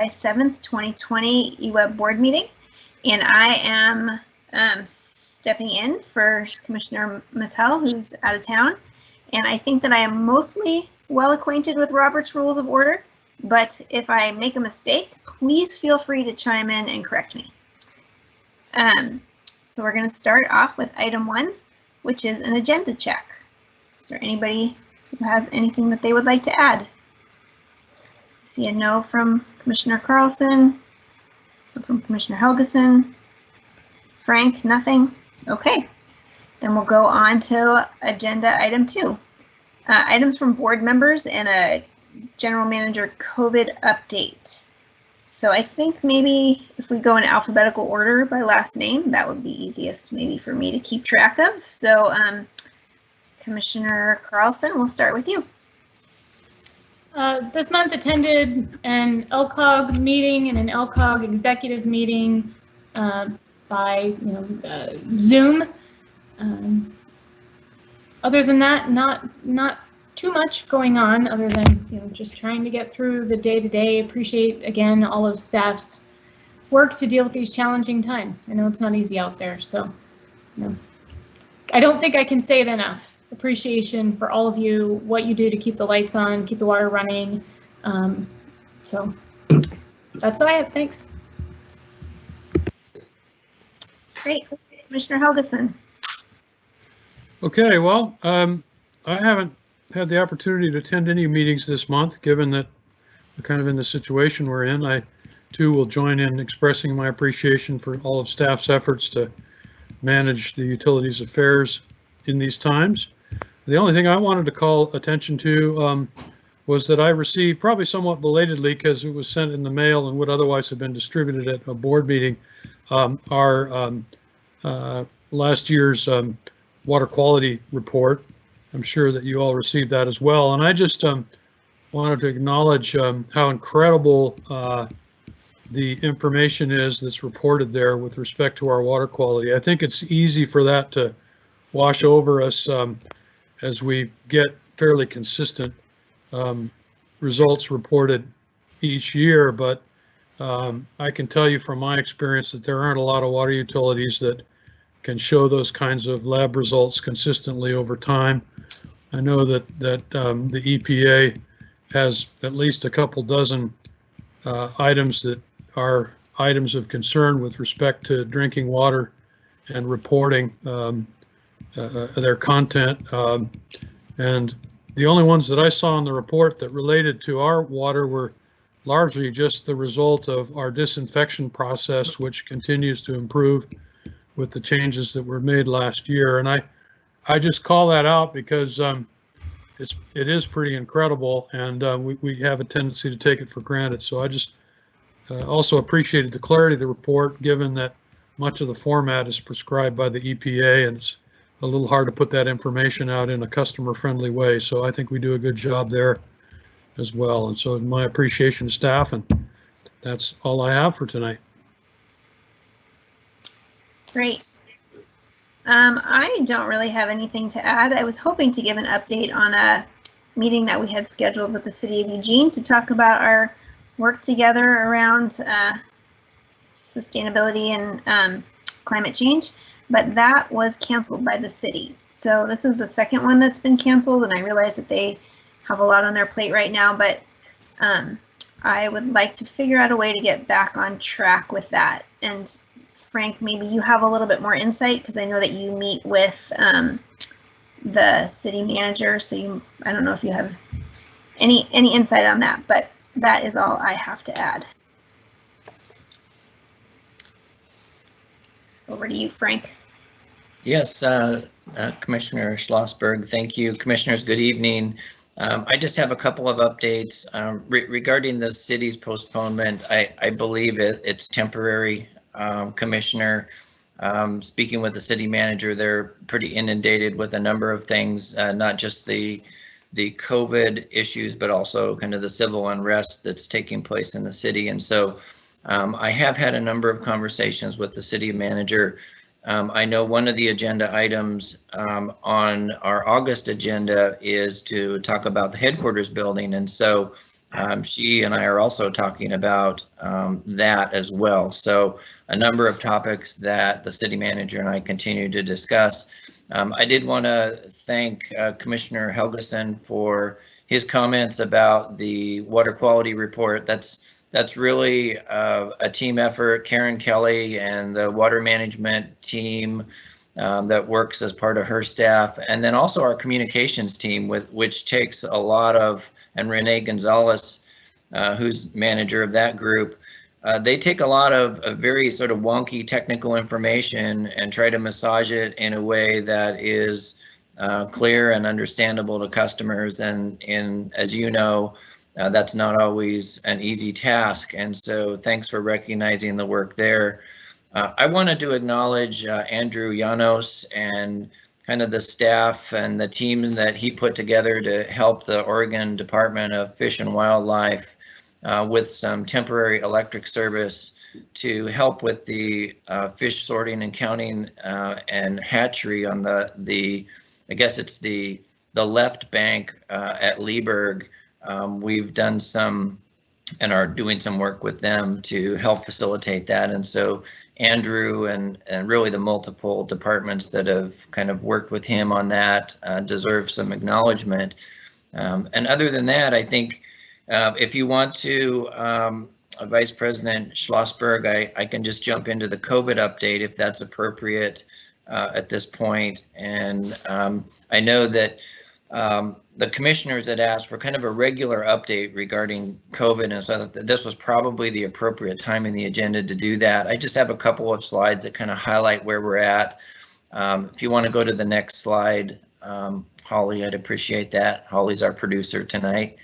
7th, 2020 EWEB board meeting, and I am stepping in for Commissioner Mattel, who's out of town. And I think that I am mostly well acquainted with Robert's Rules of Order, but if I make a mistake, please feel free to chime in and correct me. So we're going to start off with item 1, which is an agenda check. Is there anybody who has anything that they would like to add? I see a no from Commissioner Carlson, no from Commissioner Helgeson. Frank, nothing? Okay, then we'll go on to agenda item 2. Items from board members and a general manager COVID update. So I think maybe if we go in alphabetical order by last name, that would be easiest maybe for me to keep track of. So Commissioner Carlson, we'll start with you. This month attended an LCOG meeting and an LCOG executive meeting by Zoom. Other than that, not too much going on other than just trying to get through the day-to-day. Appreciate again all of staff's work to deal with these challenging times. I know it's not easy out there, so I don't think I can say it enough. Appreciation for all of you, what you do to keep the lights on, keep the water running. So that's what I have. Thanks. Great. Commissioner Helgeson. Okay, well, I haven't had the opportunity to attend any meetings this month, given that we're kind of in the situation we're in. I too will join in expressing my appreciation for all of staff's efforts to manage the utilities affairs in these times. The only thing I wanted to call attention to was that I received, probably somewhat belatedly because it was sent in the mail and would otherwise have been distributed at a board meeting, our last year's water quality report. I'm sure that you all received that as well. And I just wanted to acknowledge how incredible the information is that's reported there with respect to our water quality. I think it's easy for that to wash over us as we get fairly consistent results reported each year. But I can tell you from my experience that there aren't a lot of water utilities that can show those kinds of lab results consistently over time. I know that the EPA has at least a couple dozen items that are items of concern with respect to drinking water and reporting their content. And the only ones that I saw in the report that related to our water were largely just the result of our disinfection process, which continues to improve with the changes that were made last year. And I just call that out because it is pretty incredible, and we have a tendency to take it for granted. So I just also appreciated the clarity of the report, given that much of the format is prescribed by the EPA, and it's a little hard to put that information out in a customer-friendly way. So I think we do a good job there as well. And so my appreciation to staff, and that's all I have for tonight. Great. I don't really have anything to add. I was hoping to give an update on a meeting that we had scheduled with the City of Eugene to talk about our work together around sustainability and climate change, but that was canceled by the city. So this is the second one that's been canceled, and I realize that they have a lot on their plate right now, but I would like to figure out a way to get back on track with that. And Frank, maybe you have a little bit more insight, because I know that you meet with the city manager, so I don't know if you have any insight on that, but that is all I have to add. Over to you, Frank. Yes, Commissioner Schlossberg, thank you. Commissioners, good evening. I just have a couple of updates regarding the city's postponement. I believe it's temporary. Commissioner, speaking with the city manager, they're pretty inundated with a number of things, not just the COVID issues, but also kind of the civil unrest that's taking place in the city. And so I have had a number of conversations with the city manager. I know one of the agenda items on our August agenda is to talk about the headquarters building. And so she and I are also talking about that as well. So a number of topics that the city manager and I continue to discuss. I did want to thank Commissioner Helgeson for his comments about the water quality report. That's really a team effort. Karen Kelly and the water management team that works as part of her staff, and then also our communications team, which takes a lot of, and Renee Gonzalez, who's manager of that group, they take a lot of very sort of wonky technical information and try to massage it in a way that is clear and understandable to customers. And as you know, that's not always an easy task. And so thanks for recognizing the work there. I wanted to acknowledge Andrew Llanos and kind of the staff and the team that he put together to help the Oregon Department of Fish and Wildlife with some temporary electric service to help with the fish sorting and counting and hatchery on the I guess it's the left bank at Leeburg. We've done some and are doing some work with them to help facilitate that. And so Andrew and really the multiple departments that have kind of worked with him on that deserve some acknowledgement. And other than that, I think if you want to, Vice President Schlossberg, I can just jump into the COVID update if that's appropriate at this point. And I know that the commissioners had asked for kind of a regular update regarding COVID, and so this was probably the appropriate time in the agenda to do that. I just have a couple of slides that kind of highlight where we're at. If you want to go to the next slide, Holly, I'd appreciate that. Holly's our producer tonight.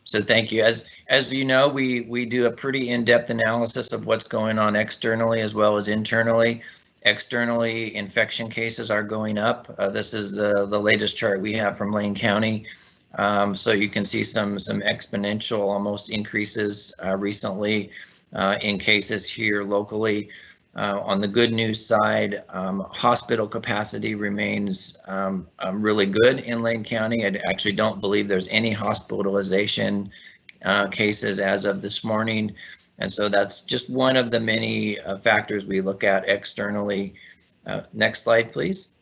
So thank you. As you know, we do a pretty in-depth analysis of what's going on externally as well as internally. Externally, infection cases are going up. This is the latest chart we have from Lane County. So you can see some exponential almost increases recently in cases here locally. On the good news side, hospital capacity remains really good in Lane County. I actually don't believe there's any hospitalization cases as of this morning. And so that's just one of the many factors we look at externally. Next slide, please.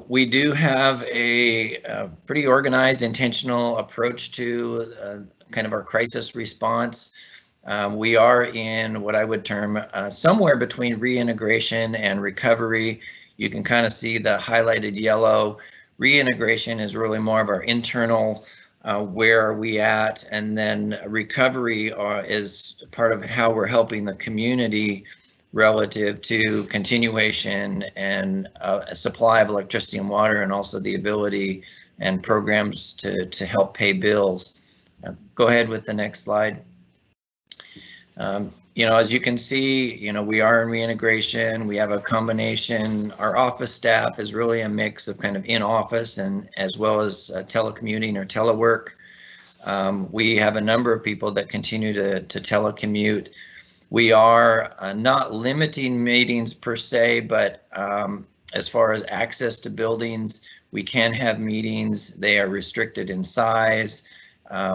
We do have a pretty organized, intentional approach to kind of our crisis response. We are in what I would term somewhere between reintegration and recovery. You can kind of see the highlighted yellow. Reintegration is really more of our internal where are we at, and then recovery is part of how we're helping the community relative to continuation and a supply of electricity and water, and also the ability and programs to help pay bills. Go ahead with the next slide. You know, as you can see, you know, we are in reintegration. We have a combination. Our office staff is really a mix of kind of in office and as well as telecommuting or telework. We have a number of people that continue to telecommute. We are not limiting meetings per se, but as far as access to buildings, we can have meetings. They are restricted in size.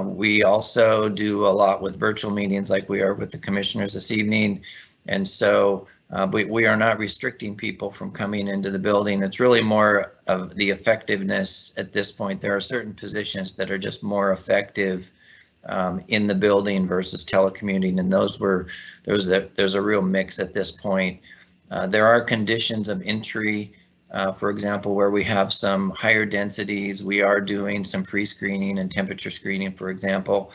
We also do a lot with virtual meetings like we are with the commissioners this evening. And so we are not restricting people from coming into the building. It's really more of the effectiveness at this point. There are certain positions that are just more effective in the building versus telecommuting, and there's a real mix at this point. There are conditions of entry. For example, where we have some higher densities, we are doing some pre-screening and temperature screening, for example,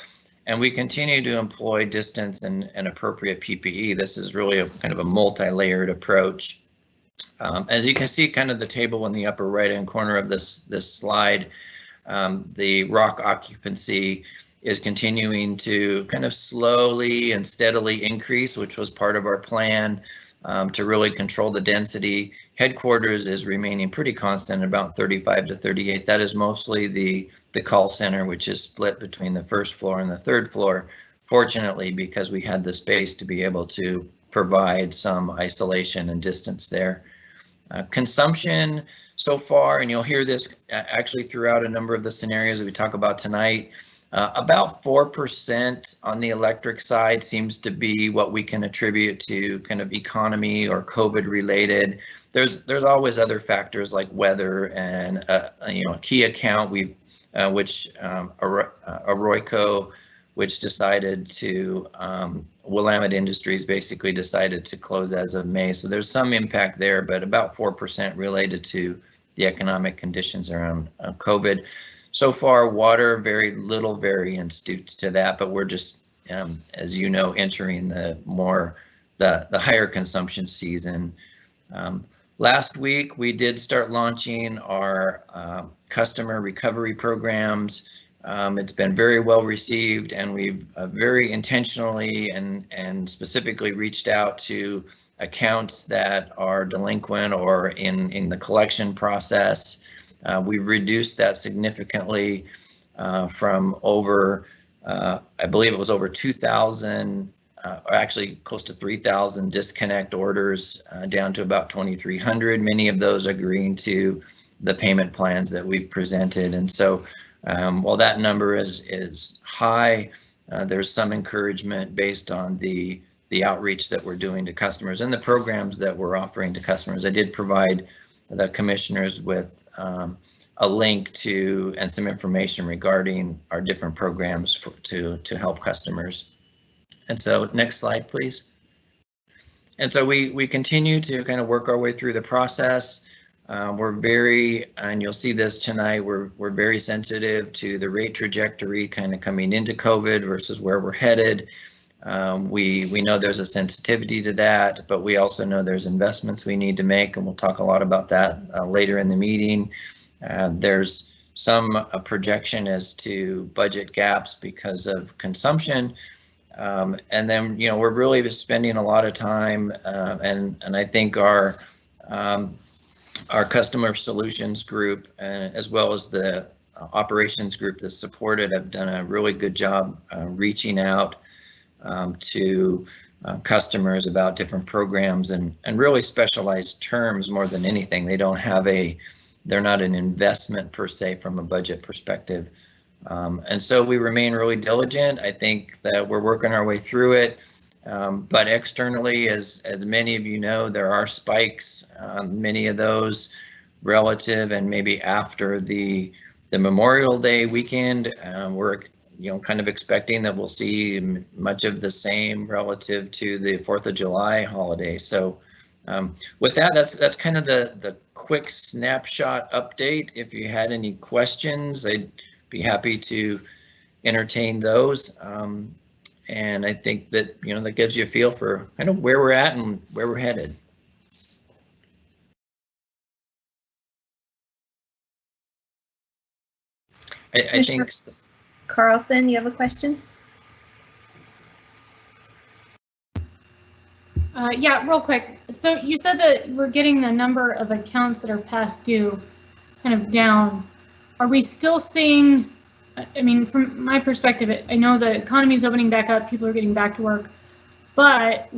and we continue to employ distance and appropriate PPE. This is really a kind of a multi-layered approach. As you can see, kind of the table in the upper right-hand corner of this slide, the rock occupancy is continuing to kind of slowly and steadily increase, which was part of our plan to really control the density. Headquarters is remaining pretty constant, about 35 to 38. That is mostly the call center, which is split between the first floor and the third floor. Fortunately, because we had the space to be able to provide some isolation and distance there. Consumption so far, and you'll hear this actually throughout a number of the scenarios that we talk about tonight, about 4% on the electric side seems to be what we can attribute to kind of economy or COVID related. There's always other factors like weather and a key account which Arroyco, which decided to Willamette Industries basically decided to close as of May. So there's some impact there, but about 4% related to the economic conditions around COVID. So far, water, very little variance due to that, but we're just, as you know, entering the higher consumption season. Last week, we did start launching our customer recovery programs. It's been very well received, and we've very intentionally and specifically reached out to accounts that are delinquent or in the collection process. We've reduced that significantly from over, I believe it was over 2,000, or actually close to 3,000 disconnect orders down to about 2,300. Many of those agreeing to the payment plans that we've presented. And so while that number is high, there's some encouragement based on the outreach that we're doing to customers and the programs that we're offering to customers. I did provide the commissioners with a link to and some information regarding our different programs to help customers. And so next slide, please. And so we continue to kind of work our way through the process. We're very, and you'll see this tonight, we're very sensitive to the rate trajectory kind of coming into COVID versus where we're headed. We know there's a sensitivity to that, but we also know there's investments we need to make, and we'll talk a lot about that later in the meeting. There's some projection as to budget gaps because of consumption. And then, we're really spending a lot of time, and I think our customer solutions group, as well as the operations group that support it, have done a really good job reaching out to customers about different programs and really specialized terms more than anything. They don't have they're not an investment per se from a budget perspective. And so we remain really diligent. I think that we're working our way through it. But externally, as many of you know, there are spikes, many of those relative and maybe after the Memorial Day weekend. We're kind of expecting that we'll see much of the same relative to the 4th of July holiday. So with that, that's kind of the quick snapshot update. If you had any questions, I'd be happy to entertain those. And I think that, that gives you a feel for kind of where we're at and where we're headed. I think. Carlson, you have a question? Yeah, real quick. So you said that we're getting the number of accounts that are past due kind of down. Are we still seeing, I mean, from my perspective, I know the economy is opening back up, people are getting back to work, but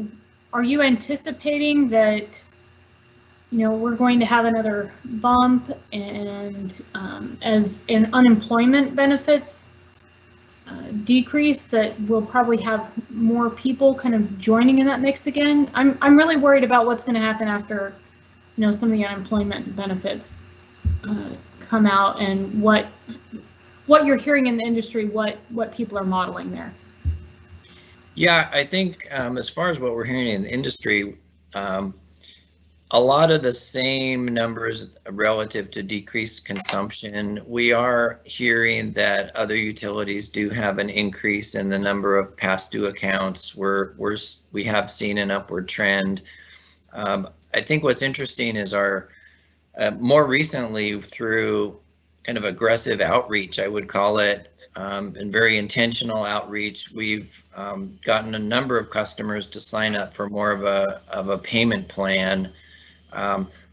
are you anticipating that, we're going to have another bump and as in unemployment benefits decrease, that we'll probably have more people kind of joining in that mix again? I'm really worried about what's going to happen after, some of the unemployment benefits come out and what you're hearing in the industry, what people are modeling there. Yeah, I think as far as what we're hearing in the industry, a lot of the same numbers relative to decreased consumption. We are hearing that other utilities do have an increase in the number of past due accounts. We have seen an upward trend. I think what's interesting is our more recently, through kind of aggressive outreach, I would call it, and very intentional outreach, we've gotten a number of customers to sign up for more of a payment plan.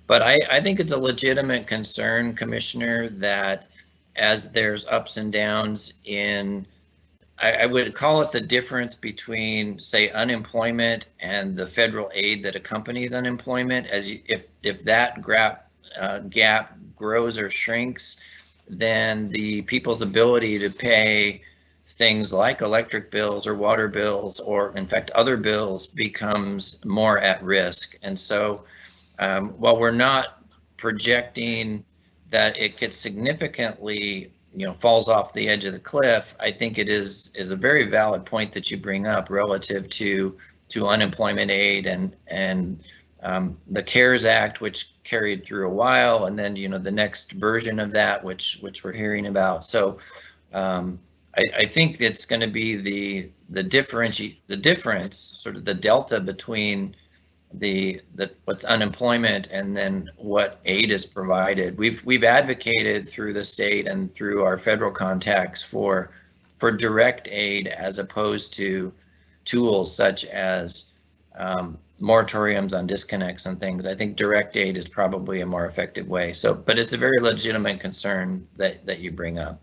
But I think it's a legitimate concern, Commissioner, that as there's ups and downs in I would call it the difference between, say, unemployment and the federal aid that accompanies unemployment. As you, if that gap grows or shrinks, then the people's ability to pay things like electric bills or water bills, or in fact other bills, becomes more at risk. And so while we're not projecting that it gets significantly, falls off the edge of the cliff, I think it is a very valid point that you bring up relative to unemployment aid and the CARES Act, which carried through a while, and then the next version of that, which we're hearing about. So I think it's going to be the difference, sort of the delta between the what's unemployment and then what aid is provided. We've advocated through the state and through our federal contacts for direct aid, as opposed to tools such as moratoriums on disconnects and things. I think direct aid is probably a more effective way. So, but it's a very legitimate concern that you bring up.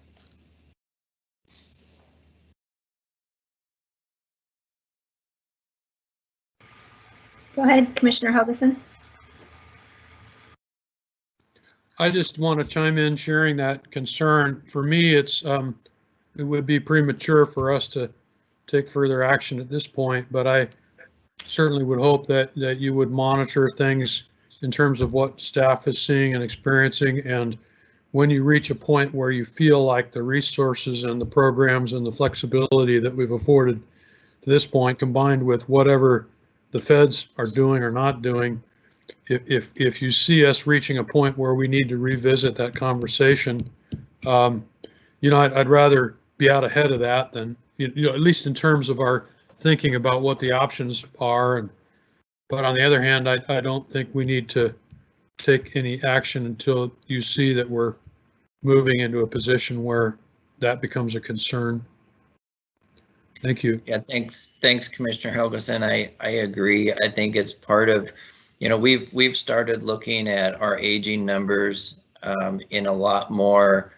Go ahead, Commissioner Helgeson. I just want to chime in, sharing that concern. For me, it would be premature for us to take further action at this point, but I certainly would hope that you would monitor things in terms of what staff is seeing and experiencing, and when you reach a point where you feel like the resources and the programs and the flexibility that we've afforded to this point, combined with whatever the feds are doing or not doing, if you see us reaching a point where we need to revisit that conversation, I'd rather be out ahead of that than, at least in terms of our thinking about what the options are. But on the other hand, I don't think we need to take any action until you see that we're moving into a position where that becomes a concern. Thank you. Yeah, thanks, Commissioner Helgeson. I agree. I think it's part of, we've started looking at our aging numbers in a lot more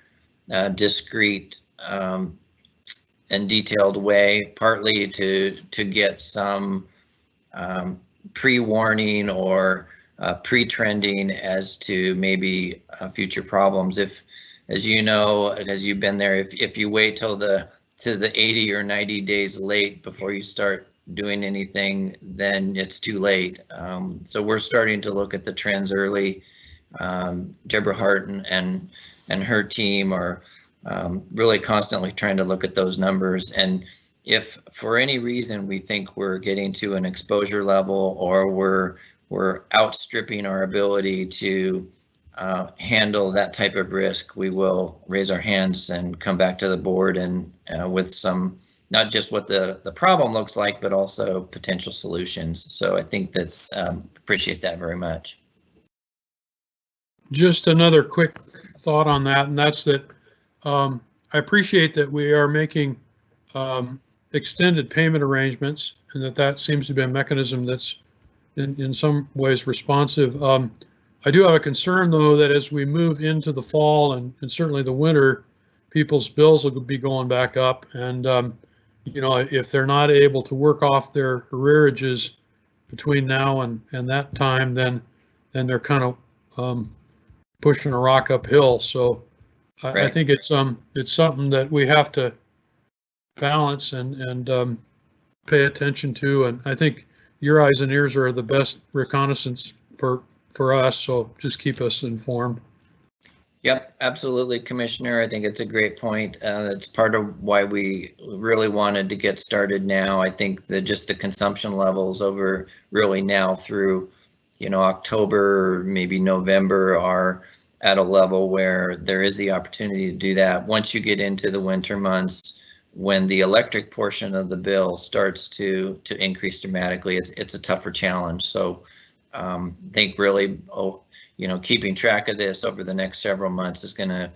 discrete and detailed way, partly to get some pre-warning or pre-trending as to maybe future problems. If, as you know, as you've been there, if you wait till the 80 or 90 days late before you start doing anything, then it's too late. So we're starting to look at the trends early. Deborah Hart and her team are really constantly trying to look at those numbers. And if for any reason we think we're getting to an exposure level, or we're outstripping our ability to handle that type of risk, we will raise our hands and come back to the board and with some, not just what the problem looks like, but also potential solutions. So I think that appreciate that very much. Just another quick thought on that, and that's that I appreciate that we are making extended payment arrangements, and that seems to be a mechanism that's in some ways responsive. I do have a concern, though, that as we move into the fall and certainly the winter, people's bills will be going back up. And, if they're not able to work off their arrearages between now and that time, then they're kind of pushing a rock uphill. So I think it's something that we have to balance and pay attention to. And I think your eyes and ears are the best reconnaissance for us, so just keep us informed. Yep, absolutely, Commissioner. I think it's a great point. It's part of why we really wanted to get started now. I think that just the consumption levels over really now through, October, maybe November, are at a level where there is the opportunity to do that. Once you get into the winter months, when the electric portion of the bill starts to increase dramatically, it's a tougher challenge. So I think really, keeping track of this over the next several months is going to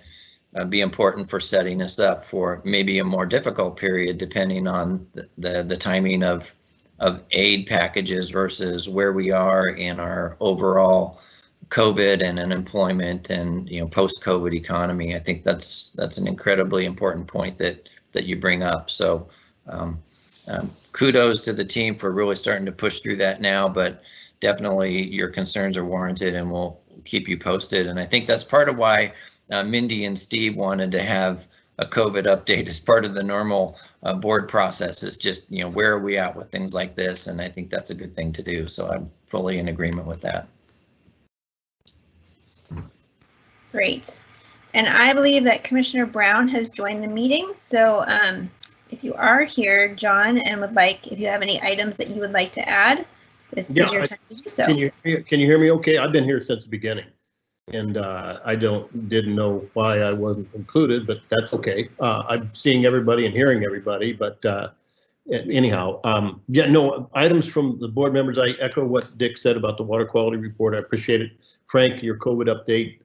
be important for setting us up for maybe a more difficult period, depending on the timing of aid packages versus where we are in our overall COVID and unemployment and post-COVID economy. I think that's an incredibly important point that that you bring up. So kudos to the team for really starting to push through that now, but definitely your concerns are warranted, and we'll keep you posted. And I think that's part of why Mindy and Steve wanted to have a COVID update as part of the normal board process. Is just, you know, where are we at with things like this? And I think that's a good thing to do. So I'm fully in agreement with that. Great. And I believe that Commissioner Brown has joined the meeting. So if you are here, John, and would like, if you have any items that you would like to add, this is your time to do so. Can you hear me okay? I've been here since the beginning, and I didn't know why I wasn't included, but that's okay. I'm seeing everybody and hearing everybody, but anyhow, yeah, no, items from the board members. I echo what Dick said about the water quality report. I appreciate it. Frank, your COVID update,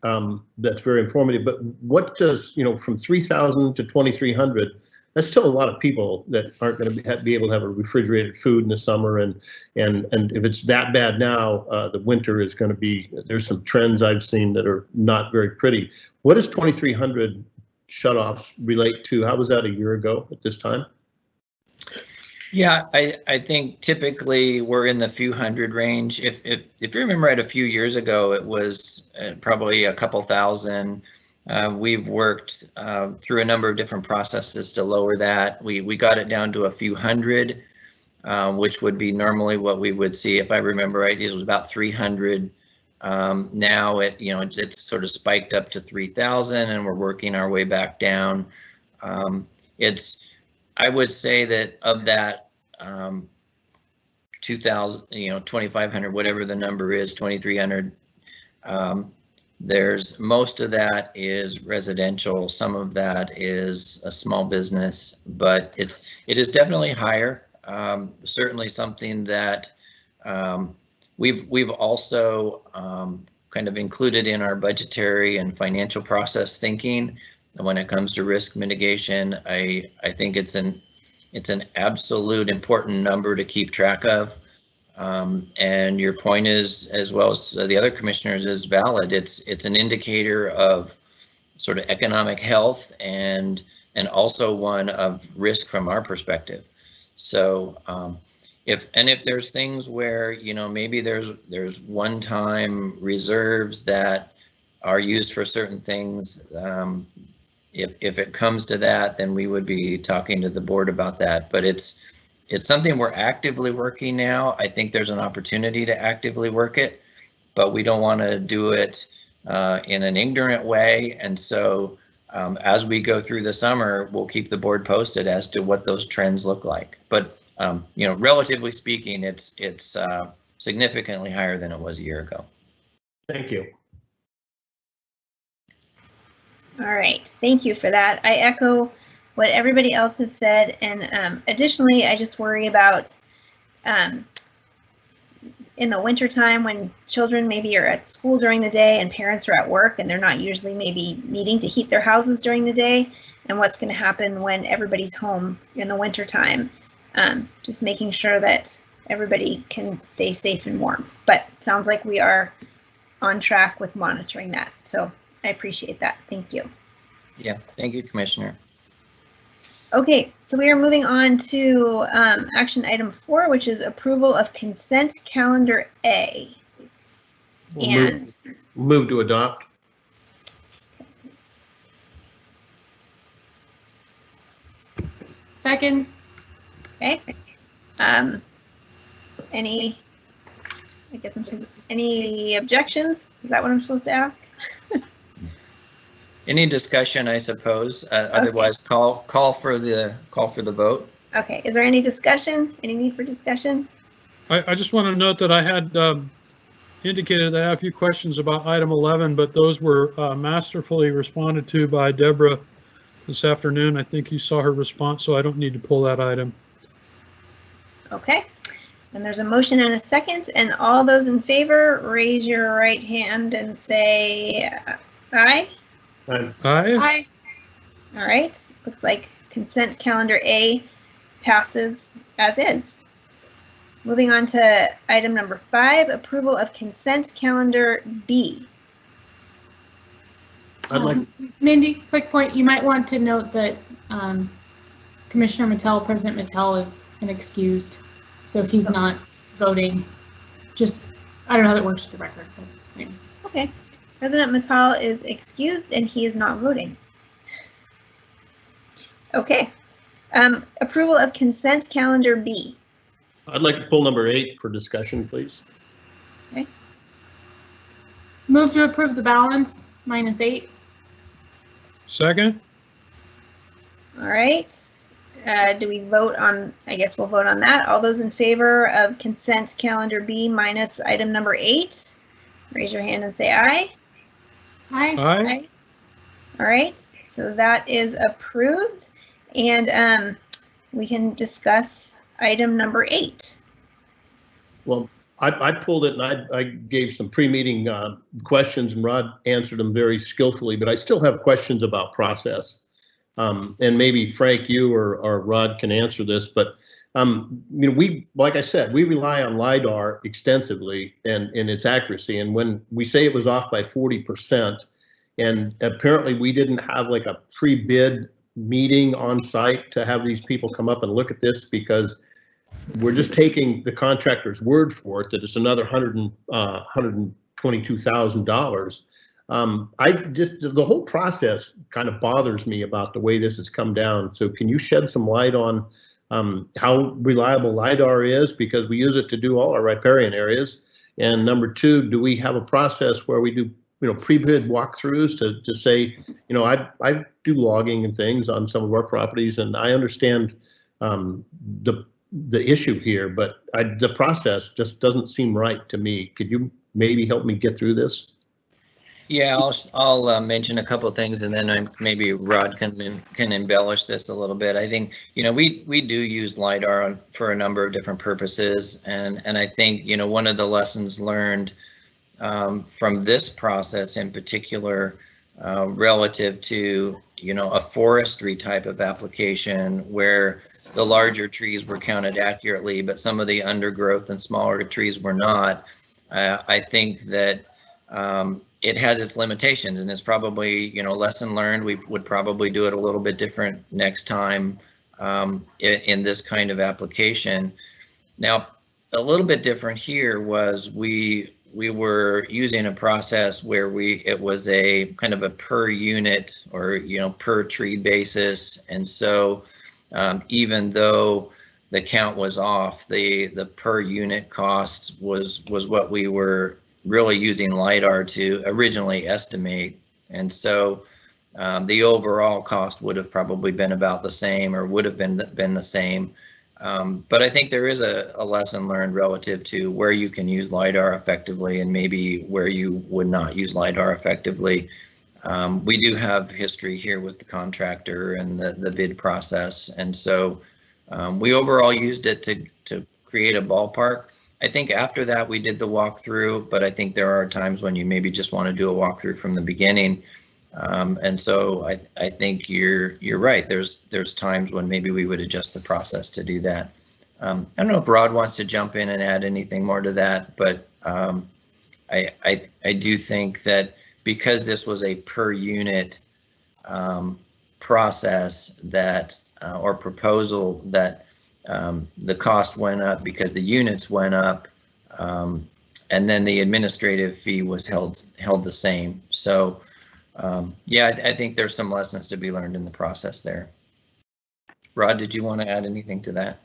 that's very informative, but what does, you know, from 3,000 to 2,300, that's still a lot of people that aren't going to be able to have a refrigerated food in the summer. And if it's that bad now, the winter is going to be, there's some trends I've seen that are not very pretty. What does 2,300 shutoffs relate to? How was that a year ago at this time? Yeah, I think typically we're in the few hundred range. If you remember, right, a few years ago, it was probably a couple thousand. We've worked through a number of different processes to lower that. We got it down to a few hundred, which would be normally what we would see. If I remember right, it was about 300. Now it's sort of spiked up to 3,000, and we're working our way back down. I would say that of that 2,000, 2,500, whatever the number is, 2,300. There's most of that is residential. Some of that is a small business, but it is definitely higher. Certainly something that we've also kind of included in our budgetary and financial process thinking. And when it comes to risk mitigation, I think it's an absolute important number to keep track of. And your point is, as well as the other commissioners, is valid. It's an indicator of sort of economic health and also one of risk from our perspective. So if there's things where, maybe there's one-time reserves that are used for certain things, if it comes to that, then we would be talking to the board about that. But it's something we're actively working now. I think there's an opportunity to actively work it, but we don't want to do it in an ignorant way. And so as we go through the summer, we'll keep the board posted as to what those trends look like. But relatively speaking, it's significantly higher than it was a year ago. Thank you. All right, thank you for that. I echo what everybody else has said, and additionally, I just worry about in the wintertime when children maybe are at school during the day and parents are at work and they're not usually maybe needing to heat their houses during the day, and what's going to happen when everybody's home in the wintertime. Just making sure that everybody can stay safe and warm. But it sounds like we are on track with monitoring that. So I appreciate that. Thank you. Yeah, thank you, Commissioner. Okay, so we are moving on to action item 4, which is approval of consent calendar A. Move to adopt. Second. Okay. Any objections? Is that what I'm supposed to ask? Any discussion, I suppose. Otherwise, call for the vote. Okay. Is there any discussion? Any need for discussion? I just want to note that I had indicated that I have a few questions about item 11, but those were masterfully responded to by Deborah this afternoon. I think you saw her response, so I don't need to pull that item. Okay. And there's a motion and a second, and all those in favor, raise your right hand and say aye. Aye. Aye. All right. Looks like consent calendar A passes as is. Moving on to item number 5, approval of consent calendar B. I'd like. Mindy, quick point. You might want to note that Commissioner Mattel, President Mattel is inexcused, so he's not voting. Just, I don't know how that works with the record, but anyway. Okay. President Mattal is excused and he is not voting. Okay. Approval of consent calendar B. I'd like to pull number 8 for discussion, please. Okay. Move to approve the balance, -8. Second? All right. Do we vote on, I guess we'll vote on that. All those in favor of consent calendar B minus item number 8, raise your hand and say aye. Aye. Aye. All right, so that is approved. And we can discuss item number 8. Well, I pulled it and I gave some pre-meeting questions and Rod answered them very skillfully, but I still have questions about process. And maybe Frank, you or Rod can answer this, but you know, like I said, we rely on LiDAR extensively and its accuracy. And when we say it was off by 40%, and apparently we didn't have like a pre-bid meeting on site to have these people come up and look at this, because we're just taking the contractor's word for it that it's another $122,000. The whole process kind of bothers me about the way this has come down. So can you shed some light on how reliable LiDAR is, because we use it to do all our riparian areas? And number 2, do we have a process where we do, you know, pre-bid walkthroughs to say, you know, I do logging and things on some of our properties, and I understand the issue here, but the process just doesn't seem right to me. Could you maybe help me get through this? Yeah, I'll mention a couple of things, and then maybe Rod can embellish this a little bit. I think, you know, we do use LiDAR for a number of different purposes, and I think, you know, one of the lessons learned from this process in particular, relative to, you know, a forestry type of application where the larger trees were counted accurately, but some of the undergrowth and smaller trees were not. I think that it has its limitations, and it's probably, you know, lesson learned. We would probably do it a little bit different next time in this kind of application. Now, a little bit different here was we were using a process where it was a kind of a per unit or, you know, per tree basis, and so even though the count was off, the per unit cost was what we were really using LiDAR to originally estimate. And so the overall cost would have probably been about the same, or would have been the same. But I think there is a lesson learned relative to where you can use LiDAR effectively and maybe where you would not use LiDAR effectively. We do have history here with the contractor and the bid process. And so we overall used it to create a ballpark. I think after that we did the walkthrough, but I think there are times when you maybe just want to do a walkthrough from the beginning. And so I think you're right. There's times when maybe we would adjust the process to do that. I don't know if Rod wants to jump in and add anything more to that, but I do think that because this was a per unit process that or proposal, that the cost went up because the units went up, and then the administrative fee was held the same. So yeah, I think there's some lessons to be learned in the process there. Rod, did you want to add anything to that?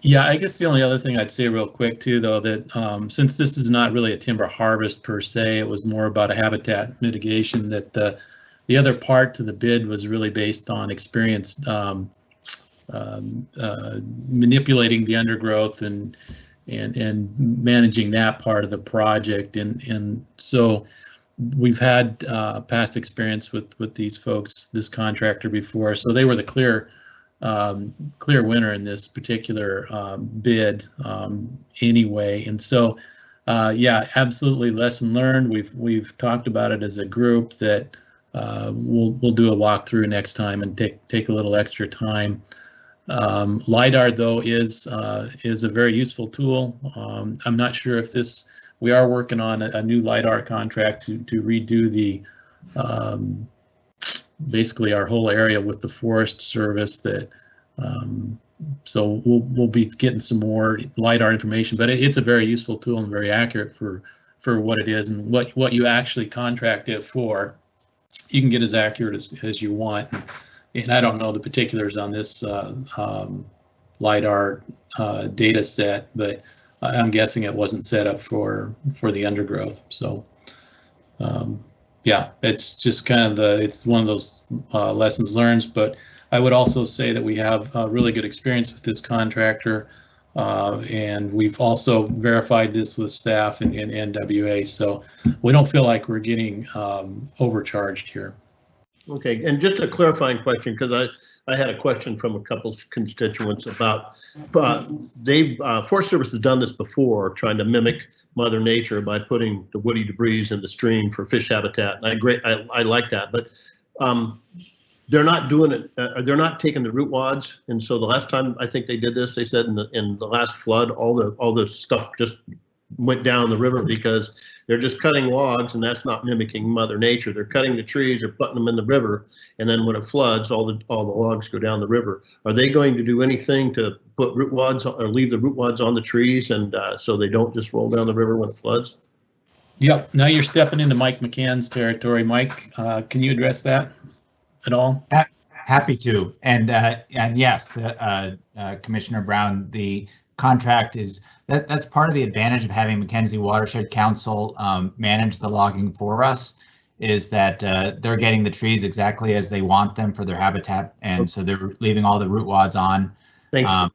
Yeah, I guess the only other thing I'd say real quick too, though, that since this is not really a timber harvest per se, it was more about a habitat mitigation, that the other part to the bid was really based on experience manipulating the undergrowth and managing that part of the project. And so we've had past experience with these folks, this contractor before, so they were the clear winner in this particular bid anyway. And so yeah, absolutely lesson learned. We've talked about it as a group that we'll do a walkthrough next time and take a little extra time. LiDAR though is a very useful tool. I'm not sure if we are working on a new LiDAR contract to redo the basically our whole area with the Forest Service. That So we'll be getting some more LiDAR information, but it's a very useful tool and very accurate for what it is and what you actually contract it for. You can get as accurate as you want. And I don't know the particulars on this LiDAR data set, but I'm guessing it wasn't set up for the undergrowth. So yeah, it's just kind of it's one of those lessons learned. But I would also say that we have really good experience with this contractor, and we've also verified this with staff in NWA. So we don't feel like we're getting overcharged here. Okay, and just a clarifying question, because I had a question from a couple constituents about, Forest Service has done this before, trying to mimic Mother Nature by putting the woody debris in the stream for fish habitat, and I like that, but they're not doing it. They're not taking the root wads, and so the last time I think they did this, they said in the last flood, all the stuff just went down the river because they're just cutting logs, and that's not mimicking Mother Nature. They're cutting the trees or putting them in the river, and then when it floods, all the logs go down the river. Are they going to do anything to put root wads or leave the root wads on the trees, and so they don't just roll down the river when it floods? Yep. Now you're stepping into Mike McCann's territory. Mike, can you address that at all? Happy to. And yes, Commissioner Brown, the contract is that's part of the advantage of having Mackenzie Watershed Council manage the logging for us, is that they're getting the trees exactly as they want them for their habitat, and so they're leaving all the root wads on. Thank you.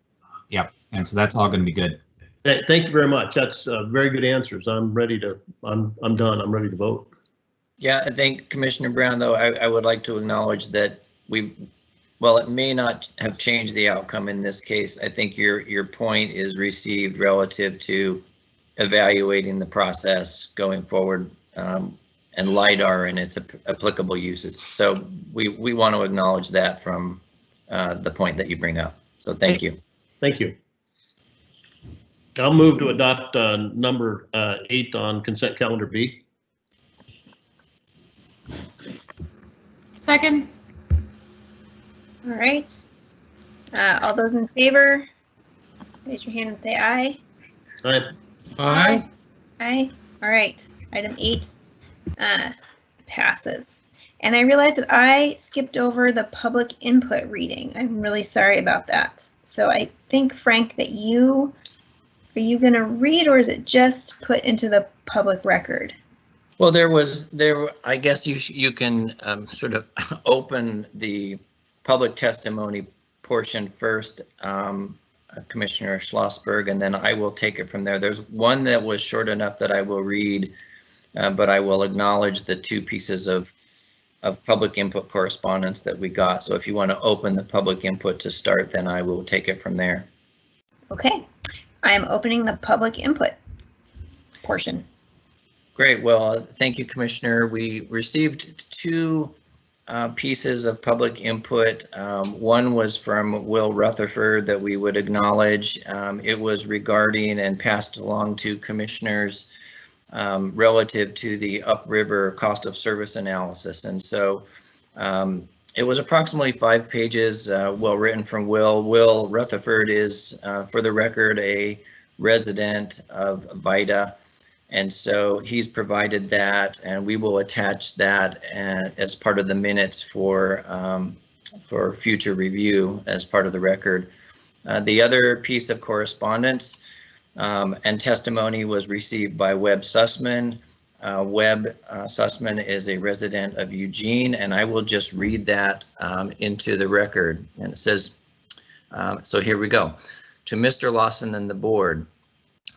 Yep, and so that's all going to be good. Thank you very much. That's very good answers. I'm ready to. I'm done. I'm ready to vote. Yeah, I think Commissioner Brown, though, I would like to acknowledge that well, it may not have changed the outcome in this case. I think your point is received relative to evaluating the process going forward and LiDAR and its applicable uses. So we want to acknowledge that from the point that you bring up. So thank you. Thank you. I'll move to adopt number 8 on consent calendar B. Second. All right. All those in favor, raise your hand and say aye. Aye. Aye. Aye. All right. Item 8 passes. And I realized that I skipped over the public input reading. I'm really sorry about that. So I think, Frank, that are you going to read, or is it just put into the public record? Well, I guess you can sort of open the public testimony portion first, Commissioner Schlossberg, and then I will take it from there. There's one that was short enough that I will read, but I will acknowledge the 2 pieces of public input correspondence that we got. So if you want to open the public input to start, then I will take it from there. Okay. I am opening the public input portion. Great. Well, thank you, Commissioner. We received 2 pieces of public input. One was from Will Rutherford that we would acknowledge. It was regarding and passed along to commissioners relative to the upriver cost of service analysis. And so it was approximately 5 pages, well written from Will. Will Rutherford is, for the record, a resident of Vida. And so he's provided that, and we will attach that as part of the minutes for future review as part of the record. The other piece of correspondence and testimony was received by Webb Sussman. Webb Sussman is a resident of Eugene, and I will just read that into the record. And it says, so here we go. To Mr. Lawson and the board,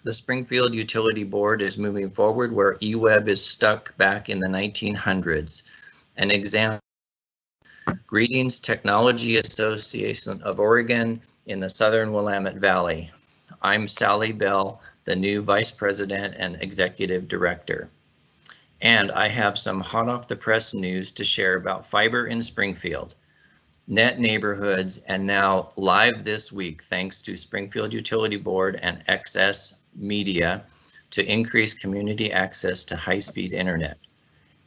the Springfield Utility Board is moving forward where EWEB is stuck back in the 1900s. An example, Greetings Technology Association of Oregon in the Southern Willamette Valley. I'm Sally Bell, the new Vice President and Executive Director. And I have some hot off the press news to share about fiber in Springfield, net neighborhoods, and now live this week, thanks to Springfield Utility Board and XS Media, to increase community access to high-speed internet.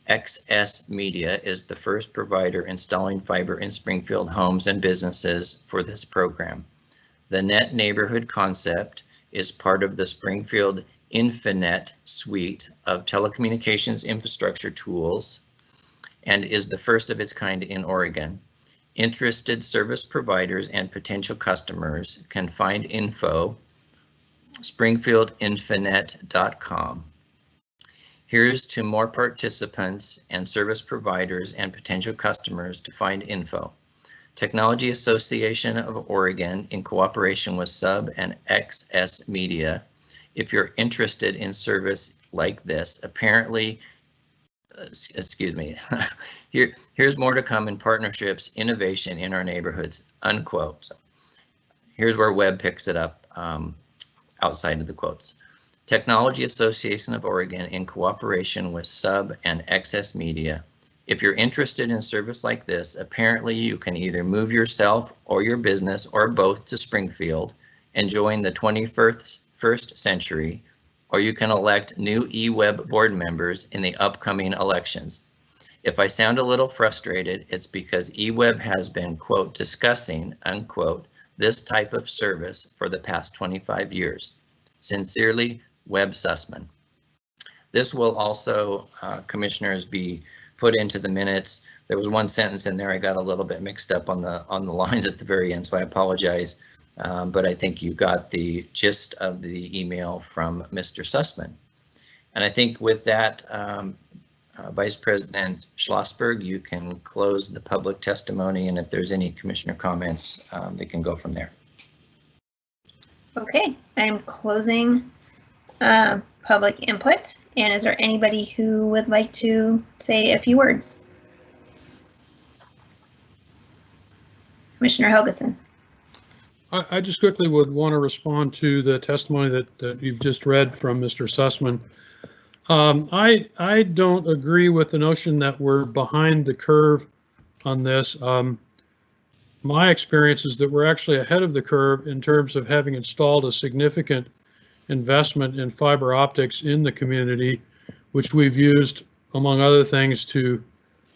XS Media is the first provider installing fiber in Springfield homes and businesses for this program. The Net Neighborhood concept is part of the Springfield Infinet suite of telecommunications infrastructure tools and is the first of its kind in Oregon. Interested service providers and potential customers can find info springfieldinfinet.com. Here's to more participants and service providers and potential customers to find info. Technology Association of Oregon, in cooperation with Sub and XS Media. If you're interested in service like this, apparently, excuse me, here's more to come in partnerships, innovation in our neighborhoods, unquote. So here's where Webb picks it up outside of the quotes. Technology Association of Oregon, in cooperation with Sub and XS Media. If you're interested in service like this, apparently you can either move yourself or your business or both to Springfield and join the 21st century, or you can elect new EWEB board members in the upcoming elections. If I sound a little frustrated, it's because EWEB has been, quote, discussing, unquote, this type of service for the past 25 years. Sincerely, Webb Sussman. This will also, commissioners, be put into the minutes. There was one sentence in there I got a little bit mixed up on the lines at the very end, so I apologize. But I think you got the gist of the email from Mr. Sussman. And I think with that, Vice President Schlossberg, you can close the public testimony, and if there's any commissioner comments, they can go from there. Okay, I'm closing public input. And is there anybody who would like to say a few words? Commissioner Helgeson. I just quickly would want to respond to the testimony that you've just read from Mr. Sussman. I don't agree with the notion that we're behind the curve on this. My experience is that we're actually ahead of the curve in terms of having installed a significant investment in fiber optics in the community, which we've used, among other things, to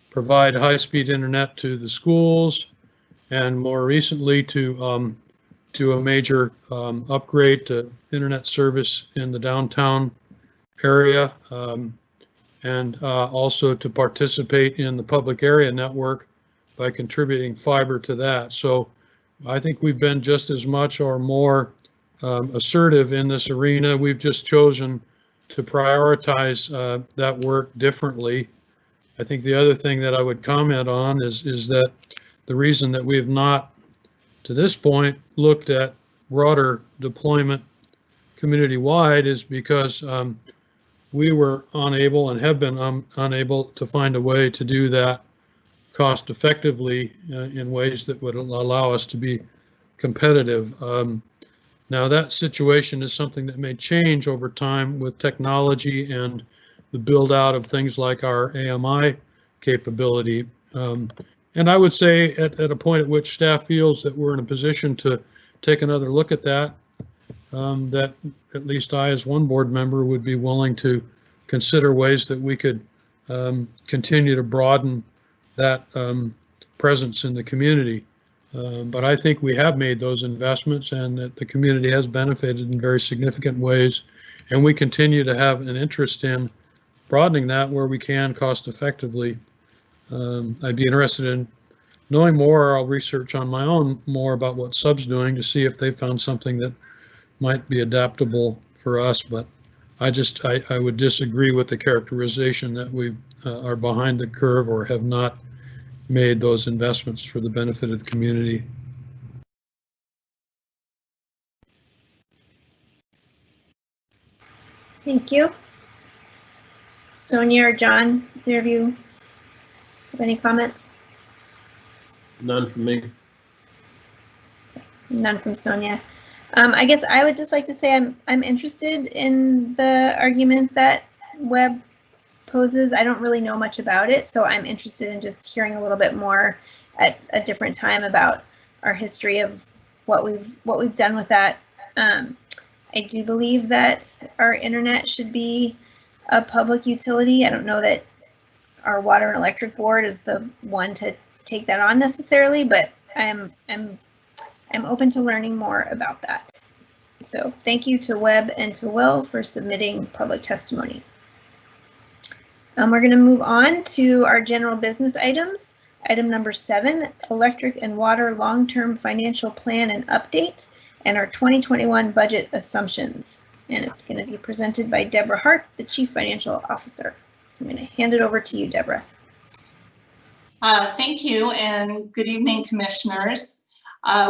provide high-speed internet to the schools, and more recently to a major upgrade to internet service in the downtown area, and also to participate in the public area network by contributing fiber to that. So I think we've been just as much or more assertive in this arena. We've just chosen to prioritize that work differently. I think the other thing that I would comment on is that the reason that we have not, to this point, looked at broader deployment community-wide is because we were unable and have been unable to find a way to do that cost effectively in ways that would allow us to be competitive. Now that situation is something that may change over time with technology and the build out of things like our AMI capability. And I would say at a point at which staff feels that we're in a position to take another look at that, that at least I, as one board member, would be willing to consider ways that we could continue to broaden that presence in the community. But I think we have made those investments and that the community has benefited in very significant ways. And we continue to have an interest in broadening that where we can cost effectively. I'd be interested in knowing more. I'll research on my own more about what Sub's doing to see if they found something that might be adaptable for us. But I would disagree with the characterization that we are behind the curve or have not made those investments for the benefit of the community. Thank you. Sonia or John, either of you have any comments? None from me. None from Sonia. I guess I would just like to say I'm interested in the argument that Webb poses. I don't really know much about it, so I'm interested in just hearing a little bit more at a different time about our history of what we've done with that. I do believe that our internet should be a public utility. I don't know that our water and electric board is the one to take that on necessarily, but I'm open to learning more about that. So thank you to Webb and to Will for submitting public testimony. We're going to move on to our general business items. Item number 7, electric and water long-term financial plan and update, and our 2021 budget assumptions. And it's going to be presented by Deborah Hart, the Chief Financial Officer. So I'm going to hand it over to you, Deborah. Thank you, and good evening, commissioners.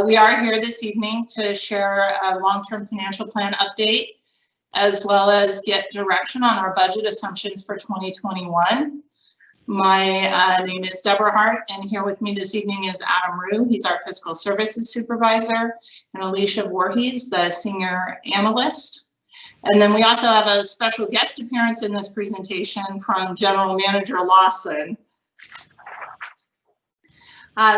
We are here this evening to share a long-term financial plan update, as well as get direction on our budget assumptions for 2021. My name is Deborah Hart, and here with me this evening is Adam Rue. He's our Fiscal Services Supervisor, and Alicia Voorhees, the Senior Analyst. And then we also have a special guest appearance in this presentation from General Manager Lawson.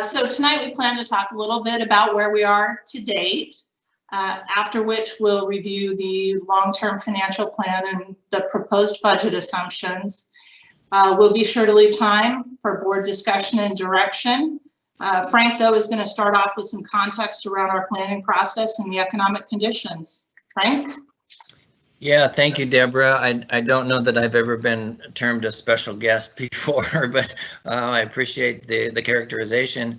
So tonight we plan to talk a little bit about where we are to date, after which we'll review the long-term financial plan and the proposed budget assumptions. We'll be sure to leave time for board discussion and direction. Frank, though, is going to start off with some context around our planning process and the economic conditions. Frank? Yeah, thank you, Deborah. I don't know that I've ever been termed a special guest before, but I appreciate the characterization.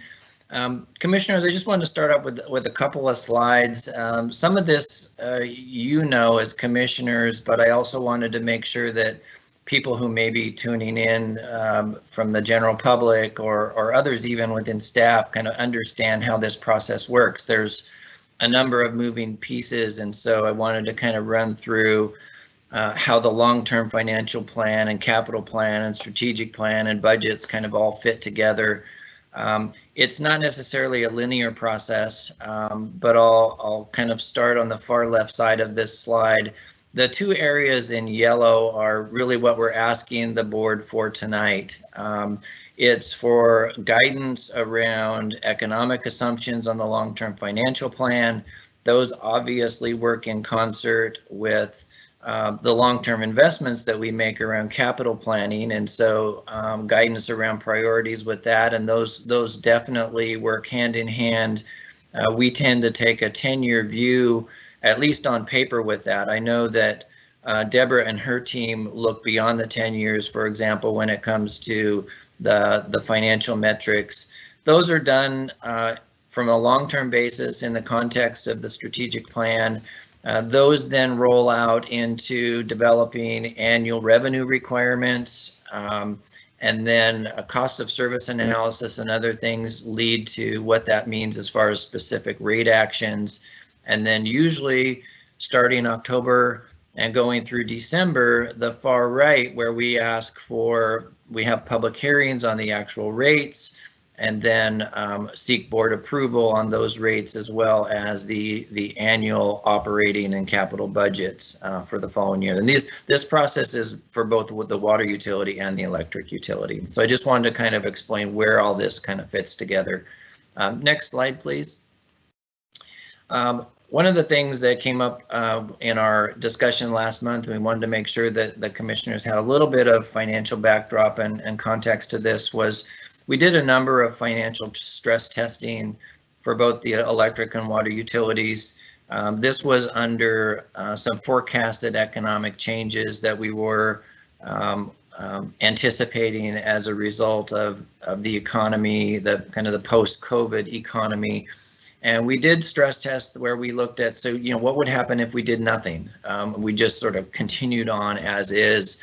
Commissioners, I just wanted to start up with a couple of slides. Some of this you know as commissioners, but I also wanted to make sure that people who may be tuning in from the general public or others even within staff kind of understand how this process works. There's a number of moving pieces, and so I wanted to kind of run through how the long-term financial plan and capital plan and strategic plan and budgets kind of all fit together. It's not necessarily a linear process, but I'll kind of start on the far left side of this slide. The two areas in yellow are really what we're asking the board for tonight. It's for guidance around economic assumptions on the long-term financial plan. Those obviously work in concert with the long-term investments that we make around capital planning, and so guidance around priorities with that, and those definitely work hand in hand. We tend to take a 10-year view, at least on paper, with that. I know that Deborah and her team look beyond the 10 years, for example, when it comes to the financial metrics. Those are done from a long-term basis in the context of the strategic plan. Those then roll out into developing annual revenue requirements, and then a cost of service analysis and other things lead to what that means as far as specific rate actions. And then usually starting October and going through December, the far right, where we ask for, we have public hearings on the actual rates, and then seek board approval on those rates, as well as the annual operating and capital budgets for the following year. And this process is for both with the water utility and the electric utility. So I just wanted to kind of explain where all this kind of fits together. Next slide, please. One of the things that came up in our discussion last month, and we wanted to make sure that the commissioners had a little bit of financial backdrop and context to this, was we did a number of financial stress testing for both the electric and water utilities. This was under some forecasted economic changes that we were anticipating as a result of the economy, the kind of the post-COVID economy. And we did stress tests where we looked at, so, you know, what would happen if we did nothing? We just sort of continued on as is.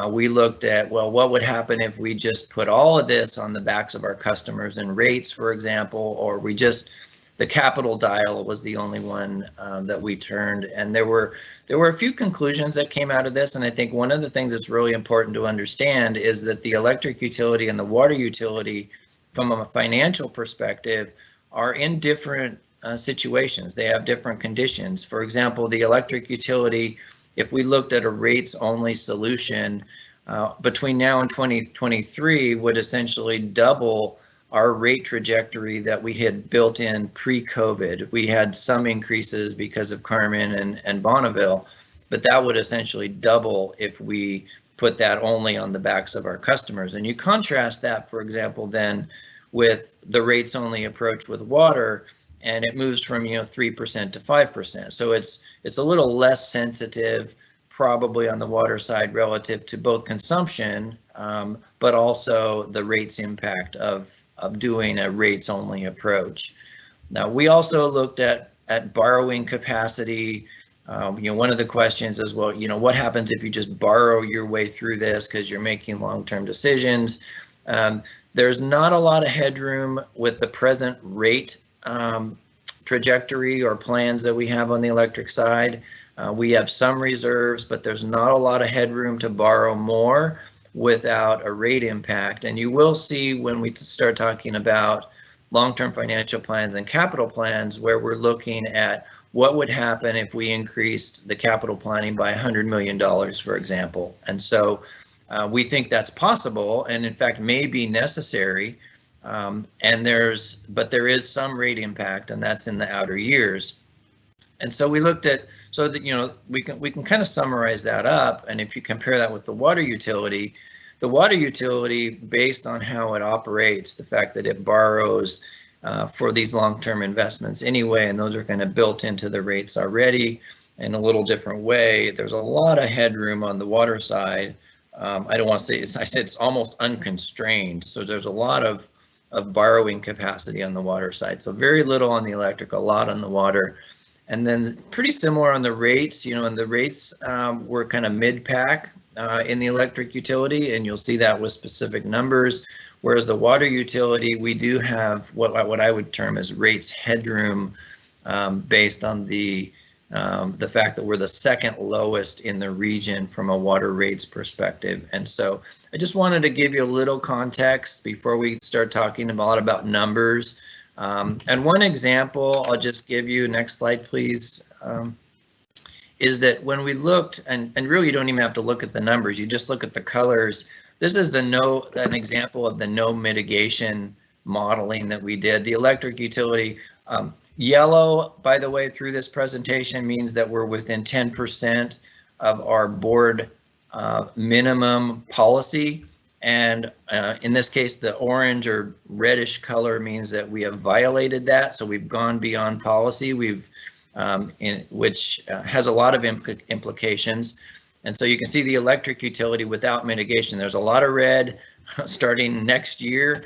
We looked at, well, what would happen if we just put all of this on the backs of our customers in rates, for example, or we just, the capital dial was the only one that we turned. And there were a few conclusions that came out of this. And I think one of the things that's really important to understand is that the electric utility and the water utility, from a financial perspective, are in different situations. They have different conditions. For example, the electric utility, if we looked at a rates only solution, between now and 2023 would essentially double our rate trajectory that we had built in pre-COVID. We had some increases because of Carmen and Bonneville, but that would essentially double if we put that only on the backs of our customers. And you contrast that, for example, then with the rates only approach with water, and it moves from 3% to 5%. So it's a little less sensitive, probably on the water side relative to both consumption, but also the rates impact of doing a rates only approach. Now, we also looked at borrowing capacity. One of the questions is, well, what happens if you just borrow your way through this because you're making long-term decisions? There's not a lot of headroom with the present rate trajectory or plans that we have on the electric side. We have some reserves, but there's not a lot of headroom to borrow more without a rate impact. And you will see when we start talking about long-term financial plans and capital plans, where we're looking at what would happen if we increased the capital planning by $100 million, for example. And so we think that's possible, and in fact may be necessary. But there is some rate impact, and that's in the outer years. And so we looked at, so that we can kind of summarize that up. And if you compare that with the water utility, based on how it operates, the fact that it borrows for these long-term investments anyway, and those are kind of built into the rates already in a little different way. There's a lot of headroom on the water side. I don't want to say, I said it's almost unconstrained. So there's a lot of borrowing capacity on the water side. So very little on the electric, a lot on the water. And then pretty similar on the rates, and the rates were kind of mid-pack in the electric utility, and you'll see that with specific numbers. Whereas the water utility, we do have what I would term as rates headroom, based on the fact that we're the second lowest in the region from a water rates perspective. And so I just wanted to give you a little context before we start talking a lot about numbers. And one example I'll just give you, next slide please, is that when we looked, and really you don't even have to look at the numbers, you just look at the colors. This is an example of the no mitigation modeling that we did. The electric utility, yellow, by the way, through this presentation means that we're within 10% of our board minimum policy. And in this case, the orange or reddish color means that we have violated that. So we've gone beyond policy, which has a lot of implications. And so you can see the electric utility without mitigation. There's a lot of red starting next year,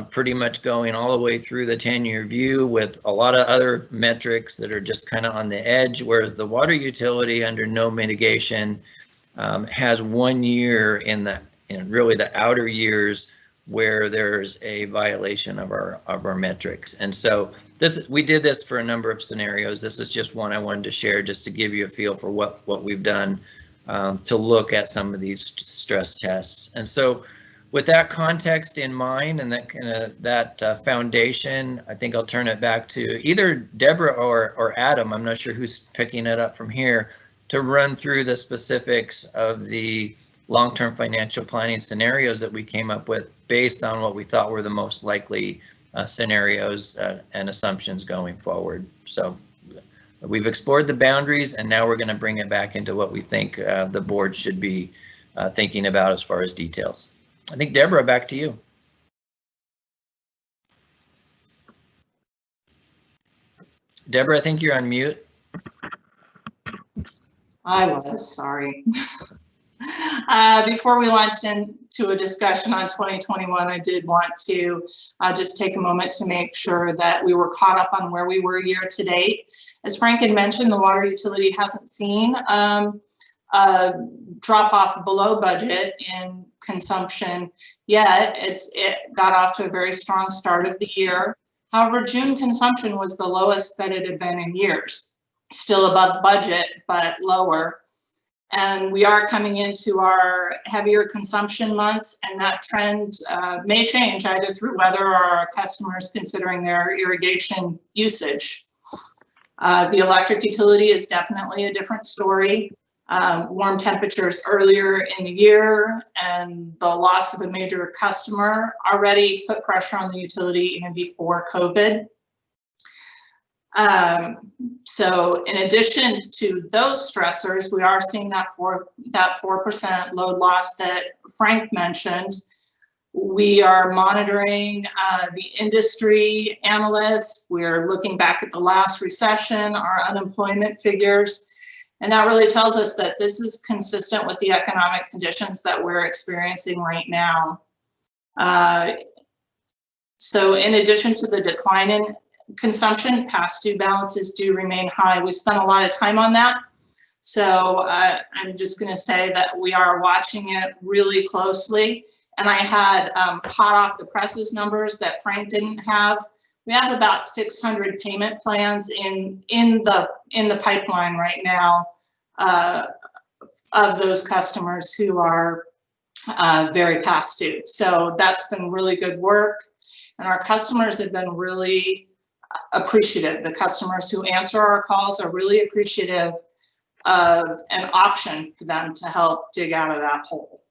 pretty much going all the way through the 10-year view, with a lot of other metrics that are just kind of on the edge, whereas the water utility under no mitigation has 1 year in really the outer years where there's a violation of our metrics. And so we did this for a number of scenarios. This is just one I wanted to share just to give you a feel for what we've done to look at some of these stress tests. And so with that context in mind and that foundation, I think I'll turn it back to either Deborah or Adam. I'm not sure who's picking it up from here to run through the specifics of the long-term financial planning scenarios that we came up with based on what we thought were the most likely scenarios and assumptions going forward. So we've explored the boundaries, and now we're going to bring it back into what we think the board should be thinking about as far as details. I think, Deborah, back to you. Deborah, I think you're on mute. I was, sorry. Before we launched into a discussion on 2021, I did want to just take a moment to make sure that we were caught up on where we were year to date. As Frank had mentioned, the water utility hasn't seen a drop off below budget in consumption yet. It got off to a very strong start of the year. However, June consumption was the lowest that it had been in years. Still above budget, but lower. And we are coming into our heavier consumption months, and that trend may change either through weather or our customers considering their irrigation usage. The electric utility is definitely a different story. Warm temperatures earlier in the year and the loss of a major customer already put pressure on the utility even before COVID. So in addition to those stressors, we are seeing that 4% load loss that Frank mentioned. We are monitoring the industry analysts. We're looking back at the last recession, our unemployment figures, and that really tells us that this is consistent with the economic conditions that we're experiencing right now. So in addition to the decline in consumption, past due balances do remain high. We spent a lot of time on that. So I'm just going to say that we are watching it really closely. And I had hot off the presses numbers that Frank didn't have. We have about 600 payment plans in the pipeline right now of those customers who are very past due. So that's been really good work. And our customers have been really appreciative. The customers who answer our calls are really appreciative of an option for them to help dig out of that hole.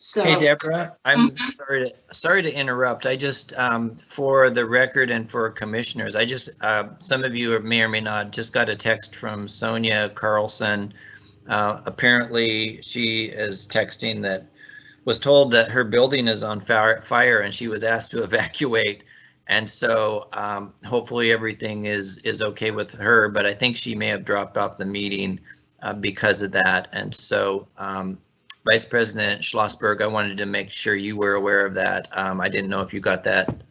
So, hey, Deborah, I'm sorry to interrupt. I just, for the record and for commissioners, I just, some of you may or may not just got a text from Sonia Carlson. Apparently she is texting that was told that her building is on fire and she was asked to evacuate. And so hopefully everything is okay with her, but I think she may have dropped off the meeting because of that. And so Vice President Schlossberg, I wanted to make sure you were aware of that. I didn't know if you got that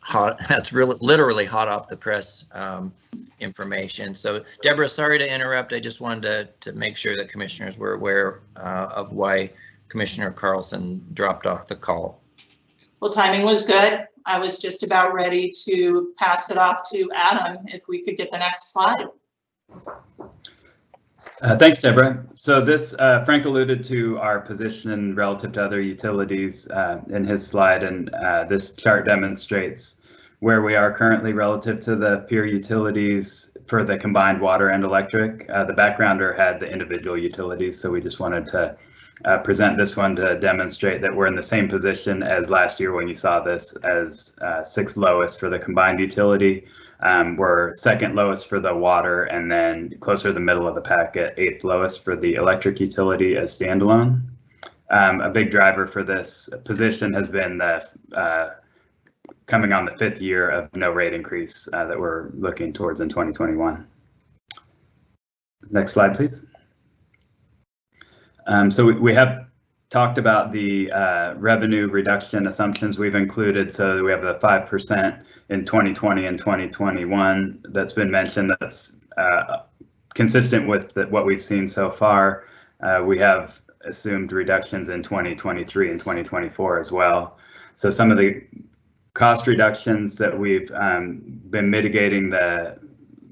hot, that's really literally hot off the press information. So Deborah, sorry to interrupt. I just wanted to make sure that commissioners were aware of why Commissioner Carlson dropped off the call. Well, timing was good. I was just about ready to pass it off to Adam if we could get the next slide. Thanks, Deborah. So this, Frank alluded to our position relative to other utilities in his slide, and this chart demonstrates where we are currently relative to the peer utilities for the combined water and electric. The backgrounder had the individual utilities, so we just wanted to present this one to demonstrate that we're in the same position as last year when you saw this as 6th lowest for the combined utility. We're 2nd lowest for the water, and then closer to the middle of the pack at 8th lowest for the electric utility as standalone. A big driver for this position has been the coming on the 5th year of no rate increase that we're looking towards in 2021. Next slide, please. So we have talked about the revenue reduction assumptions we've included. So we have the 5% in 2020 and 2021 that's been mentioned. That's consistent with what we've seen so far. We have assumed reductions in 2023 and 2024 as well. So some of the cost reductions that we've been mitigating the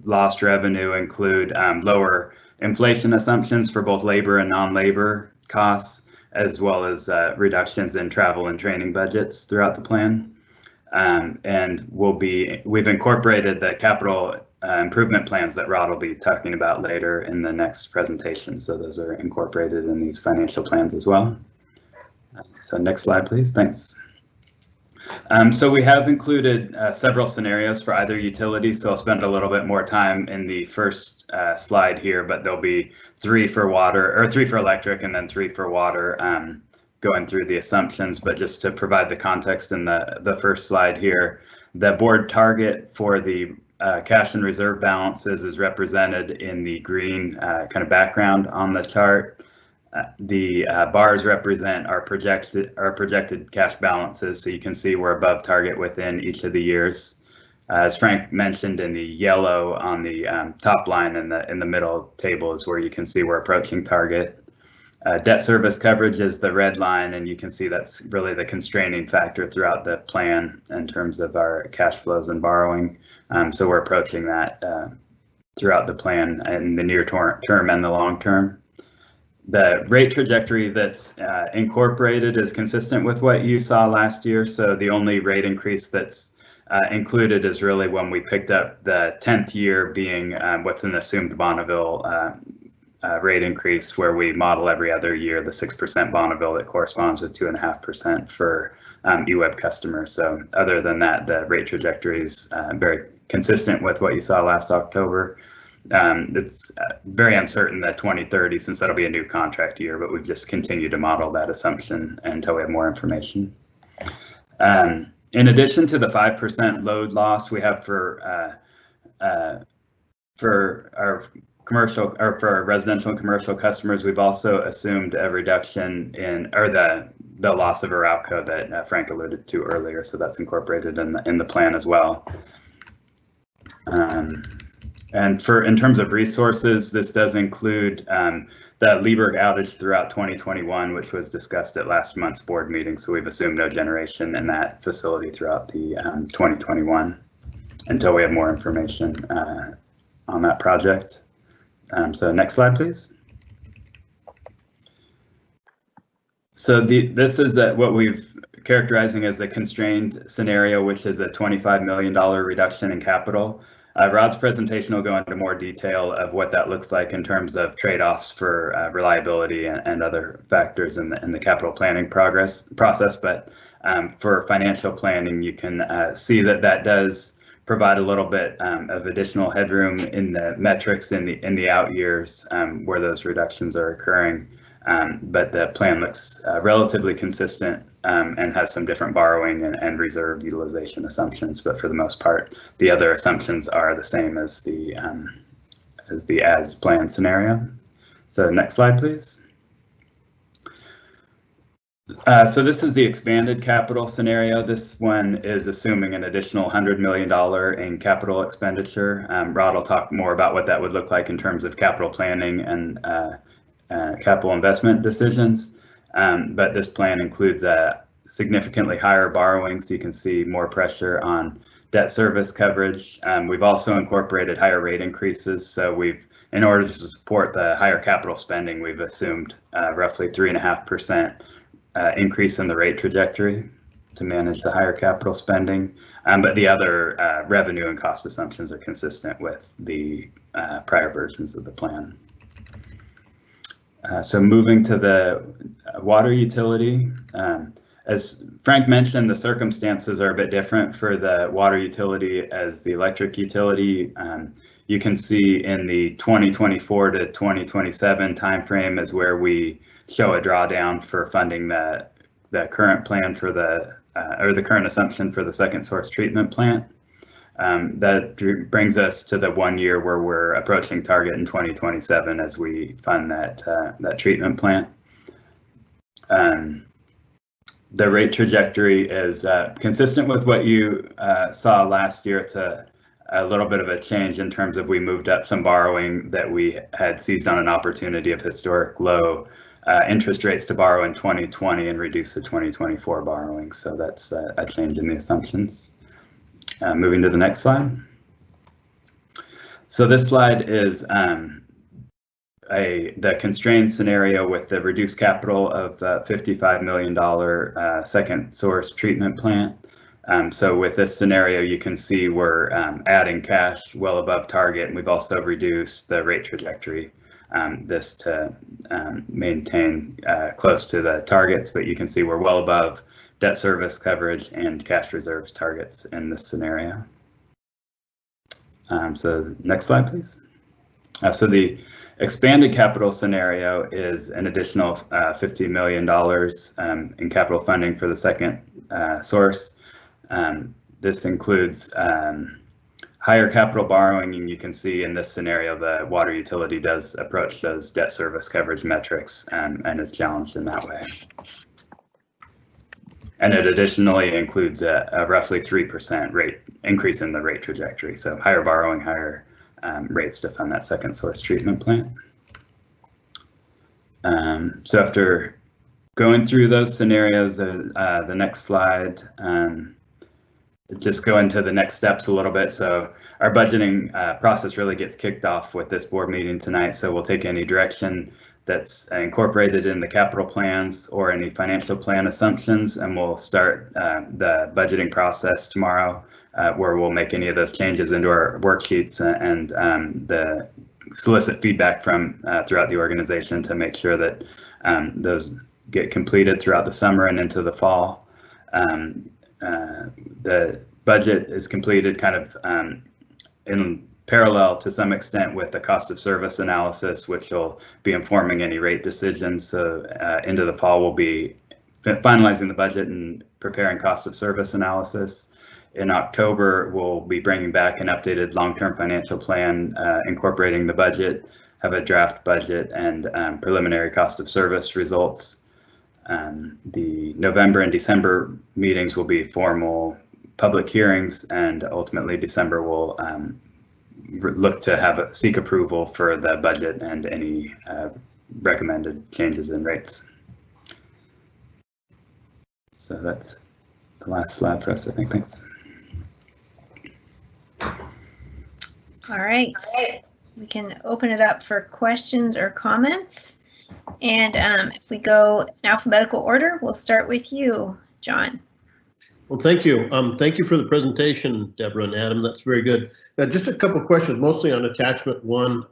lost revenue include lower inflation assumptions for both labor and non-labor costs, as well as reductions in travel and training budgets throughout the plan. And we've incorporated the capital improvement plans that Rod will be talking about later in the next presentation. So those are incorporated in these financial plans as well. So next slide, please. Thanks. So we have included several scenarios for either utility, so I'll spend a little bit more time in the first slide here, but there'll be 3 for water, or 3 for electric, and then 3 for water, going through the assumptions. But just to provide the context in the first slide here, the board target for the cash and reserve balances is represented in the green kind of background on the chart. The bars represent our projected cash balances, so you can see we're above target within each of the years. As Frank mentioned, in the yellow on the top line in the middle table is where you can see we're approaching target. Debt service coverage is the red line, and you can see that's really the constraining factor throughout the plan in terms of our cash flows and borrowing. So we're approaching that throughout the plan in the near term and the long term. The rate trajectory that's incorporated is consistent with what you saw last year. So the only rate increase that's included is really when we picked up the 10th year being what's an assumed Bonneville rate increase, where we model every other year the 6% Bonneville that corresponds with 2.5% for EWEB customers. So other than that, the rate trajectory is very consistent with what you saw last October. It's very uncertain that 2030, since that'll be a new contract year, but we've just continued to model that assumption until we have more information. In addition to the 5% load loss we have for our commercial, or for our residential and commercial customers, we've also assumed a reduction in, or the loss of Arauco that Frank alluded to earlier. So that's incorporated in the plan as well. And in terms of resources, this does include the Lieberg outage throughout 2021, which was discussed at last month's board meeting. So we've assumed no generation in that facility throughout the 2021 until we have more information on that project. So next slide, please. So this is what we've characterizing as the constrained scenario, which is a $25 million reduction in capital. Rod's presentation will go into more detail of what that looks like in terms of trade-offs for reliability and other factors in the capital planning process. But for financial planning, you can see that does provide a little bit of additional headroom in the metrics in the out years where those reductions are occurring. But the plan looks relatively consistent and has some different borrowing and reserve utilization assumptions, but for the most part, the other assumptions are the same as the as planned scenario. So next slide, please. So this is the expanded capital scenario. This one is assuming an additional $100 million in capital expenditure. Rod will talk more about what that would look like in terms of capital planning and capital investment decisions. But this plan includes significantly higher borrowings. So you can see more pressure on debt service coverage. We've also incorporated higher rate increases. So in order to support the higher capital spending, we've assumed roughly 3.5% increase in the rate trajectory to manage the higher capital spending. But the other revenue and cost assumptions are consistent with the prior versions of the plan. So moving to the water utility, as Frank mentioned, the circumstances are a bit different for the water utility as the electric utility. You can see in the 2024 to 2027 timeframe is where we show a drawdown for funding the current plan for the current assumption for the second source treatment plant. That brings us to the 1 year where we're approaching target in 2027 as we fund that treatment plant. The rate trajectory is consistent with what you saw last year. It's a little bit of a change in terms of we moved up some borrowing that we had seized on an opportunity of historic low interest rates to borrow in 2020 and reduce the 2024 borrowing. So that's a change in the assumptions. Moving to the next slide. So this slide is the constrained scenario with the reduced capital of $55 million second source treatment plant. So with this scenario, you can see we're adding cash well above target, and we've also reduced the rate trajectory. This to maintain close to the targets, but you can see we're well above debt service coverage and cash reserves targets in this scenario. So next slide, please. So the expanded capital scenario is an additional $50 million in capital funding for the second source. This includes higher capital borrowing, and you can see in this scenario the water utility does approach those debt service coverage metrics and is challenged in that way. And it additionally includes a roughly 3% rate increase in the rate trajectory. So higher borrowing, higher rates to fund that second source treatment plant. So after going through those scenarios, the next slide, just go into the next steps a little bit. So our budgeting process really gets kicked off with this board meeting tonight. So we'll take any direction that's incorporated in the capital plans or any financial plan assumptions, and we'll start the budgeting process tomorrow, where we'll make any of those changes into our worksheets and the solicit feedback from throughout the organization to make sure that those get completed throughout the summer and into the fall. The budget is completed kind of in parallel to some extent with the cost of service analysis, which will be informing any rate decisions. So into the fall, we'll be finalizing the budget and preparing cost of service analysis. In October, we'll be bringing back an updated long-term financial plan, incorporating the budget, have a draft budget and preliminary cost of service results. The November and December meetings will be formal public hearings, and ultimately December will look to seek approval for the budget and any recommended changes in rates. So that's the last slide for us, I think. Thanks. All right, we can open it up for questions or comments. And if we go in alphabetical order, we'll start with you, John. Well, thank you. Thank you for the presentation, Deborah and Adam. That's very good. Just a couple of questions, mostly on attachment 1,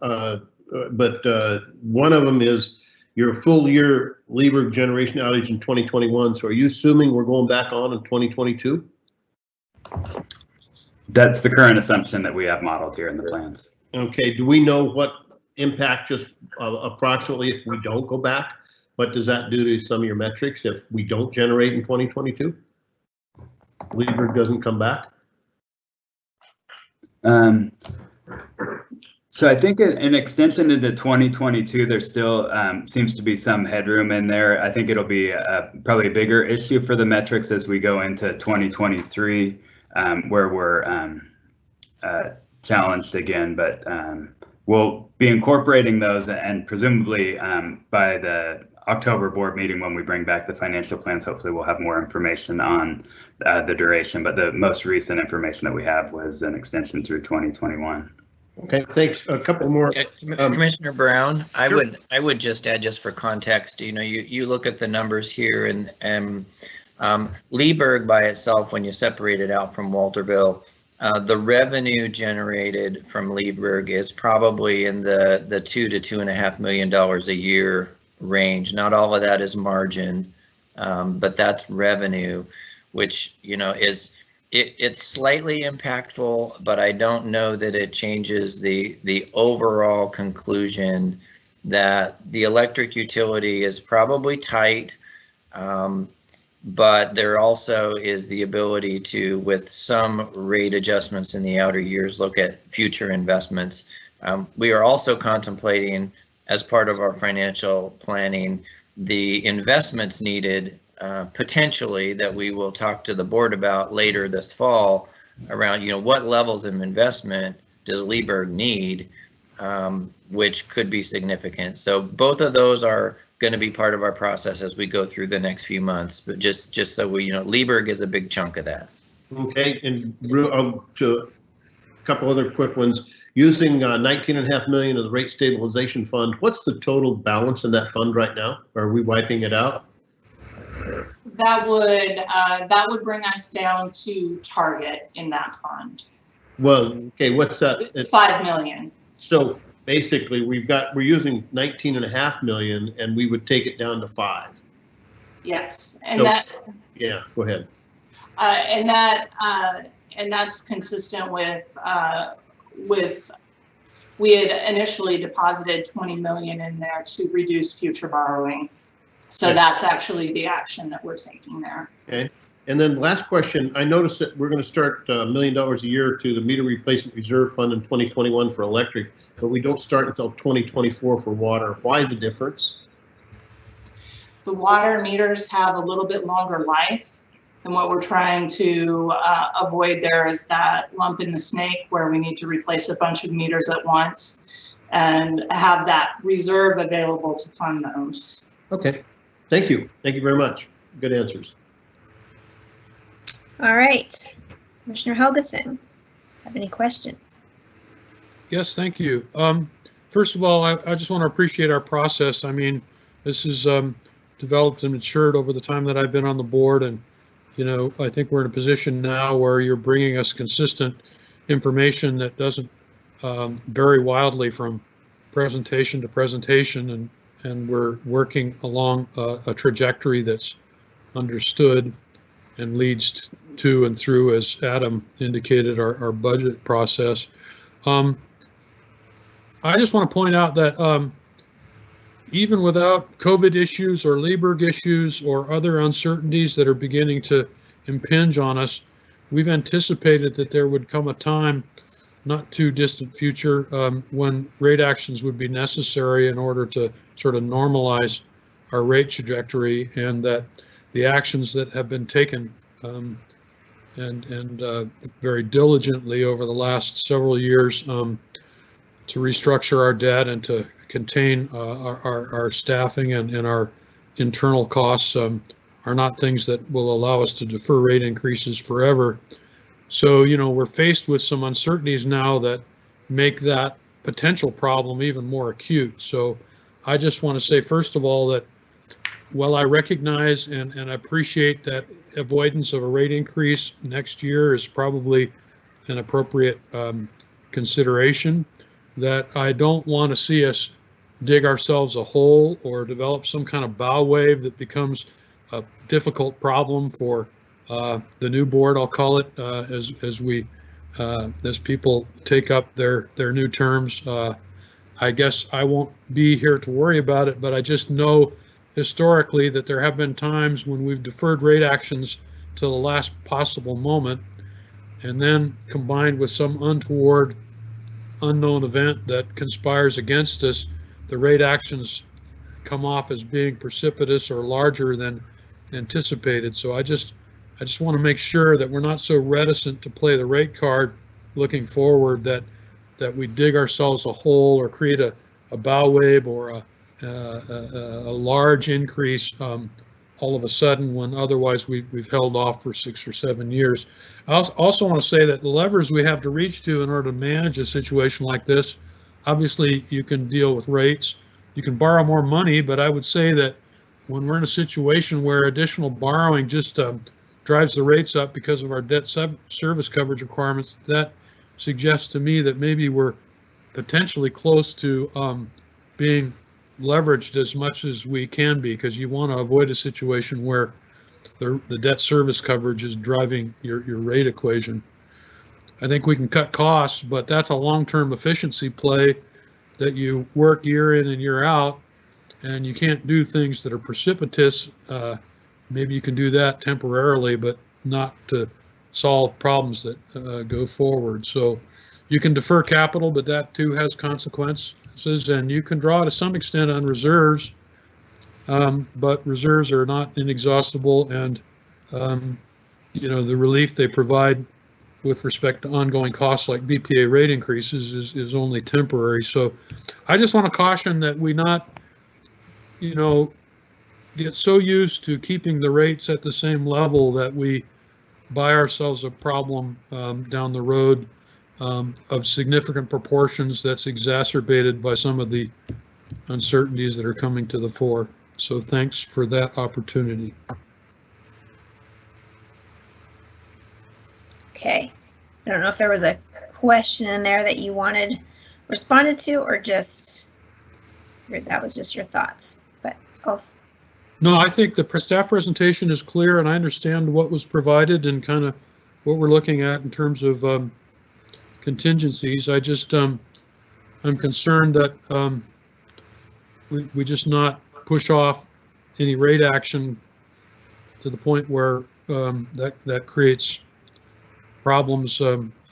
but one of them is your full year Lieberg generation outage in 2021. So are you assuming we're going back on in 2022? That's the current assumption that we have modeled here in the plans. Okay, do we know what impact just approximately if we don't go back? What does that do to some of your metrics if we don't generate in 2022? Lieberg doesn't come back? So I think an extension into 2022, there still seems to be some headroom in there. I think it'll be probably a bigger issue for the metrics as we go into 2023, where we're challenged again, but we'll be incorporating those, and presumably by the October board meeting, when we bring back the financial plans, hopefully we'll have more information on the duration, but the most recent information that we have was an extension through 2021. Okay, thanks. A couple more. Commissioner Brown, Sure. I would just add, just for context, you know, you look at the numbers here, and Lieberg by itself, when you separate it out from Walterville, the revenue generated from Lieberg is probably in the $2 to $2.5 million a year range. Not all of that is margin, but that's revenue, which, you know, it's slightly impactful, but I don't know that it changes the overall conclusion that the electric utility is probably tight, but there also is the ability to, with some rate adjustments in the outer years, look at future investments. We are also contemplating, as part of our financial planning, the investments needed potentially that we will talk to the board about later this fall around, you know, what levels of investment does Lieberg need, which could be significant. So both of those are going to be part of our process as we go through the next few months, but just so we, you know, Lieberg is a big chunk of that. Okay, and to a couple other quick ones. Using $19.5 million of the rate stabilization fund, what's the total balance in that fund right now? Are we wiping it out? That would bring us down to target in that fund. Well, okay, what's that? $5 million. So basically, we're using $19.5 million, and we would take it down to 5. Yes, and So, that. Yeah, go ahead. And that's consistent with we had initially deposited 20 million in there to reduce future borrowing. So that's actually the action that we're taking there. Okay. And then last question, I noticed that we're going to start $1 million a year to the meter replacement reserve fund in 2021 for electric, but we don't start until 2024 for water. Why the difference? The water meters have a little bit longer life, and what we're trying to avoid there is that lump in the snake where we need to replace a bunch of meters at once and have that reserve available to fund those. Okay, thank you. Thank you very much. Good answers. All right, Commissioner Helgeson, have any questions? Yes, thank you. First of all, I just want to appreciate our process. I mean, this is developed and matured over the time that I've been on the board, and you know, I think we're in a position now where you're bringing us consistent information that doesn't vary wildly from presentation to presentation, and we're working along a trajectory that's understood and leads to and through, as Adam indicated, our budget process. I just want to point out that even without COVID issues or Lieberg issues or other uncertainties that are beginning to impinge on us, we've anticipated that there would come a time, not too distant future, when rate actions would be necessary in order to sort of normalize our rate trajectory, and that the actions that have been taken and very diligently over the last several years to restructure our debt and to contain our staffing and our internal costs are not things that will allow us to defer rate increases forever. So, you know, we're faced with some uncertainties now that make that potential problem even more acute. So I just want to say, first of all, that while I recognize and appreciate that avoidance of a rate increase next year is probably an appropriate consideration, that I don't want to see us dig ourselves a hole or develop some kind of bow wave that becomes a difficult problem for the new board, I'll call it, as people take up their new terms. I guess I won't be here to worry about it, but I just know historically that there have been times when we've deferred rate actions to the last possible moment, and then combined with some untoward, unknown event that conspires against us, the rate actions come off as being precipitous or larger than anticipated. So I just want to make sure that we're not so reticent to play the rate card looking forward that we dig ourselves a hole or create a bow wave or a large increase all of a sudden when otherwise we've held off for 6 or 7 years. I also want to say that the levers we have to reach to in order to manage a situation like this, obviously you can deal with rates, you can borrow more money, but I would say that when we're in a situation where additional borrowing just drives the rates up because of our debt service coverage requirements, that suggests to me that maybe we're potentially close to being leveraged as much as we can be, because you want to avoid a situation where the debt service coverage is driving your rate equation. I think we can cut costs, but that's a long-term efficiency play that you work year in and year out, and you can't do things that are precipitous. Maybe you can do that temporarily, but not to solve problems that go forward. So you can defer capital, but that too has consequences, and you can draw to some extent on reserves, but reserves are not inexhaustible, and you know, the relief they provide with respect to ongoing costs like BPA rate increases is only temporary. So I just want to caution that we not, you know, get so used to keeping the rates at the same level that we buy ourselves a problem down the road of significant proportions that's exacerbated by some of the uncertainties that are coming to the fore. So thanks for that opportunity. Okay, I don't know if there was a question in there that you wanted responded to, or just that was just your thoughts, but also. No, I think the staff presentation is clear, and I understand what was provided and kind of what we're looking at in terms of contingencies. I just I'm concerned that we just not push off any rate action to the point where that creates problems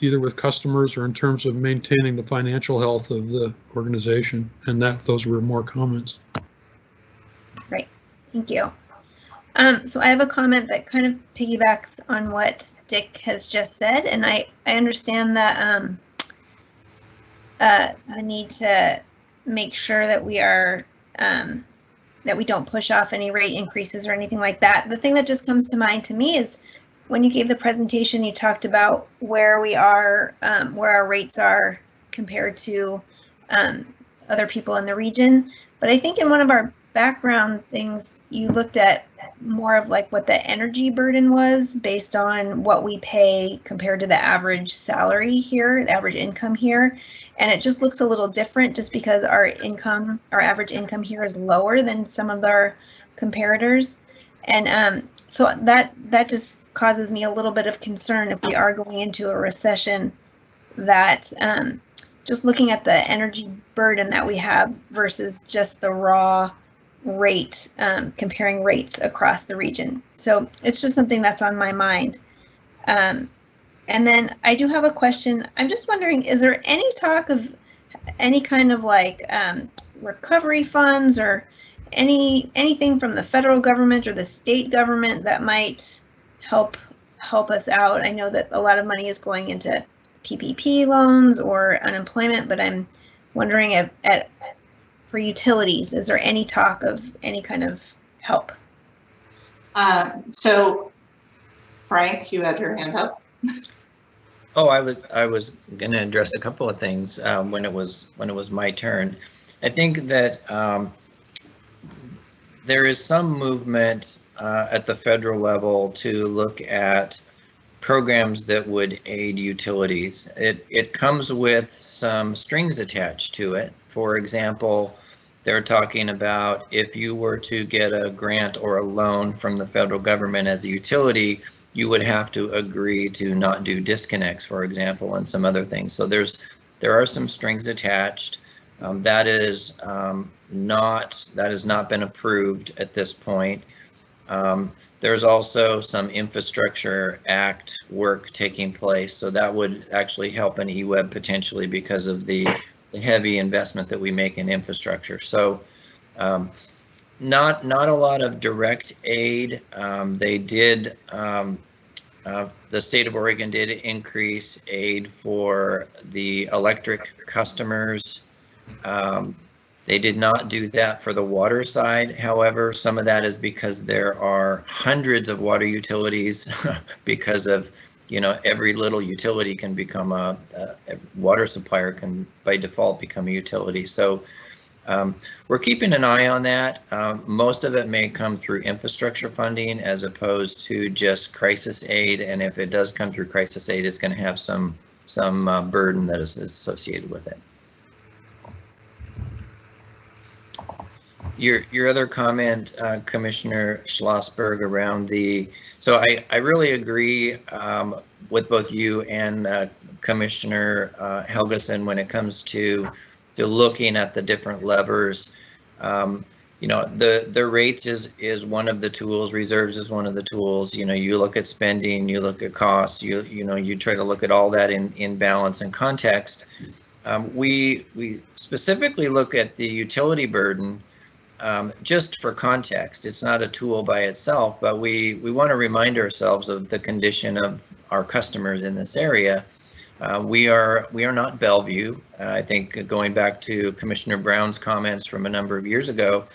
either with customers or in terms of maintaining the financial health of the organization. And those were more comments. Right. Thank you. So I have a comment that kind of piggybacks on what Dick has just said, and I understand that the need to make sure that we are that we don't push off any rate increases or anything like that. The thing that just comes to mind to me is when you gave the presentation, you talked about where we are, where our rates are compared to other people in the region. But I think in one of our background things, you looked at more of like what the energy burden was based on what we pay compared to the average salary here, the average income here. And it just looks a little different just because our average income here is lower than some of our comparators. And so that just causes me a little bit of concern if we are going into a recession, that just looking at the energy burden that we have versus just the raw rate, comparing rates across the region. So it's just something that's on my mind. And then I do have a question. I'm just wondering, is there any talk of any kind of like recovery funds or anything from the federal government or the state government that might help us out? I know that a lot of money is going into PPP loans or unemployment, but I'm wondering if for utilities, is there any talk of any kind of help? So Frank, you had your hand up. Oh, I was going to address a couple of things when it was my turn. I think that there is some movement at the federal level to look at programs that would aid utilities. It comes with some strings attached to it. For example, they're talking about if you were to get a grant or a loan from the federal government as a utility, you would have to agree to not do disconnects, for example, and some other things. So there are some strings attached. That has not been approved at this point. There's also some Infrastructure Act work taking place, so that would actually help an EWEB potentially because of the heavy investment that we make in infrastructure. So not a lot of direct aid. They did, the state of Oregon did increase aid for the electric customers. They did not do that for the water side. However, some of that is because there are hundreds of water utilities because of, every little utility can become a water supplier can by default become a utility. So we're keeping an eye on that. Most of it may come through infrastructure funding as opposed to just crisis aid. And if it does come through crisis aid, it's going to have some burden that is associated with it. Your other comment, Commissioner Schlossberg, around so I really agree with both you and Commissioner Helgeson when it comes to looking at the different levers. The rates is one of the tools, reserves is one of the tools. You look at spending, you look at costs, you try to look at all that in balance and context. We specifically look at the utility burden. Just for context, it's not a tool by itself, but we want to remind ourselves of the condition of our customers in this area. We are not Bellevue. I think going back to Commissioner Brown's comments from a number of years ago,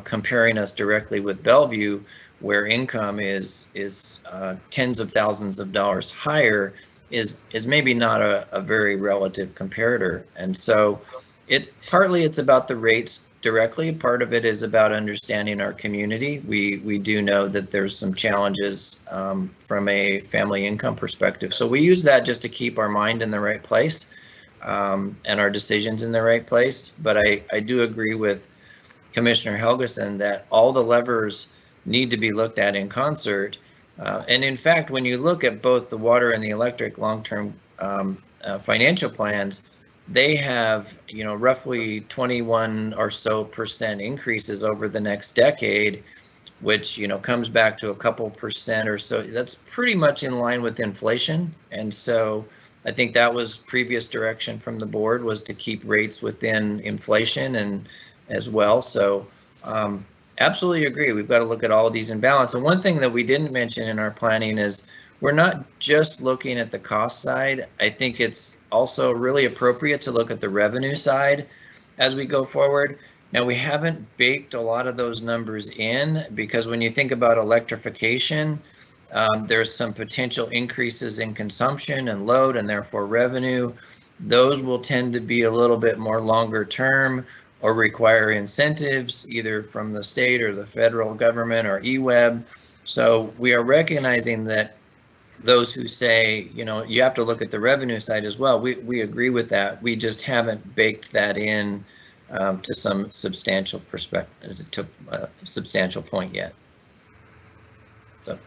comparing us directly with Bellevue, where income is tens of thousands of dollars higher, is maybe not a very relative comparator. And so partly it's about the rates directly. Part of it is about understanding our community. We do know that there's some challenges from a family income perspective. So we use that just to keep our mind in the right place and our decisions in the right place. But I do agree with Commissioner Helgeson that all the levers need to be looked at in concert. And in fact, when you look at both the water and the electric long-term financial plans, they have, roughly 21% or so increases over the next decade, which, comes back to a couple percent or so. That's pretty much in line with inflation. And so I think that was previous direction from the board, was to keep rates within inflation and as well. So absolutely agree. We've got to look at all of these in balance. And one thing that we didn't mention in our planning is we're not just looking at the cost side. I think it's also really appropriate to look at the revenue side as we go forward. Now, we haven't baked a lot of those numbers in because when you think about electrification, there's some potential increases in consumption and load and therefore revenue. Those will tend to be a little bit more longer term or require incentives either from the state or the federal government or EWEB. So we are recognizing that those who say, you have to look at the revenue side as well. We agree with that. We just haven't baked that in to some substantial perspective, to a substantial point yet. So,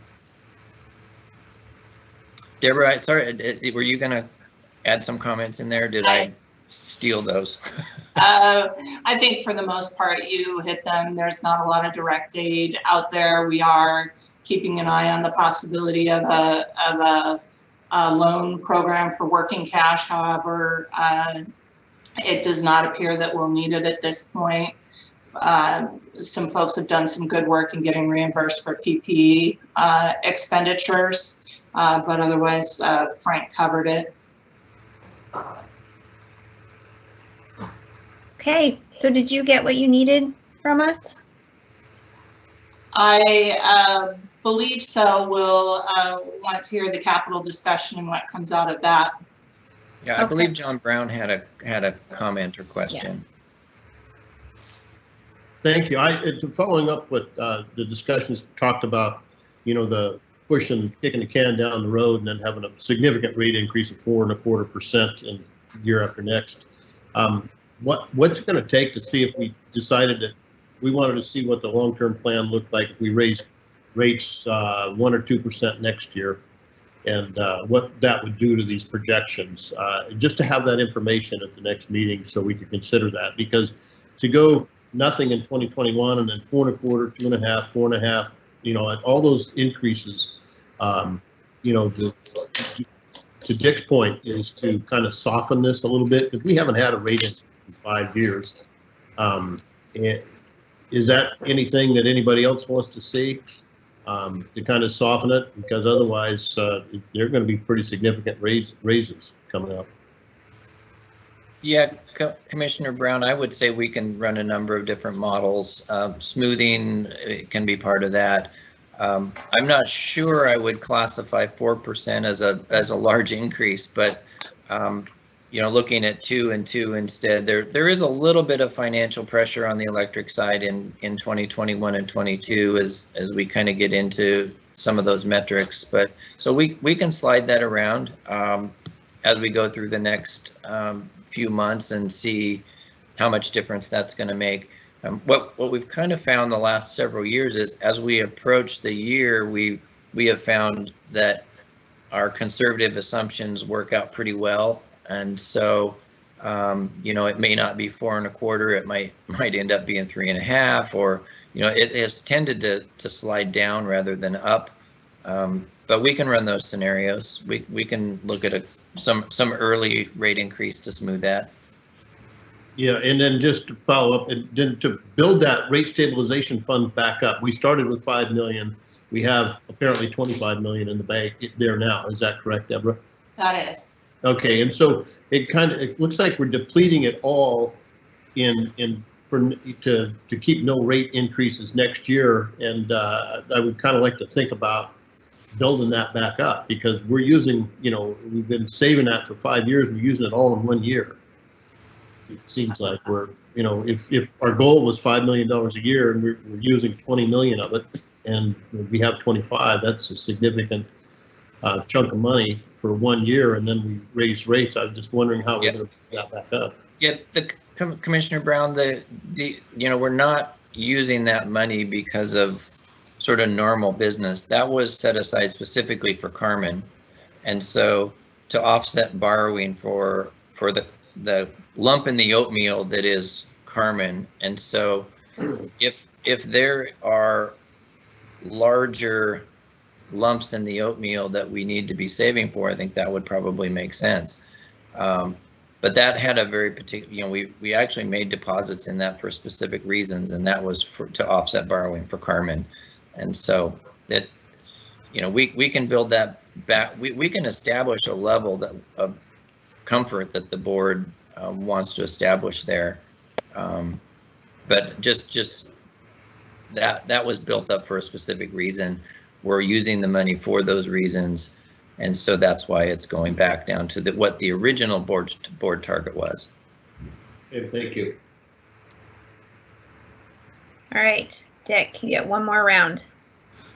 Deborah, sorry, were you going to add some comments in there? Did I steal those? I think for the most part you hit them. There's not a lot of direct aid out there. We are keeping an eye on the possibility of a loan program for working cash. However, it does not appear that we'll need it at this point. Some folks have done some good work in getting reimbursed for PPE expenditures, but otherwise Frank covered it. Okay, so did you get what you needed from us? I believe so. We'll want to hear the capital discussion and what comes out of that. Yeah, I believe John Brown had a comment or question. Yeah. Thank you. Following up with the discussions talked about, the pushing, kicking the can down the road and then having a significant rate increase of 4.25% in year after next. What's it going to take to see if we decided that we wanted to see what the long-term plan looked like if we raised rates 1 or 2% next year, and what that would do to these projections, just to have that information at the next meeting so we could consider that, because to go nothing in 2021 and then 4.25%, 2.5%, 4.5%, at all those increases, to Dick's point is to kind of soften this a little bit, because we haven't had a rate increase in 5 years. Is that anything that anybody else wants to see to kind of soften it? Because otherwise, there are going to be pretty significant raises coming up. Yeah, Commissioner Brown, I would say we can run a number of different models. Smoothing can be part of that. I'm not sure I would classify 4% as a large increase, but looking at 2 and 2 instead, there is a little bit of financial pressure on the electric side in 2021 and 22 as we kind of get into some of those metrics. But so we can slide that around as we go through the next few months and see how much difference that's going to make. What we've kind of found the last several years is as we approach the year, we have found that our conservative assumptions work out pretty well. And so, it may not be 4.25, it might end up being 3.5, or, it has tended to slide down rather than up. But we can run those scenarios. We can look at some early rate increase to smooth that. Yeah, and then just to follow up, and then to build that rate stabilization fund back up, we started with 5 million. We have apparently 25 million in the bank there now. Is that correct, Deborah? That is. Okay, and so it looks like we're depleting it all to keep no rate increases next year, and I would kind of like to think about building that back up, because we're using, we've been saving that for 5 years, we're using it all in 1 year. It seems like we're, if our goal was $5 million a year and we're using 20 million of it, and we have 25, that's a significant chunk of money for 1 year, and then we raise rates. I was just wondering how we're going to get that back up. Yeah, Commissioner Brown, we're not using that money because of sort of normal business. That was set aside specifically for Carmen, and so to offset borrowing for the lump in the oatmeal that is Carmen. And so if there are larger lumps in the oatmeal that we need to be saving for, I think that would probably make sense. But that had a very particular, we actually made deposits in that for specific reasons, and that was to offset borrowing for Carmen. And so that, we can build that back. We can establish a level of comfort that the board wants to establish there. But just that was built up for a specific reason. We're using the money for those reasons, and so that's why it's going back down to what the original board target was. Okay, thank you. All right, Dick, you get one more round.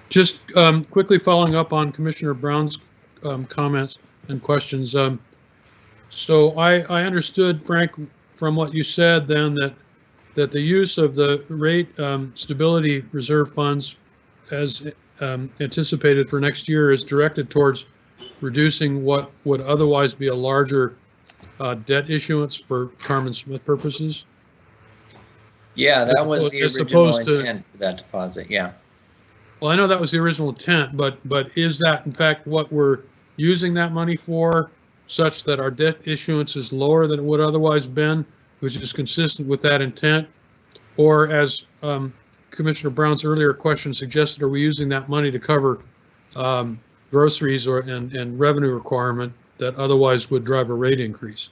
Just quickly following up on Commissioner Brown's comments and questions. So I understood, Frank, from what you said then that the use of the rate stability reserve funds as anticipated for next year is directed towards reducing what would otherwise be a larger debt issuance for Carmen Smith purposes? Yeah, that was the As original opposed to- intent for that deposit, yeah. Well, I know that was the original intent, but is that in fact what we're using that money for, such that our debt issuance is lower than it would otherwise been, which is consistent with that intent? Or as Commissioner Brown's earlier question suggested, are we using that money to cover groceries and revenue requirement that otherwise would drive a rate increase?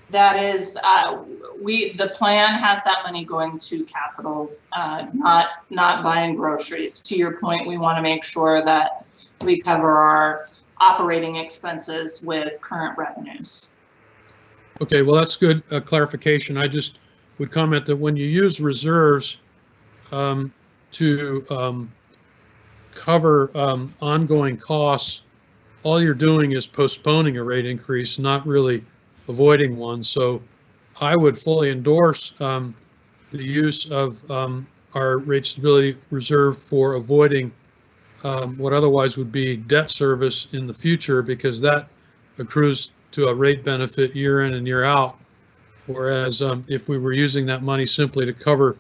That is, the plan has that money going to capital, not buying groceries. To your point, we want to make sure that we cover our operating expenses with current revenues. Okay, well, that's good clarification. I just would comment that when you use reserves to cover ongoing costs, all you're doing is postponing a rate increase, not really avoiding one. So I would fully endorse the use of our rate stability reserve for avoiding what otherwise would be debt service in the future, because that accrues to a rate benefit year in and year out. Whereas if we were using that money simply to cover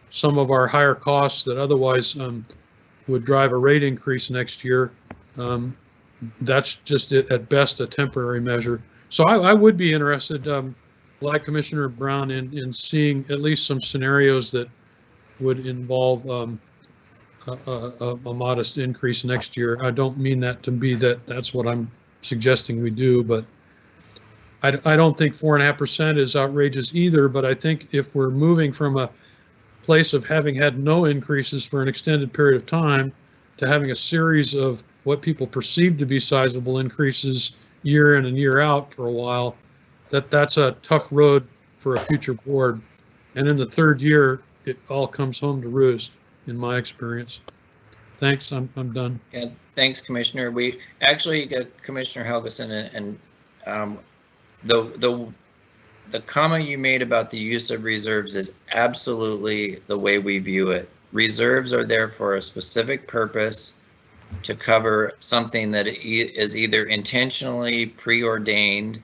some of our higher costs that otherwise would drive a rate increase next year, that's just at best a temporary measure. So I would be interested, like Commissioner Brown, in seeing at least some scenarios that would involve a modest increase next year. I don't mean that to be that's what I'm suggesting we do, but I don't think 4.5% is outrageous either. But I think if we're moving from a place of having had no increases for an extended period of time to having a series of what people perceive to be sizable increases year in and year out for a while, that's a tough road for a future board. And in the third year, it all comes home to roost, in my experience. Thanks, I'm done. Yeah, thanks, Commissioner. We actually got Commissioner Helgeson, and the comment you made about the use of reserves is absolutely the way we view it. Reserves are there for a specific purpose, to cover something that is either intentionally preordained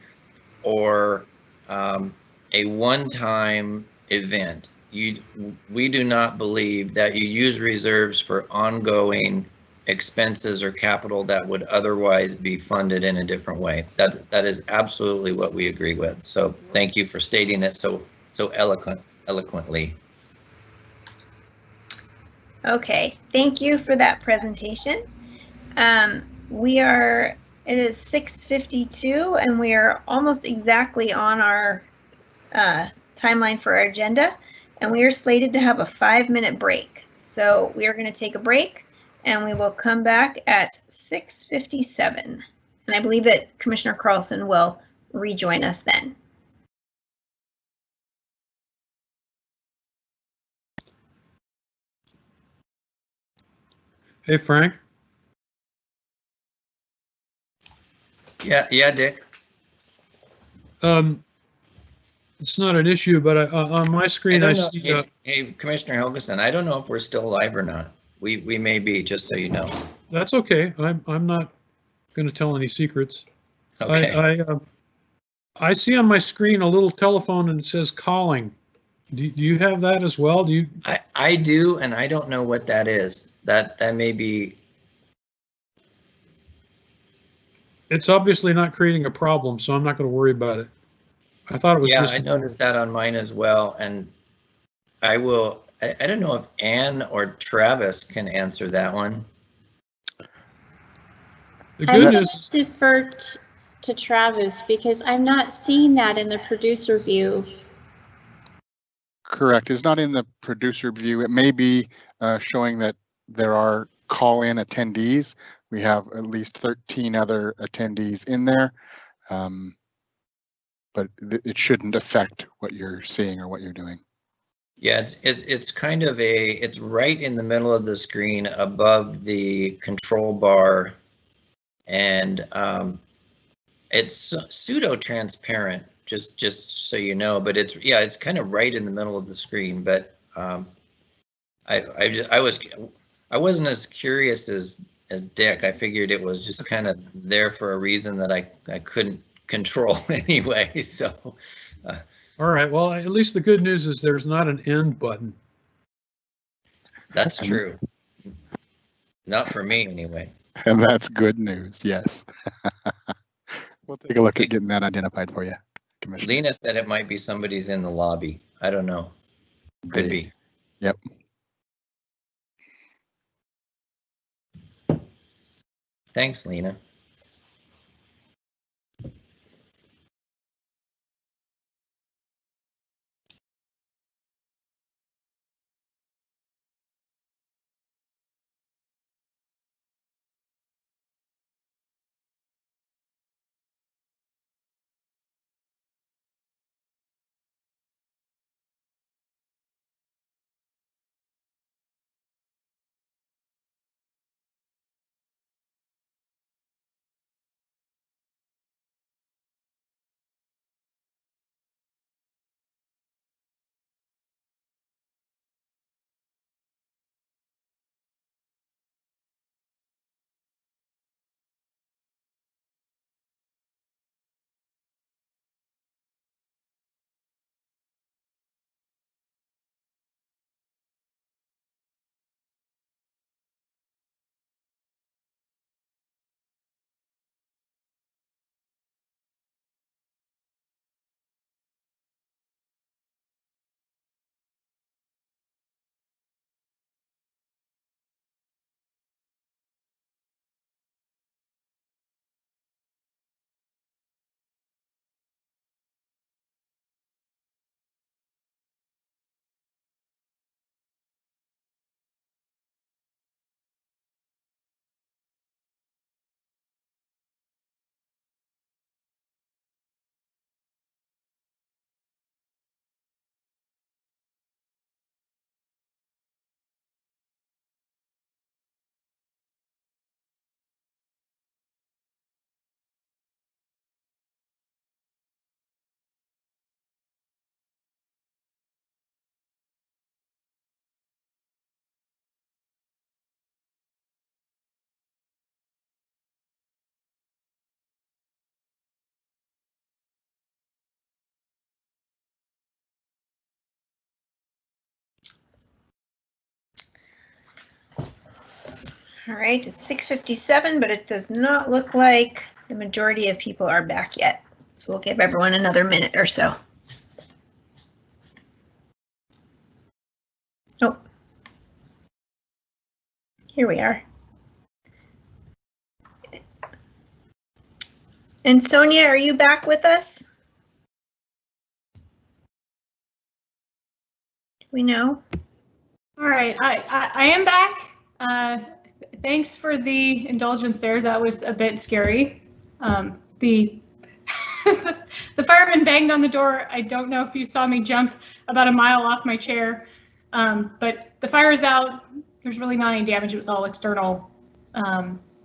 or a one-time event. We do not believe that you use reserves for ongoing expenses or capital that would otherwise be funded in a different way. That is absolutely what we agree with. So thank you for stating that so eloquently. Okay, thank you for that presentation. It is 6:52 and we are almost exactly on our timeline for our agenda, and we are slated to have a 5-minute break. So we are going to take a break and we will come back at 6:57. And I believe that Commissioner Carlson will rejoin us then. Hey, Frank. Yeah, Dick. It's not an issue, but on my screen I see. Hey, Commissioner Helgeson, I don't know if we're still live or not. We may be, just so you know. That's okay. I'm not going to tell any secrets. Okay. I see on my screen a little telephone and it says calling. Do you have that as well? Do you? I do, and I don't know what that is. That may be. It's obviously not creating a problem, so I'm not going to worry about it. I thought it was just. Yeah, I noticed that on mine as well, and I will. I don't know if Ann or Travis can answer that one. The good news. I defer to Travis because I'm not seeing that in the producer view. Correct. It's not in the producer view. It may be showing that there are call-in attendees. We have at least 13 other attendees in there, but it shouldn't affect what you're seeing or what you're doing. Yeah, it's kind of it's right in the middle of the screen above the control bar, and it's pseudo-transparent. Just so you know, but it's kind of right in the middle of the screen. But I wasn't as curious as as Dick. I figured it was just kind of there for a reason that I couldn't control anyway. So. All right. Well, at least the good news is there's not an end button. That's true. Not for me anyway. And that's good news, yes. We'll take a look at getting that identified for you, Commissioner. Lena said it might be somebody's in the lobby. I don't know. Could be. Yep. Thanks, Lena. All right, it's 6:57, but it does not look like the majority of people are back yet. So we'll give everyone another minute or so. Oh, here we are. And Sonia, are you back with us? Do we know? All right, I am back. Thanks for the indulgence there. That was a bit scary. The the fireman banged on the door. I don't know if you saw me jump about a mile off my chair, but the fire is out. There's really not any damage. It was all external.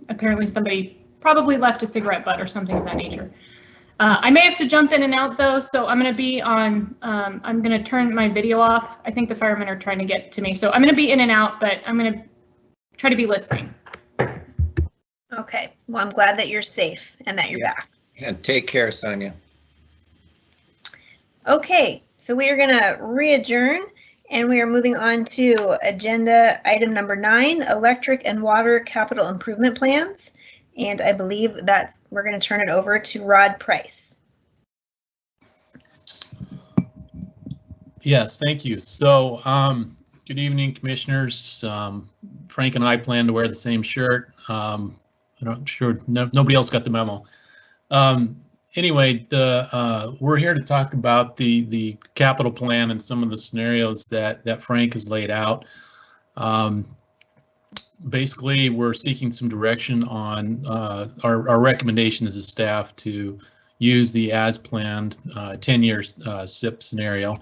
Apparently somebody probably left a cigarette butt or something of that nature. I may have to jump in and out though, so I'm going to be on, I'm going to turn my video off. I think the firemen are trying to get to me, so I'm going to be in and out, but I'm going to try to be listening. Okay, well, I'm glad that you're safe and that you're back. And take care, Sonia. Okay, so we are going to re-adjourn and we are moving on to agenda item number 9, electric and water capital improvement plans. And I believe that we're going to turn it over to Rod Price. Yes, thank you. So, good evening, commissioners. Frank and I plan to wear the same shirt. I'm not sure nobody else got the memo. Anyway, we're here to talk about the capital plan and some of the scenarios that Frank has laid out. Basically, we're seeking some direction on our recommendation as a staff to use the as planned 10-year SIP scenario.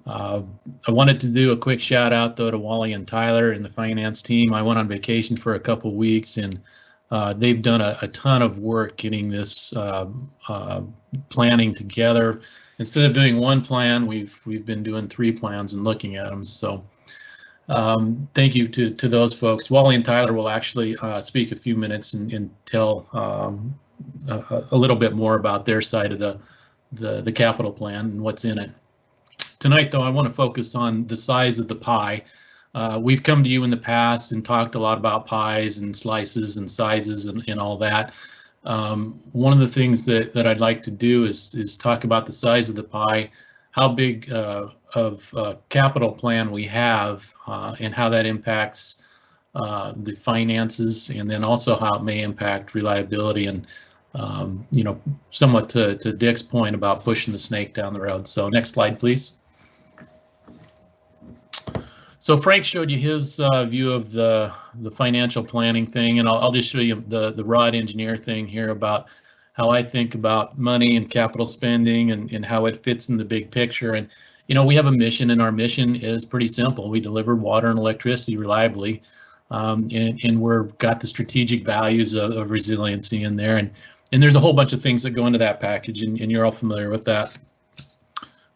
I wanted to do a quick shout out though to Wally and Tyler and the finance team. I went on vacation for a couple weeks and they've done a ton of work getting this planning together. Instead of doing one plan, we've been doing 3 plans and looking at them. So Thank you to those folks. Wally and Tyler will actually speak a few minutes and tell a little bit more about their side of the capital plan and what's in it. Tonight, though, I want to focus on the size of the pie. We've come to you in the past and talked a lot about pies and slices and sizes and all that. One of the things that I'd like to do is talk about the size of the pie, how big of capital plan we have, and how that impacts the finances, and then also how it may impact reliability and you know, somewhat to Dick's point about pushing the snake down the road. So next slide, please. So Frank showed you his view of the financial planning thing, and I'll just show you the rod engineer thing here about how I think about money and capital spending and how it fits in the big picture. And you know, we have a mission, and our mission is pretty simple. We deliver water and electricity reliably, and we've got the strategic values of resiliency in there. And there's a whole bunch of things that go into that package, and you're all familiar with that.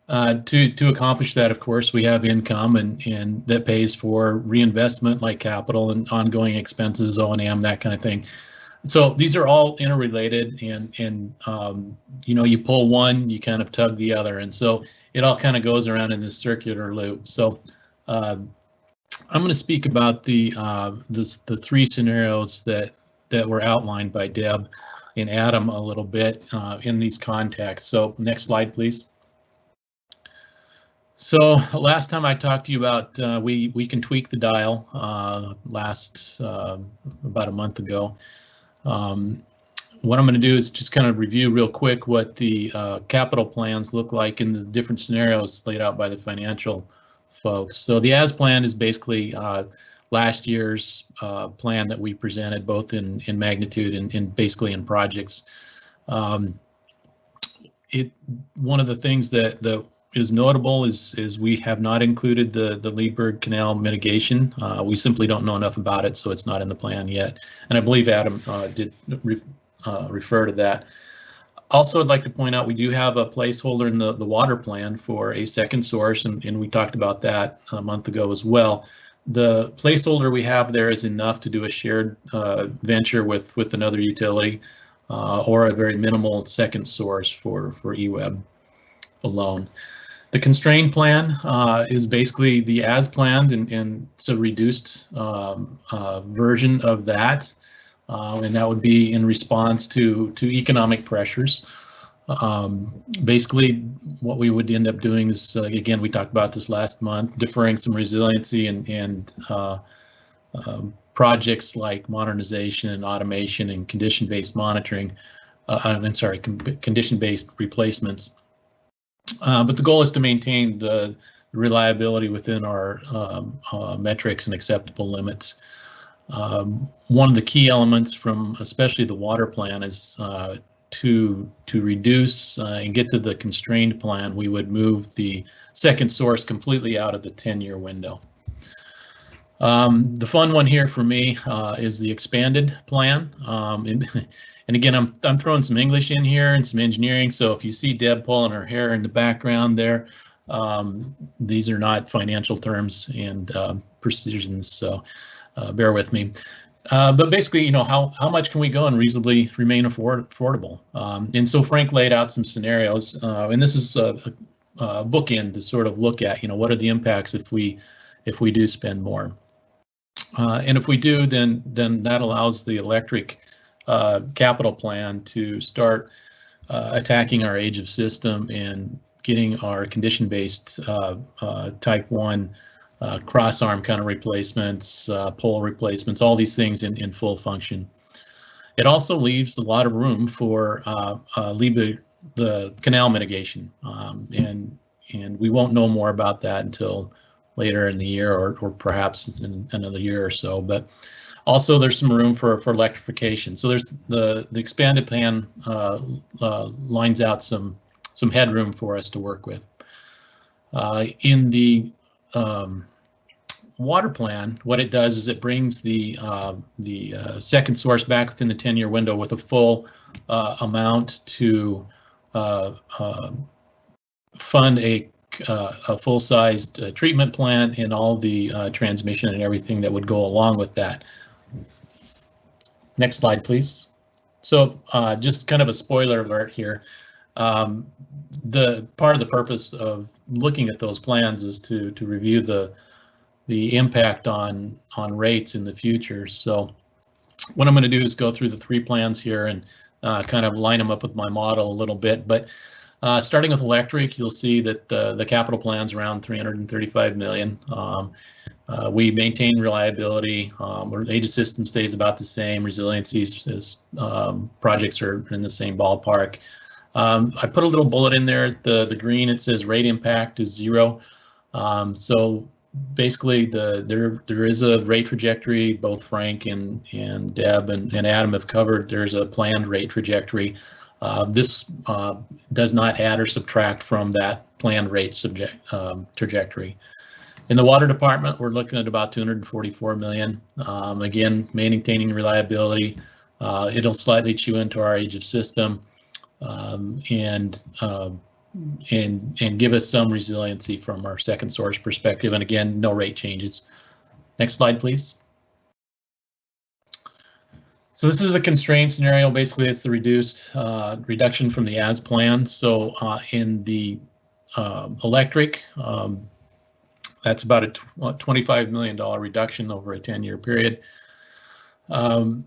To accomplish that, of course, we have income and that pays for reinvestment like capital and ongoing expenses, O&M, that kind of thing. So these are all interrelated, and you know, you pull one, you kind of tug the other, and so it all kind of goes around in this circular loop. So I'm going to speak about the three scenarios that were outlined by Deb and Adam a little bit in these contexts. So next slide, please. So last time I talked to you about we can tweak the dial about a month ago. What I'm going to do is just kind of review real quick what the capital plans look like in the different scenarios laid out by the financial folks. So the as plan is basically last year's plan that we presented, both in magnitude and basically in projects. One of the things that is notable is we have not included the Liebberg Canal mitigation. We simply don't know enough about it, so it's not in the plan yet. And I believe Adam did refer to that. Also, I'd like to point out we do have a placeholder in the water plan for a second source, and we talked about that a month ago as well. The placeholder we have there is enough to do a shared venture with another utility or a very minimal second source for EWEB alone. The constrained plan is basically the as planned, and it's a reduced version of that, and that would be in response to economic pressures. Basically, what we would end up doing is, again, we talked about this last month, deferring some resiliency and projects like modernization and automation and condition-based monitoring. I'm sorry, condition-based replacements. But the goal is to maintain the reliability within our metrics and acceptable limits. One of the key elements from especially the water plan is to reduce and get to the constrained plan, we would move the second source completely out of the 10-year window. The fun one here for me is the expanded plan. And again, I'm throwing some English in here and some engineering. So if you see Deb pulling her hair in the background there, these are not financial terms and precisions. So bear with me. But basically, you know, how much can we go and reasonably remain affordable? And so Frank laid out some scenarios, and this is a bookend to sort of look at, you know, what are the impacts if we do spend more. And if we do, then that allows the electric capital plan to start attacking our age of system and getting our condition-based type 1 cross-arm kind of replacements, pole replacements, all these things in full function. It also leaves a lot of room for the canal mitigation, and we won't know more about that until later in the year or perhaps in another year or so. But also there's some room for electrification. So there's the expanded plan lines out some headroom for us to work with. In the water plan, what it does is it brings the second source back within the 10-year window with a full amount to fund a a full-sized treatment plant and all the transmission and everything that would go along with that. Next slide, please. So just kind of a spoiler alert here. The part of the purpose of looking at those plans is to review the impact on rates in the future. So what I'm going to do is go through the 3 plans here and kind of line them up with my model a little bit. But starting with electric, you'll see that the capital plan's around $335 million. We maintain reliability. Our age of system stays about the same. Resiliencies as projects are in the same ballpark. I put a little bullet in there. The green, it says rate impact is 0. So basically, there is a rate trajectory. Both Frank and Deb and Adam have covered. There's a planned rate trajectory. This does not add or subtract from that planned rate trajectory. In the water department, we're looking at about $244 million. Again, maintaining reliability. It'll slightly chew into our age of system and give us some resiliency from our second source perspective. And again, no rate changes. Next slide, please. So this is a constraint scenario. Basically, it's the reduction from the as planned. So in the electric, that's about a $25 million reduction over a 10-year period. Our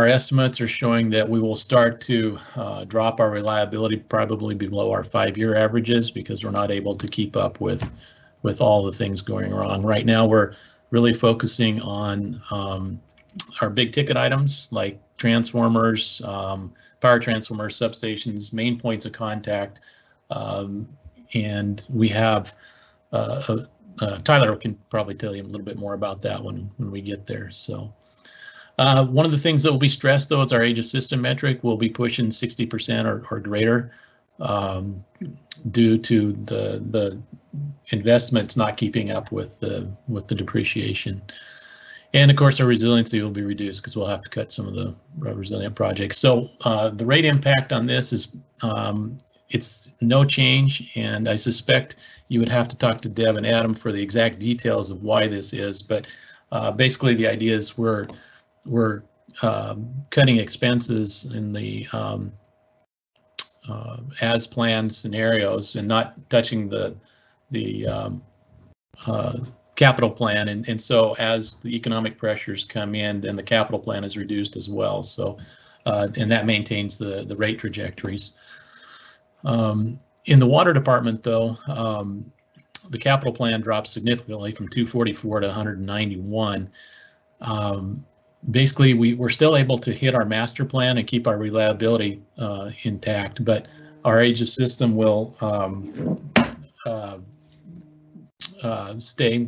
estimates are showing that we will start to drop our reliability probably below our 5-year averages because we're not able to keep up with all the things going wrong. Right now, we're really focusing on our big ticket items like transformers, power transformers, substations, main points of contact, and we have Tyler can probably tell you a little bit more about that when we get there. So one of the things that will be stressed, though, is our age of system metric. We'll be pushing 60% or greater due to the investments not keeping up with the depreciation. And of course, our resiliency will be reduced because we'll have to cut some of the resilient projects. So the rate impact on this is it's no change, and I suspect you would have to talk to Deb and Adam for the exact details of why this is. But basically, the idea is we're cutting expenses in the as planned scenarios and not touching the capital plan, and so as the economic pressures come in, then the capital plan is reduced as well. So and that maintains the rate trajectories. In the water department, though, the capital plan drops significantly from 244 to 191. Basically, we're still able to hit our master plan and keep our reliability intact, but our age of system will stay,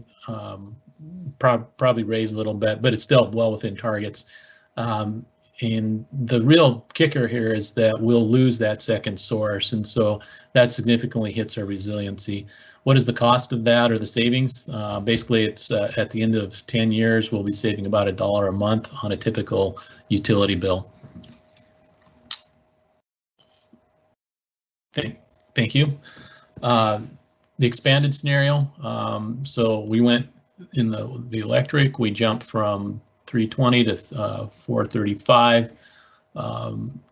probably raise a little bit, but it's still well within targets. And the real kicker here is that we'll lose that second source, and so that significantly hits our resiliency. What is the cost of that, or the savings? Basically, it's at the end of 10 years, we'll be saving about $1 a month on a typical utility bill. Thank you. The expanded scenario, so we went in the electric, we jumped from 320 to 435.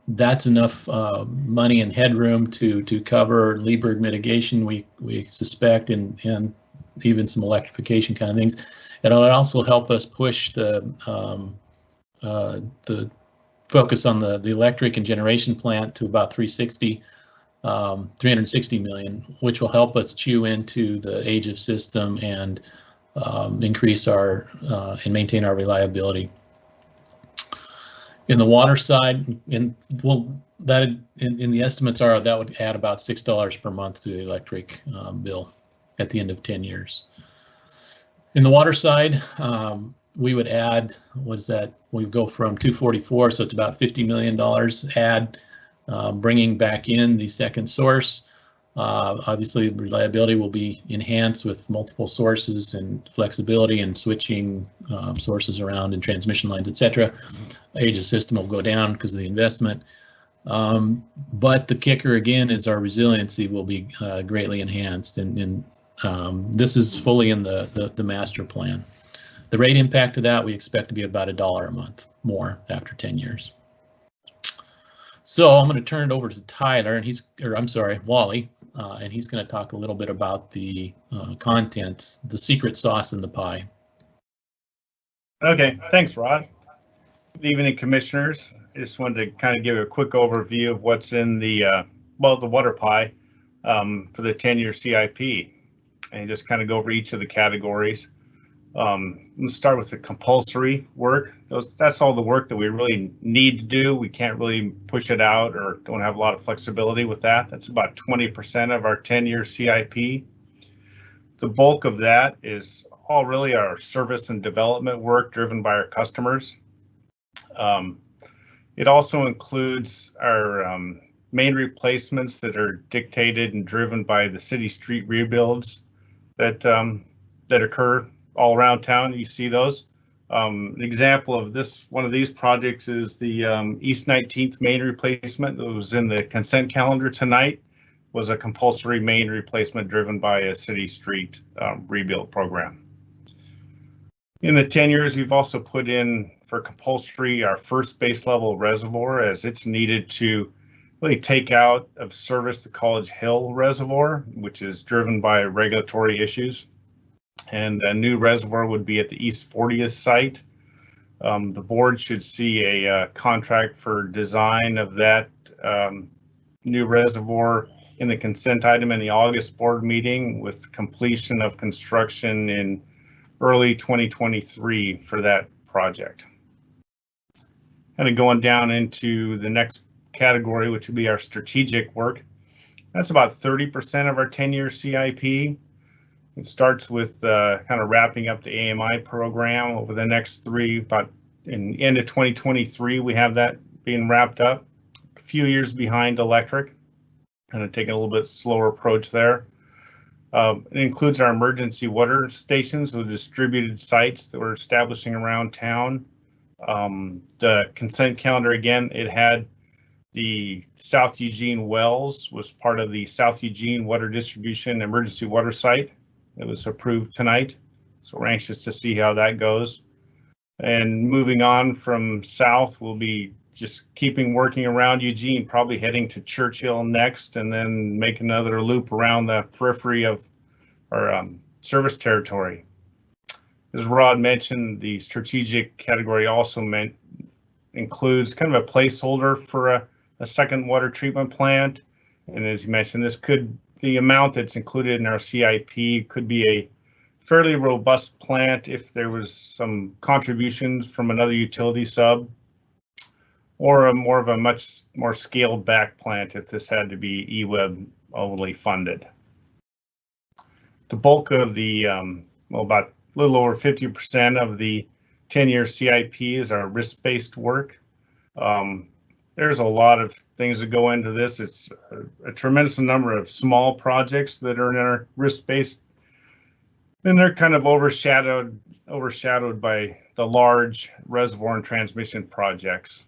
That's enough money and headroom to cover Lieberg mitigation, we suspect, and even some electrification kind of things. And it would also help us push the focus on the electric and generation plant to about 360 million, which will help us chew into the age of system and increase our and maintain our reliability. In the water side, in the estimates are that would add about $6 per month to the electric bill at the end of 10 years. In the water side, we would add, what is that? We go from 244, so it's about $50 million add, bringing back in the second source. Obviously, reliability will be enhanced with multiple sources and flexibility and switching sources around and transmission lines, etc. Age of system will go down because of the investment. But the kicker again is our resiliency will be greatly enhanced, and this is fully in the master plan. The rate impact of that we expect to be about $1 a month more after 10 years. So I'm going to turn it over to Tyler, and I'm sorry, Wally, and he's going to talk a little bit about the contents, the secret sauce in the pie. Okay, thanks, Rod. Good evening, commissioners. I just wanted to kind of give a quick overview of what's in the the water pie for the 10-year CIP, and just kind of go over each of the categories. Let's start with the compulsory work. That's all the work that we really need to do. We can't really push it out or don't have a lot of flexibility with that. That's about 20% of our 10-year CIP. The bulk of that is all really our service and development work driven by our customers. It also includes our main replacements that are dictated and driven by the city street rebuilds that occur all around town. You see those. An example of one of these projects is the East 19th main replacement that was in the consent calendar tonight. Was a compulsory main replacement driven by a city street rebuild program. In the 10 years, we've also put in for compulsory our first base level reservoir, as it's needed to really take out of service the College Hill Reservoir, which is driven by regulatory issues. And a new reservoir would be at the East 40th site. The board should see a contract for design of that new reservoir in the consent item in the August board meeting, with completion of construction in early 2023 for that project. Kind of going down into the next category, which would be our strategic work. That's about 30% of our 10-year CIP. It starts with kind of wrapping up the AMI program over the next about in the end of 2023, we have that being wrapped up. A few years behind electric, kind of taking a little bit slower approach there. It includes our emergency water stations, the distributed sites that we're establishing around town. The consent calendar, again, it had the South Eugene wells was part of the South Eugene water distribution emergency water site. It was approved tonight, so we're anxious to see how that goes. And moving on from south, we'll be just working around Eugene, probably heading to Churchill next, and then make another loop around the periphery of our service territory. As Rod mentioned, the strategic category also includes kind of a placeholder for a second water treatment plant. And as you mentioned, the amount that's included in our CIP could be a fairly robust plant if there was some contributions from another utility sub, or more of a much more scaled back plant if this had to be EWEB only funded. The bulk of the, about a little over 50% of the 10-year CIP is our risk-based work. There's a lot of things that go into this. It's a tremendous number of small projects that are in our risk-based, and they're kind of overshadowed by the large reservoir and transmission projects.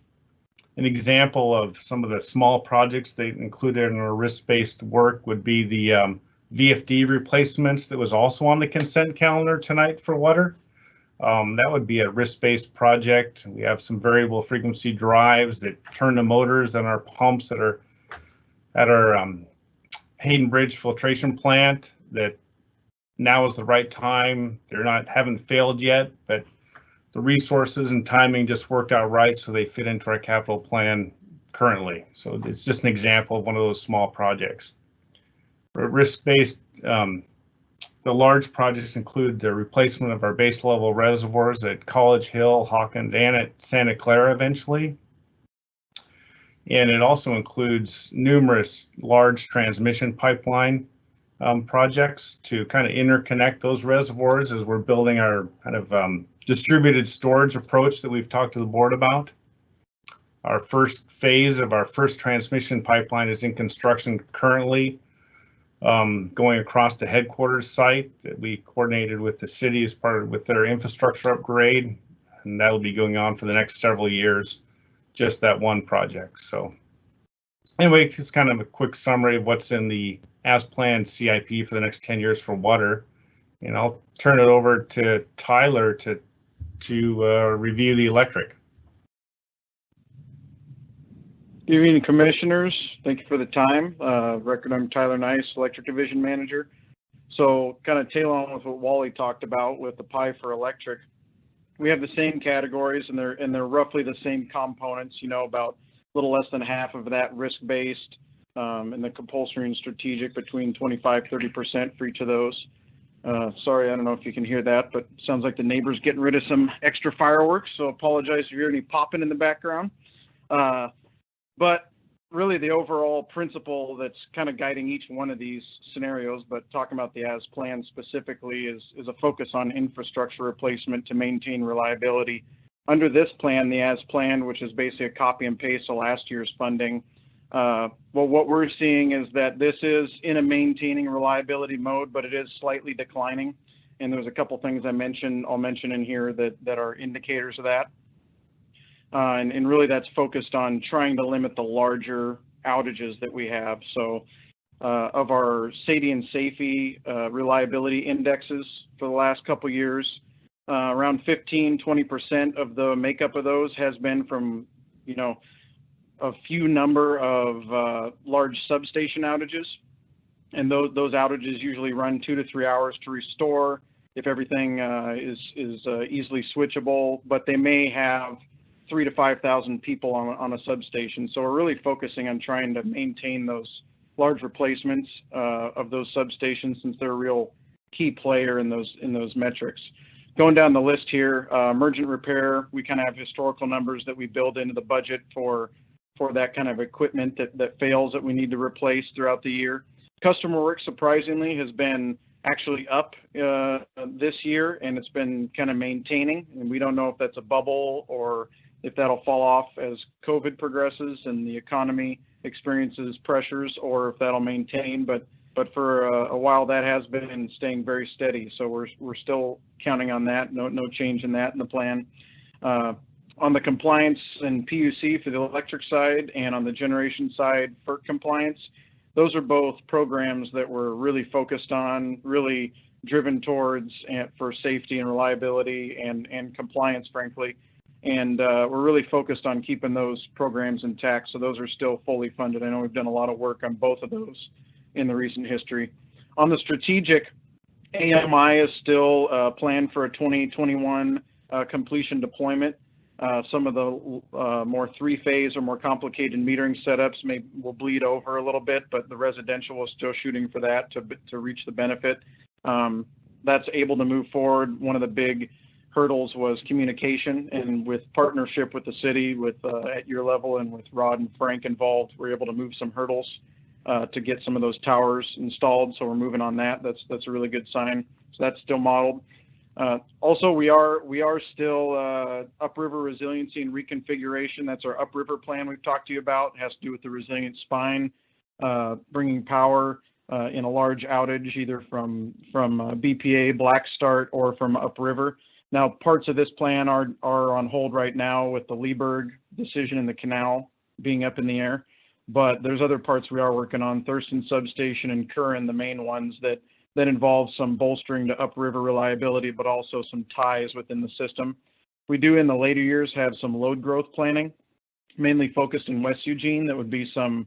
An example of some of the small projects they included in our risk-based work would be the VFD replacements that was also on the consent calendar tonight for water. That would be a risk-based project. We have some variable frequency drives that turn the motors on our pumps that are at our Hayden Bridge filtration plant. That now is the right time. Haven't failed yet, but the resources and timing just worked out right, so they fit into our capital plan currently. So it's just an example of one of those small projects. For risk-based, the large projects include the replacement of our base level reservoirs at College Hill, Hawkins, and at Santa Clara eventually. And it also includes numerous large transmission pipeline projects to kind of interconnect those reservoirs as we're building our kind of distributed storage approach that we've talked to the board about. Our first phase of our first transmission pipeline is in construction currently, going across the headquarters site that we coordinated with the city as with their infrastructure upgrade, and that'll be going on for the next several years, just that one project. So anyway, just kind of a quick summary of what's in the as planned CIP for the next 10 years for water. And I'll turn it over to Tyler to review the electric. Good evening, commissioners. Thank you for the time. Record, I'm Tyler Nice, Electric Division Manager. So kind of tail on with what Wally talked about with the pie for electric. We have the same categories and they're roughly the same components, you know, about a little less than half of that risk-based and the compulsory and strategic between 25-30% for each of those. Sorry, I don't know if you can hear that, but it sounds like the neighbor's getting rid of some extra fireworks, so apologize if you hear any popping in the background. But really the overall principle that's kind of guiding each one of these scenarios, but talking about the as planned specifically is a focus on infrastructure replacement to maintain reliability. Under this plan, the as planned, which is basically a copy and paste of last year's funding, well, what we're seeing is that this is in a maintaining reliability mode, but it is slightly declining. And there's a couple things I'll mention in here that are indicators of that. And really that's focused on trying to limit the larger outages that we have. So of our SAIDI and SAIFI reliability indexes for the last couple years, around 15-20% of the makeup of those has been from, you know, a few number of large substation outages. And those outages usually run 2 to 3 hours to restore if everything is easily switchable, but they may have 3,000 to 5,000 people on a substation. So we're really focusing on trying to maintain those large replacements of those substations since they're a real key player in those metrics. Going down the list here, emergent repair, we kind of have historical numbers that we build into the budget for that kind of equipment that fails that we need to replace throughout the year. Customer work, surprisingly, has been actually up this year, and it's been kind of maintaining. And we don't know if that's a bubble or if that'll fall off as COVID progresses and the economy experiences pressures, or if that'll maintain. But for a while that has been staying very steady. So we're still counting on that. No change in that in the plan. On the compliance and PUC for the electric side and on the generation side for compliance, those are both programs that we're really focused on, really driven towards for safety and reliability and compliance, frankly. And we're really focused on keeping those programs intact. So those are still fully funded. I know we've done a lot of work on both of those in the recent history. On the strategic, AMI is still planned for a 2021 completion deployment. Some of the more three-phase or more complicated metering setups will bleed over a little bit, but the residential is still shooting for that to reach the benefit. That's able to move forward. One of the big hurdles was communication, and with partnership with the city, at your level and with Rod and Frank involved, we're able to move some hurdles to get some of those towers installed. So we're moving on that. That's a really good sign. So that's still modeled. Also, we are still upriver resiliency and reconfiguration. That's our upriver plan we've talked to you about. It has to do with the resilient spine, bringing power in a large outage, either from BPA, Black Start, or from upriver. Now, parts of this plan are on hold right now with the Leeburg decision and the canal being up in the air. But there's other parts we are working on, Thurston Substation and Curran, the main ones that involve some bolstering to upriver reliability, but also some ties within the system. We do in the later years have some load growth planning, mainly focused in West Eugene. That would be some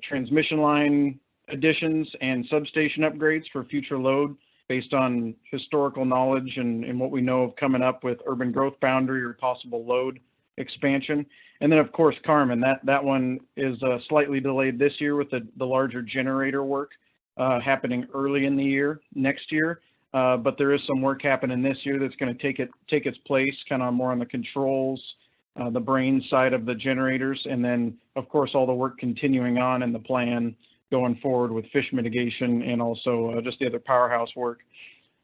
transmission line additions and substation upgrades for future load based on historical knowledge and what we know of coming up with urban growth boundary or possible load expansion. And then of course, Carmen, that one is slightly delayed this year with the larger generator work happening early in the year, next year. But there is some work happening this year that's going to take its place kind of more on the controls, the brain side of the generators. And then of course, all the work continuing on in the plan going forward with fish mitigation and also just the other powerhouse work.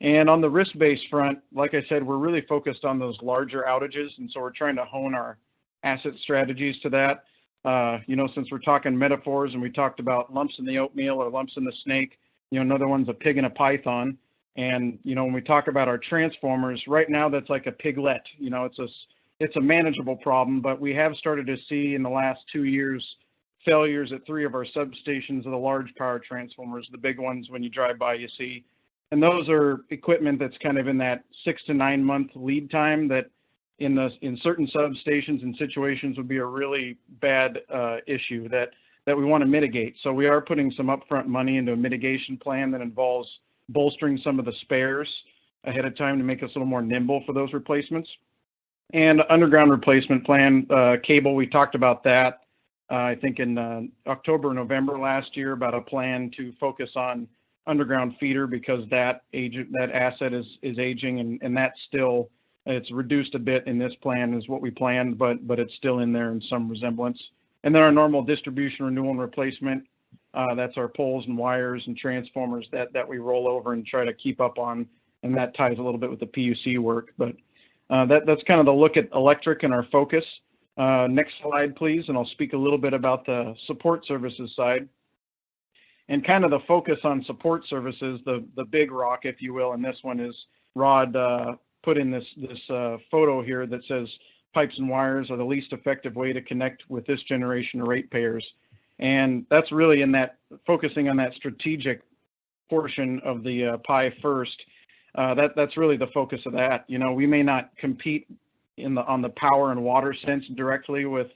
And on the risk-based front, like I said, we're really focused on those larger outages. And so we're trying to hone our asset strategies to that. Since we're talking metaphors and we talked about lumps in the oatmeal or lumps in the snake, another one's a pig and a python. And, when we talk about our transformers, right now that's like a piglet. It's a manageable problem, but we have started to see in the last 2 years failures at 3 of our substations of the large power transformers, the big ones when you drive by you see. And those are equipment that's kind of in that 6 to 9 month lead time that in certain substations and situations would be a really bad issue that we want to mitigate. So we are putting some upfront money into a mitigation plan that involves bolstering some of the spares ahead of time to make us a little more nimble for those replacements. And underground replacement plan, cable, we talked about that, I think in October, November last year, about a plan to focus on underground feeder because that asset is aging, and that's still, it's reduced a bit in this plan is what we planned, but it's still in there in some resemblance. And then our normal distribution renewal and replacement, that's our poles and wires and transformers that we roll over and try to keep up on, and that ties a little bit with the PUC work. But that's kind of the look at electric and our focus. Next slide, please, and I'll speak a little bit about the support services side. And kind of the focus on support services, the big rock, if you will, and this one is Rod put in this photo here that says pipes and wires are the least effective way to connect with this generation of ratepayers. And that's really in that focusing on that strategic portion of the pie first. That's really the focus of that. You know, we may not compete on the power and water sense directly with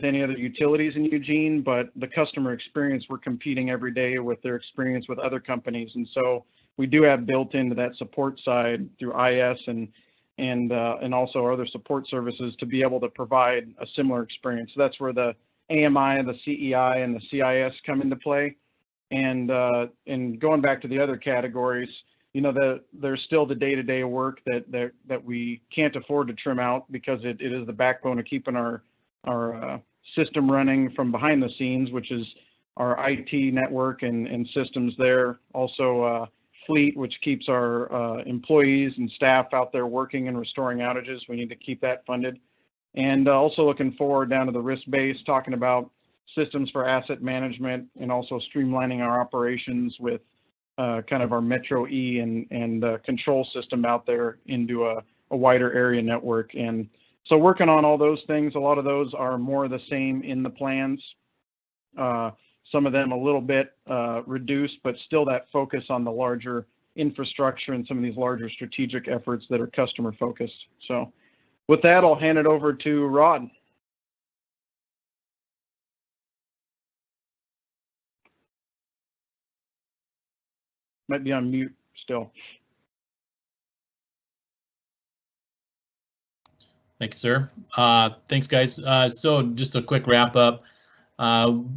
any other utilities in Eugene, but the customer experience, we're competing every day with their experience with other companies. And so we do have built into that support side through IS and also our other support services to be able to provide a similar experience. So that's where the AMI, the CEI, and the CIS come into play. And going back to the other categories, you know, there's still the day-to-day work that we can't afford to trim out because it is the backbone of keeping our system running from behind the scenes, which is our IT network and systems there. Also fleet, which keeps our employees and staff out there working and restoring outages. We need to keep that funded. And also looking forward down to the risk base, talking about systems for asset management and also streamlining our operations with kind of our Metro E and control system out there into a wider area network. And so working on all those things, a lot of those are more the same in the plans. Some of them a little bit reduced, but still that focus on the larger infrastructure and some of these larger strategic efforts that are customer focused. So with that, I'll hand it over to Rod. Might be on mute still. Thank you, sir. Thanks, guys. So just a quick wrap up.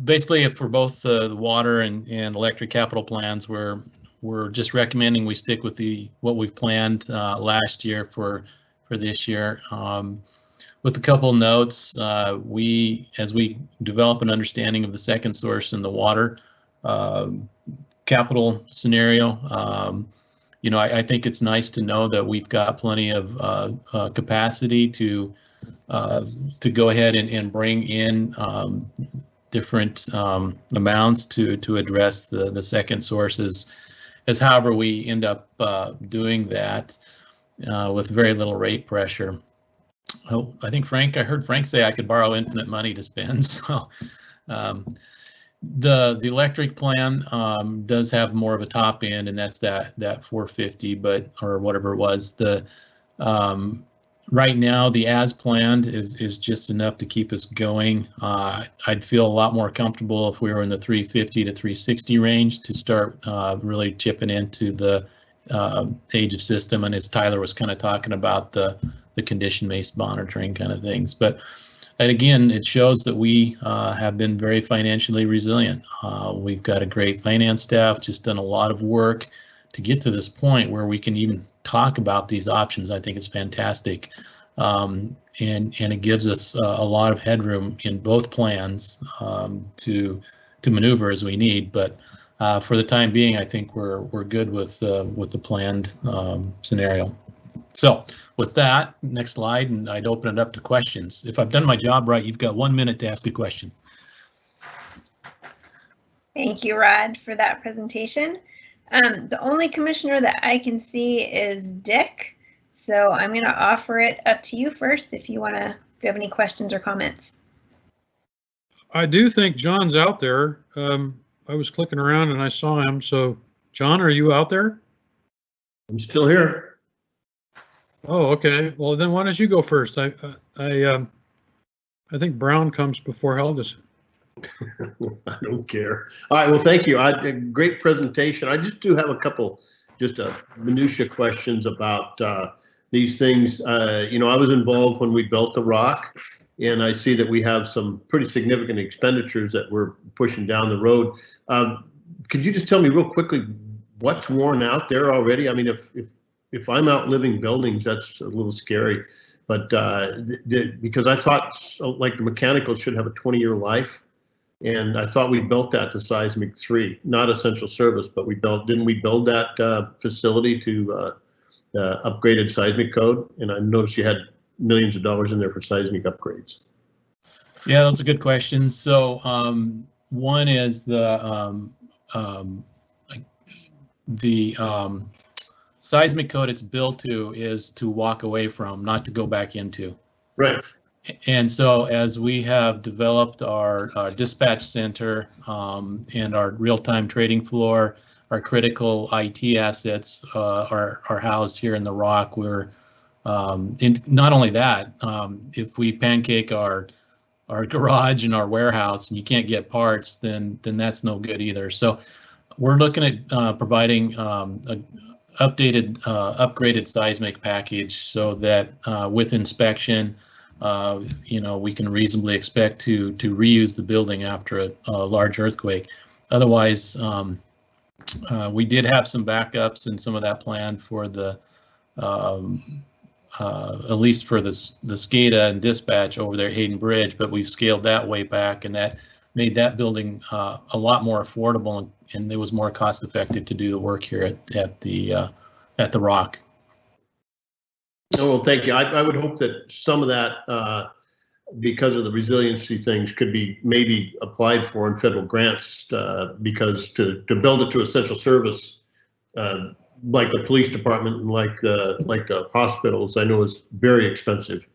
Basically, for both the water and electric capital plans, we're just recommending we stick with what we've planned last year for this year. With a couple notes, as we develop an understanding of the second source in the water capital scenario, you know, I think it's nice to know that we've got plenty of capacity to go ahead and bring in different amounts to address the second sources, as however we end up doing that with very little rate pressure. Oh, I think I heard Frank say I could borrow infinite money to spend. So the electric plan does have more of a top end, and that's that 450, or whatever it was. Right now, the as planned is just enough to keep us going. I'd feel a lot more comfortable if we were in the 350 to 360 range to start really chipping into the age of system. And as Tyler was kind of talking about the condition-based monitoring kind of things. And again, it shows that we have been very financially resilient. We've got a great finance staff, just done a lot of work to get to this point where we can even talk about these options. I think it's fantastic. And it gives us a lot of headroom in both plans to maneuver as we need. But for the time being, I think we're good with the planned scenario. So with that, next slide, and I'd open it up to questions. If I've done my job right, you've got 1 minute to ask a question. Thank you, Rod, for that presentation. The only commissioner that I can see is Dick, so I'm going to offer it up to you first if you have any questions or comments. I do think John's out there. I was clicking around and I saw him. So, John, are you out there? I'm still here. Oh, okay. Well, then why don't you go first? I think Brown comes before Helgeson. I don't care. All right. Well, thank you. A great presentation. I just do have a couple just minutia questions about these things. You know, I was involved when we built the rock, and I see that we have some pretty significant expenditures that we're pushing down the road. Could you just tell me real quickly what's worn out there already? I mean, if I'm outliving buildings, that's a little scary. But because I thought like the mechanical should have a 20-year life. And I thought we built that to seismic 3, not essential service, but didn't we build that facility to upgraded seismic code? And I noticed you had millions of dollars in there for seismic upgrades. Yeah, that's a good question. So one is the seismic code it's built to is to walk away from, not to go back into. Right. And so as we have developed our dispatch center and our real-time trading floor, our critical IT assets are housed here in the rock. We're not only that, if we pancake our garage and our warehouse and you can't get parts, then that's no good either. So we're looking at providing a upgraded seismic package so that with inspection, you know, we can reasonably expect to reuse the building after a large earthquake. Otherwise, we did have some backups and some of that planned for the at least for the SCADA and dispatch over there at Hayden Bridge, but we've scaled that way back, and that made that building a lot more affordable, and it was more cost effective to do the work here at the Rock. Oh, well, thank you. I would hope that some of that, because of the resiliency things, could be maybe applied for in federal grants, because to build it to essential service, like the police department and like the hospitals, I know is very expensive,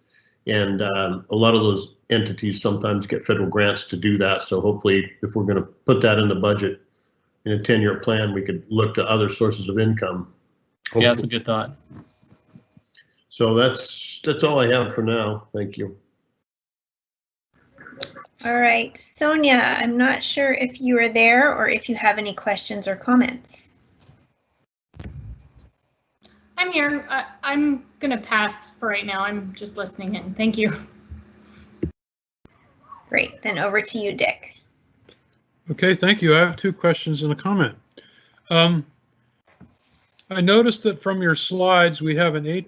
and a lot of those entities sometimes get federal grants to do that. So hopefully, if we're going to put that in the budget in a 10-year plan, we could look to other sources of income. Hopefully. Yeah, that's a good thought. So that's all I have for now. Thank you. All right, Sonia, I'm not sure if you are there or if you have any questions or comments. I'm here. I'm gonna pass for right now. I'm just listening in. Thank you. Great, then over to you, Dick. Okay, thank you. I have 2 questions and a comment. I noticed that from your slides, we have an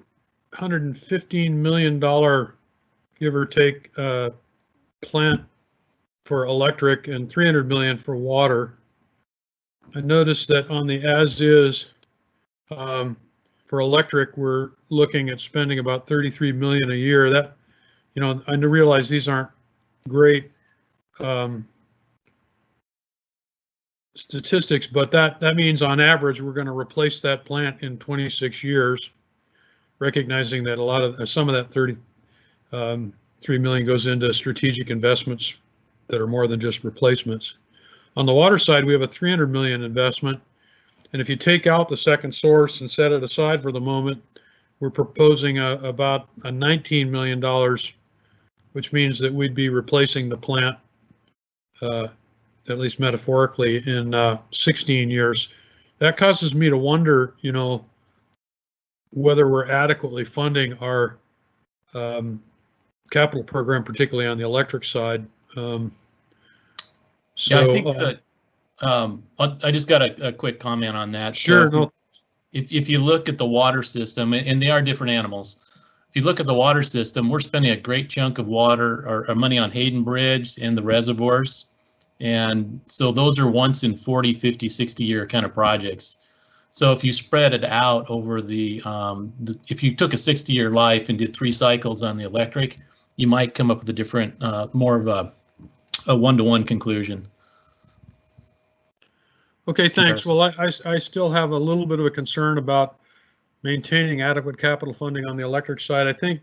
$815 million, give or take, plant for electric and $300 million for water. I noticed that on the as-is for electric, we're looking at spending about $33 million a year. That, you know, I realize these aren't great statistics, but that means on average we're going to replace that plant in 26 years, recognizing that some of that 33 million goes into strategic investments that are more than just replacements. On the water side, we have a 300 million investment, and if you take out the second source and set it aside for the moment, we're proposing about a $19 million, which means that we'd be replacing the plant, at least metaphorically, in 16 years. That causes me to wonder, you know, whether we're adequately funding our capital program, particularly on the electric side. Yeah, I think I just got a quick comment on that. Sure. So if you look at the water system, and they are different animals, if you look at the water system, we're spending a great chunk of water or money on Hayden Bridge and the reservoirs. And so those are once in 40, 50, 60 year kind of projects. So if you spread it out over if you took a 60-year life and did 3 cycles on the electric, you might come up with a different, more of a one-to-one conclusion. Okay, thanks. Well, I still have a little bit of a concern about maintaining adequate capital funding on the electric side. I think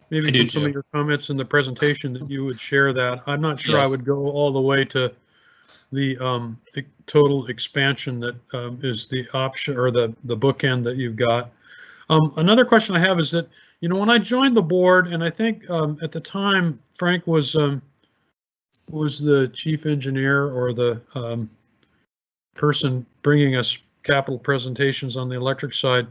maybe I do from some of too. your comments in the presentation that you would share that. I'm not sure I Yes. would go all the way to the total expansion that is the option or the bookend that you've got. Another question I have is that, you know, when I joined the board, and I think at the time Frank was the chief engineer or the person bringing us capital presentations on the electric side,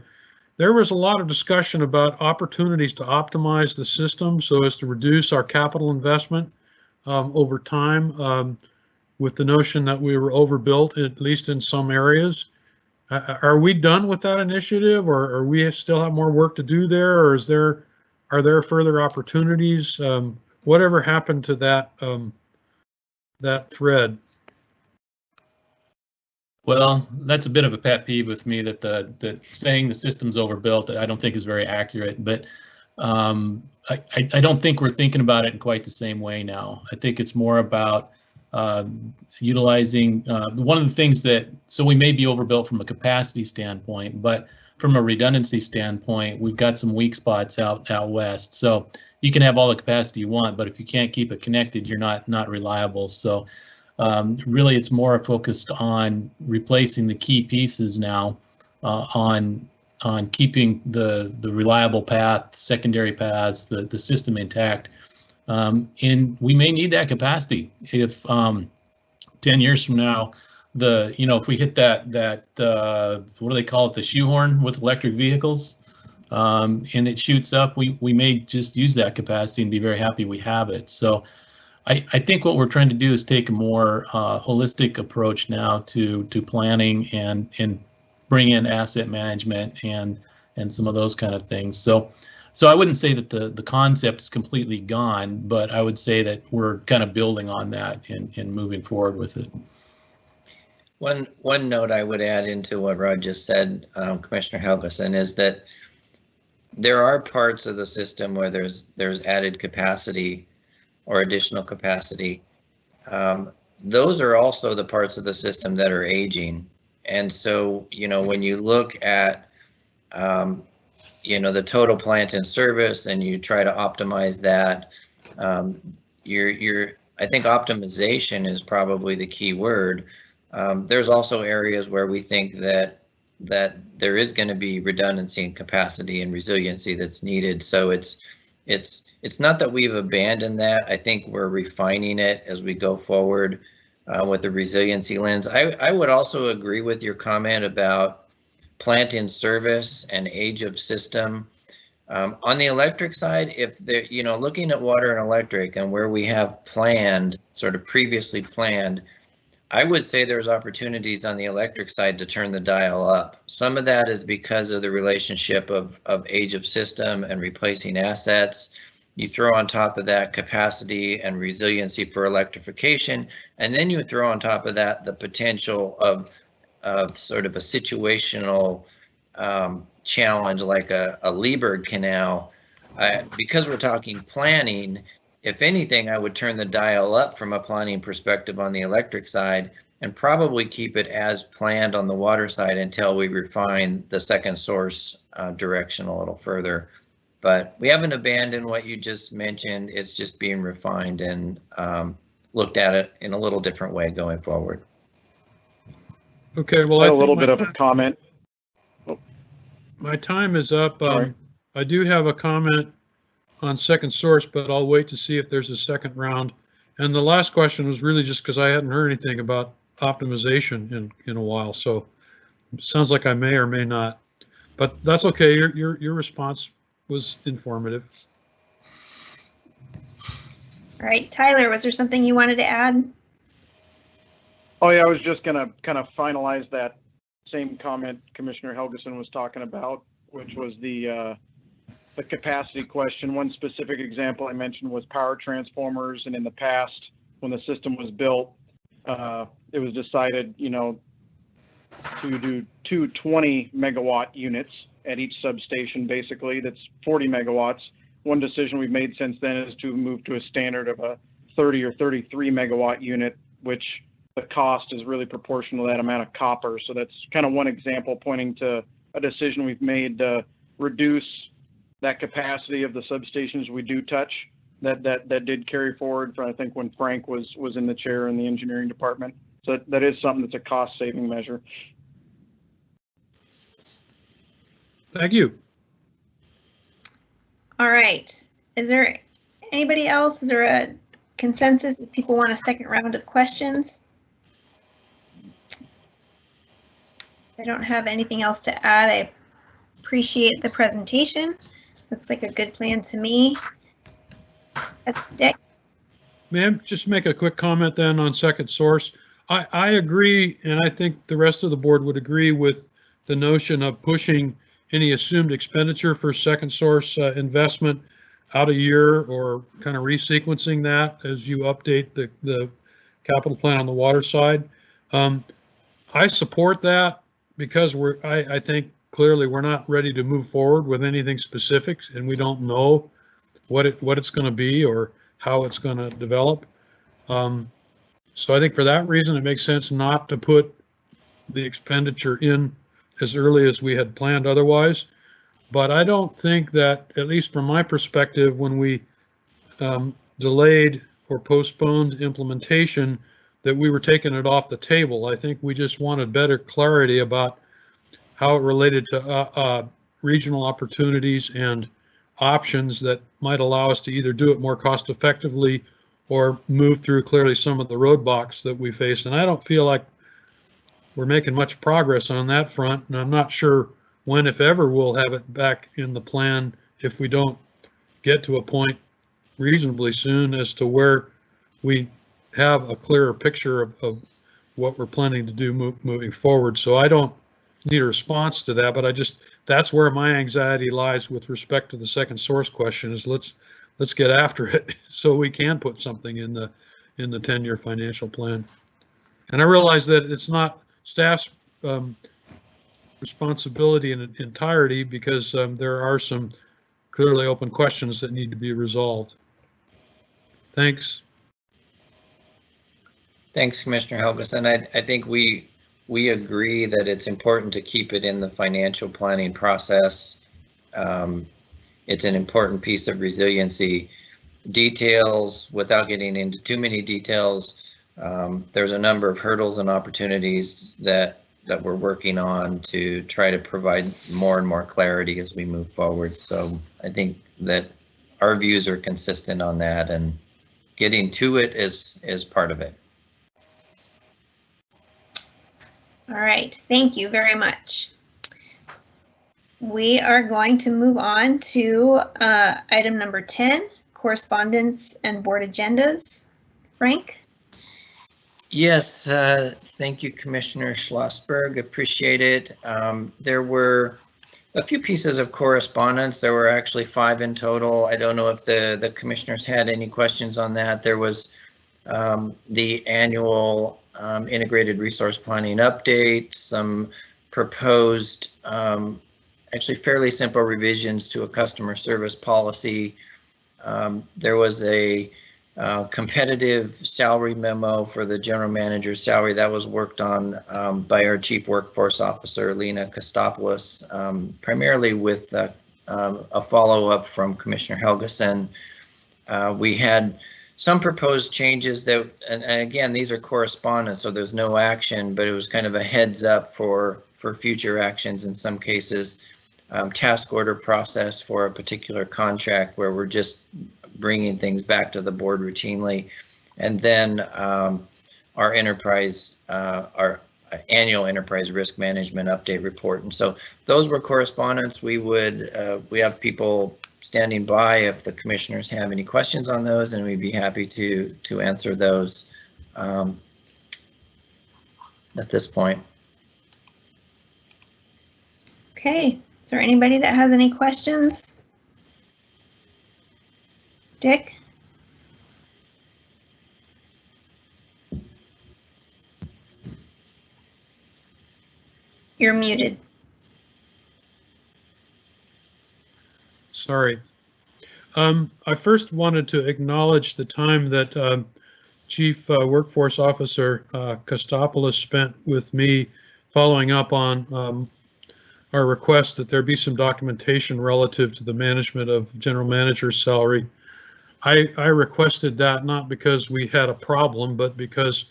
there was a lot of discussion about opportunities to optimize the system so as to reduce our capital investment over time, with the notion that we were overbuilt, at least in some areas. Are we done with that initiative, or are we still have more work to do there, or are there further opportunities? Whatever happened to that that thread? Well, that's a bit of a pet peeve with me, that that saying the system's overbuilt, I don't think is very accurate. But I don't think we're thinking about it in quite the same way now. I think it's more about utilizing one of the things that, so we may be overbuilt from a capacity standpoint, but from a redundancy standpoint, we've got some weak spots out west. So you can have all the capacity you want, but if you can't keep it connected, you're not reliable. So really, it's more focused on replacing the key pieces now, on keeping the reliable path, secondary paths, the system intact. And we may need that capacity if 10 years from now, if we hit that what do they call it, the shoehorn with electric vehicles, and it shoots up, we may just use that capacity and be very happy we have it. So I think what we're trying to do is take a more holistic approach now to planning and bring in asset management and some of those kind of things. So I wouldn't say that the concept is completely gone, but I would say that we're kind of building on that and moving forward with it. One note I would add into what Rod just said, Commissioner Helgeson, is that there are parts of the system where there's added capacity or additional capacity. Those are also the parts of the system that are aging. And so, when you look at, the total plant in service and you try to optimize that, I think optimization is probably the key word. There's also areas where we think that there is going to be redundancy and capacity and resiliency that's needed. So it's not that we've abandoned that. I think we're refining it as we go forward with the resiliency lens. I would also agree with your comment about plant in service and age of system. On the electric side, if they're, looking at water and electric and where we have planned, sort of previously planned, I would say there's opportunities on the electric side to turn the dial up. Some of that is because of the relationship of age of system and replacing assets. You throw on top of that capacity and resiliency for electrification, and then you throw on top of that the potential of sort of a situational challenge like a Lieberg Canal. Because we're talking planning, if anything, I would turn the dial up from a planning perspective on the electric side and probably keep it as planned on the water side until we refine the second source direction a little further. But we haven't abandoned what you just mentioned. It's just being refined and looked at it in a little different way going forward. Okay, well, I had a little bit of a comment. My time is up. Sorry. I do have a comment on second source, but I'll wait to see if there's a second round. And the last question was really just because I hadn't heard anything about optimization in a while. So it sounds like I may or may not, but that's okay. Your response was informative. All right, Tyler, was there something you wanted to add? Oh yeah, I was just gonna kind of finalize that same comment Commissioner Helgeson was talking about, which was the capacity question. One specific example I mentioned was power transformers, and in the past, when the system was built, it was decided, to do two 20 megawatt units at each substation. Basically, that's 40 megawatts. One decision we've made since then is to move to a standard of a 30 or 33 megawatt unit, which the cost is really proportional to that amount of copper. So that's kind of one example pointing to a decision we've made to reduce that capacity of the substations we do touch. That did carry forward from, I think, when Frank was in the chair in the engineering department. So that is something that's a cost saving measure. Thank you. All right. Is there anybody else? Is there a consensus if people want a second round of questions? I don't have anything else to add. I appreciate the presentation. Looks like a good plan to me. That's Dick. Ma'am, just make a quick comment then on second source. I agree, and I think the rest of the board would agree with the notion of pushing any assumed expenditure for second source investment out a year, or kind of resequencing that as you update the capital plan on the water side. I support that because I think clearly we're not ready to move forward with anything specific, and we don't know what it's going to be or how it's going to develop. So I think for that reason, it makes sense not to put the expenditure in as early as we had planned otherwise. But I don't think that, at least from my perspective, when we delayed or postponed implementation, that we were taking it off the table. I think we just wanted better clarity about how it related to regional opportunities and options that might allow us to either do it more cost effectively or move through clearly some of the roadblocks that we face. And I don't feel like we're making much progress on that front. And I'm not sure when, if ever, we'll have it back in the plan if we don't get to a point reasonably soon as to where we have a clearer picture of what we're planning to do moving forward. So I don't need a response to that, but that's where my anxiety lies with respect to the second source question, is let's get after it so we can put something in the 10-year financial plan. And I realize that it's not staff's responsibility in entirety, because there are some clearly open questions that need to be resolved. Thanks. Thanks, Commissioner Helgeson. I think we agree that it's important to keep it in the financial planning process. It's an important piece of resiliency. Details, without getting into too many details, there's a number of hurdles and opportunities that we're working on to try to provide more and more clarity as we move forward. So I think that our views are consistent on that, and getting to it is part of it. All right, thank you very much. We are going to move on to item number 10, correspondence and board agendas. Frank? Yes, thank you, Commissioner Schlossberg. Appreciate it. There were a few pieces of correspondence. There were actually 5 in total. I don't know if the commissioners had any questions on that. There was the annual integrated resource planning update, some proposed, actually fairly simple revisions to a customer service policy. There was a competitive salary memo for the general manager's salary that was worked on by our chief workforce officer, Lena Kostopoulos, primarily with a follow-up from Commissioner Helgeson. We had some proposed changes that, and again, these are correspondence, so there's no action, but it was kind of a heads up for future actions in some cases. Task order process for a particular contract where we're just bringing things back to the board routinely. And then our annual enterprise risk management update report. And so those were correspondence. We have people standing by if the commissioners have any questions on those, and we'd be happy to answer those at this point. Okay, is there anybody that has any questions? Dick? You're muted. Sorry. I first wanted to acknowledge the time that Chief Workforce Officer Kostopoulos spent with me following up on our request that there be some documentation relative to the management of general manager's salary. I requested that not because we had a problem, but because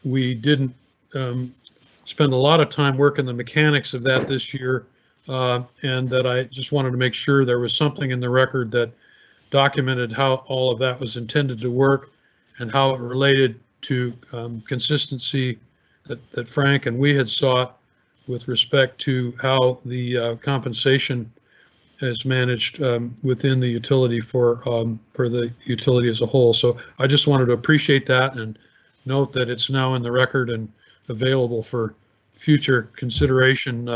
we didn't spend a lot of time working the mechanics of that this year, and that I just wanted to make sure there was something in the record that documented how all of that was intended to work and how it related to consistency that Frank and we had sought with respect to how the compensation is managed within the utility for the utility as a whole. So I just wanted to appreciate that and note that it's now in the record and available for future consideration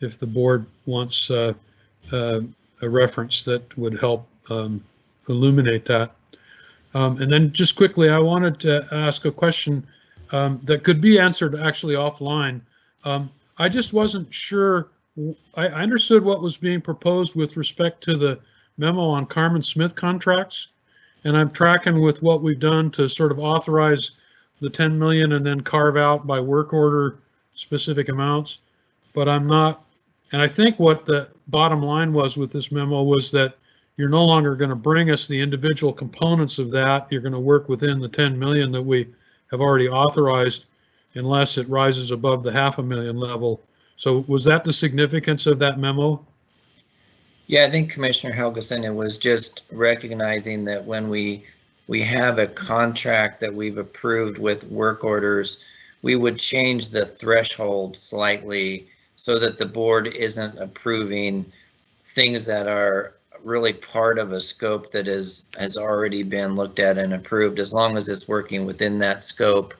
if the board wants a reference that would help illuminate that. And then just quickly, I wanted to ask a question that could be answered actually offline. I just wasn't sure. I understood what was being proposed with respect to the memo on Carmen Smith contracts, and I'm tracking with what we've done to sort of authorize the 10 million and then carve out by work order specific amounts, but I'm not. And I think what the bottom line was with this memo was that you're no longer going to bring us the individual components of that. You're going to work within the 10 million that we have already authorized, unless it rises above the $500,000 level. So was that the significance of that memo? Yeah, I think Commissioner Helgeson, it was just recognizing that when we have a contract that we've approved with work orders, we would change the threshold slightly so that the board isn't approving things that are really part of a scope that has already been looked at and approved. As long as it's working within that scope,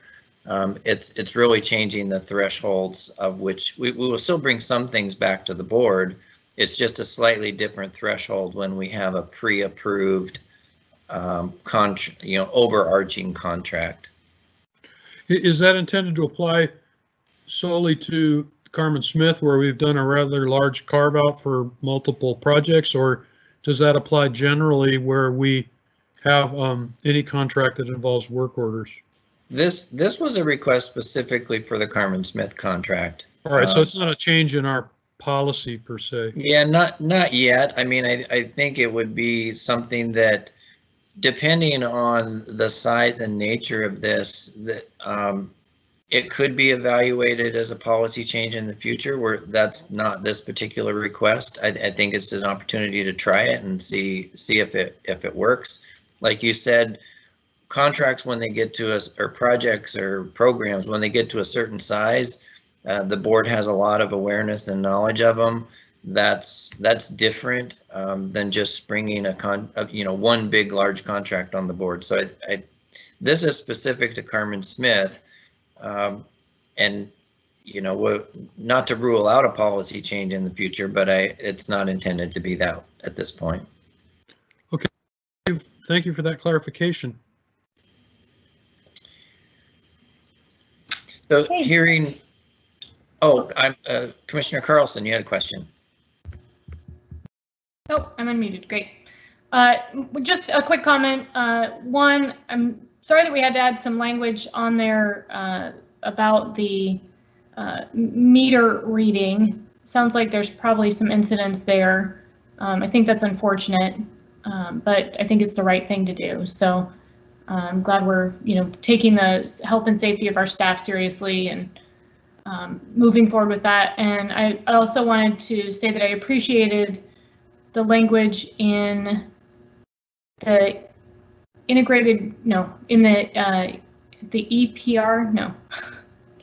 it's really changing the thresholds of which we will still bring some things back to the board. It's just a slightly different threshold when we have a pre-approved overarching contract. Is that intended to apply solely to Carmen Smith, where we've done a rather large carve out for multiple projects, or does that apply generally where we have any contract that involves work orders? This was a request specifically for the Carmen Smith contract. All right, so it's not a change in our policy per se. Yeah, not yet. I mean, I think it would be something that, depending on the size and nature of this, that it could be evaluated as a policy change in the future, where that's not this particular request. I think it's an opportunity to try it and see if it works. Like you said, contracts, when they get to us, or projects or programs, when they get to a certain size, the board has a lot of awareness and knowledge of them. That's different than just bringing one big large contract on the board. So this is specific to Carmen Smith, and not to rule out a policy change in the future, but it's not intended to be that at this point. Okay, thank you for that clarification. So hearing, I'm Commissioner Carlson, you had a question. Oh, I'm unmuted. Great. Just a quick comment. One, I'm sorry that we had to add some language on there about the meter reading. Sounds like there's probably some incidents there. I think that's unfortunate, but I think it's the right thing to do. So I'm glad we're, taking the health and safety of our staff seriously and moving forward with that. And I also wanted to say that I appreciated the language in the integrated, in the EPR,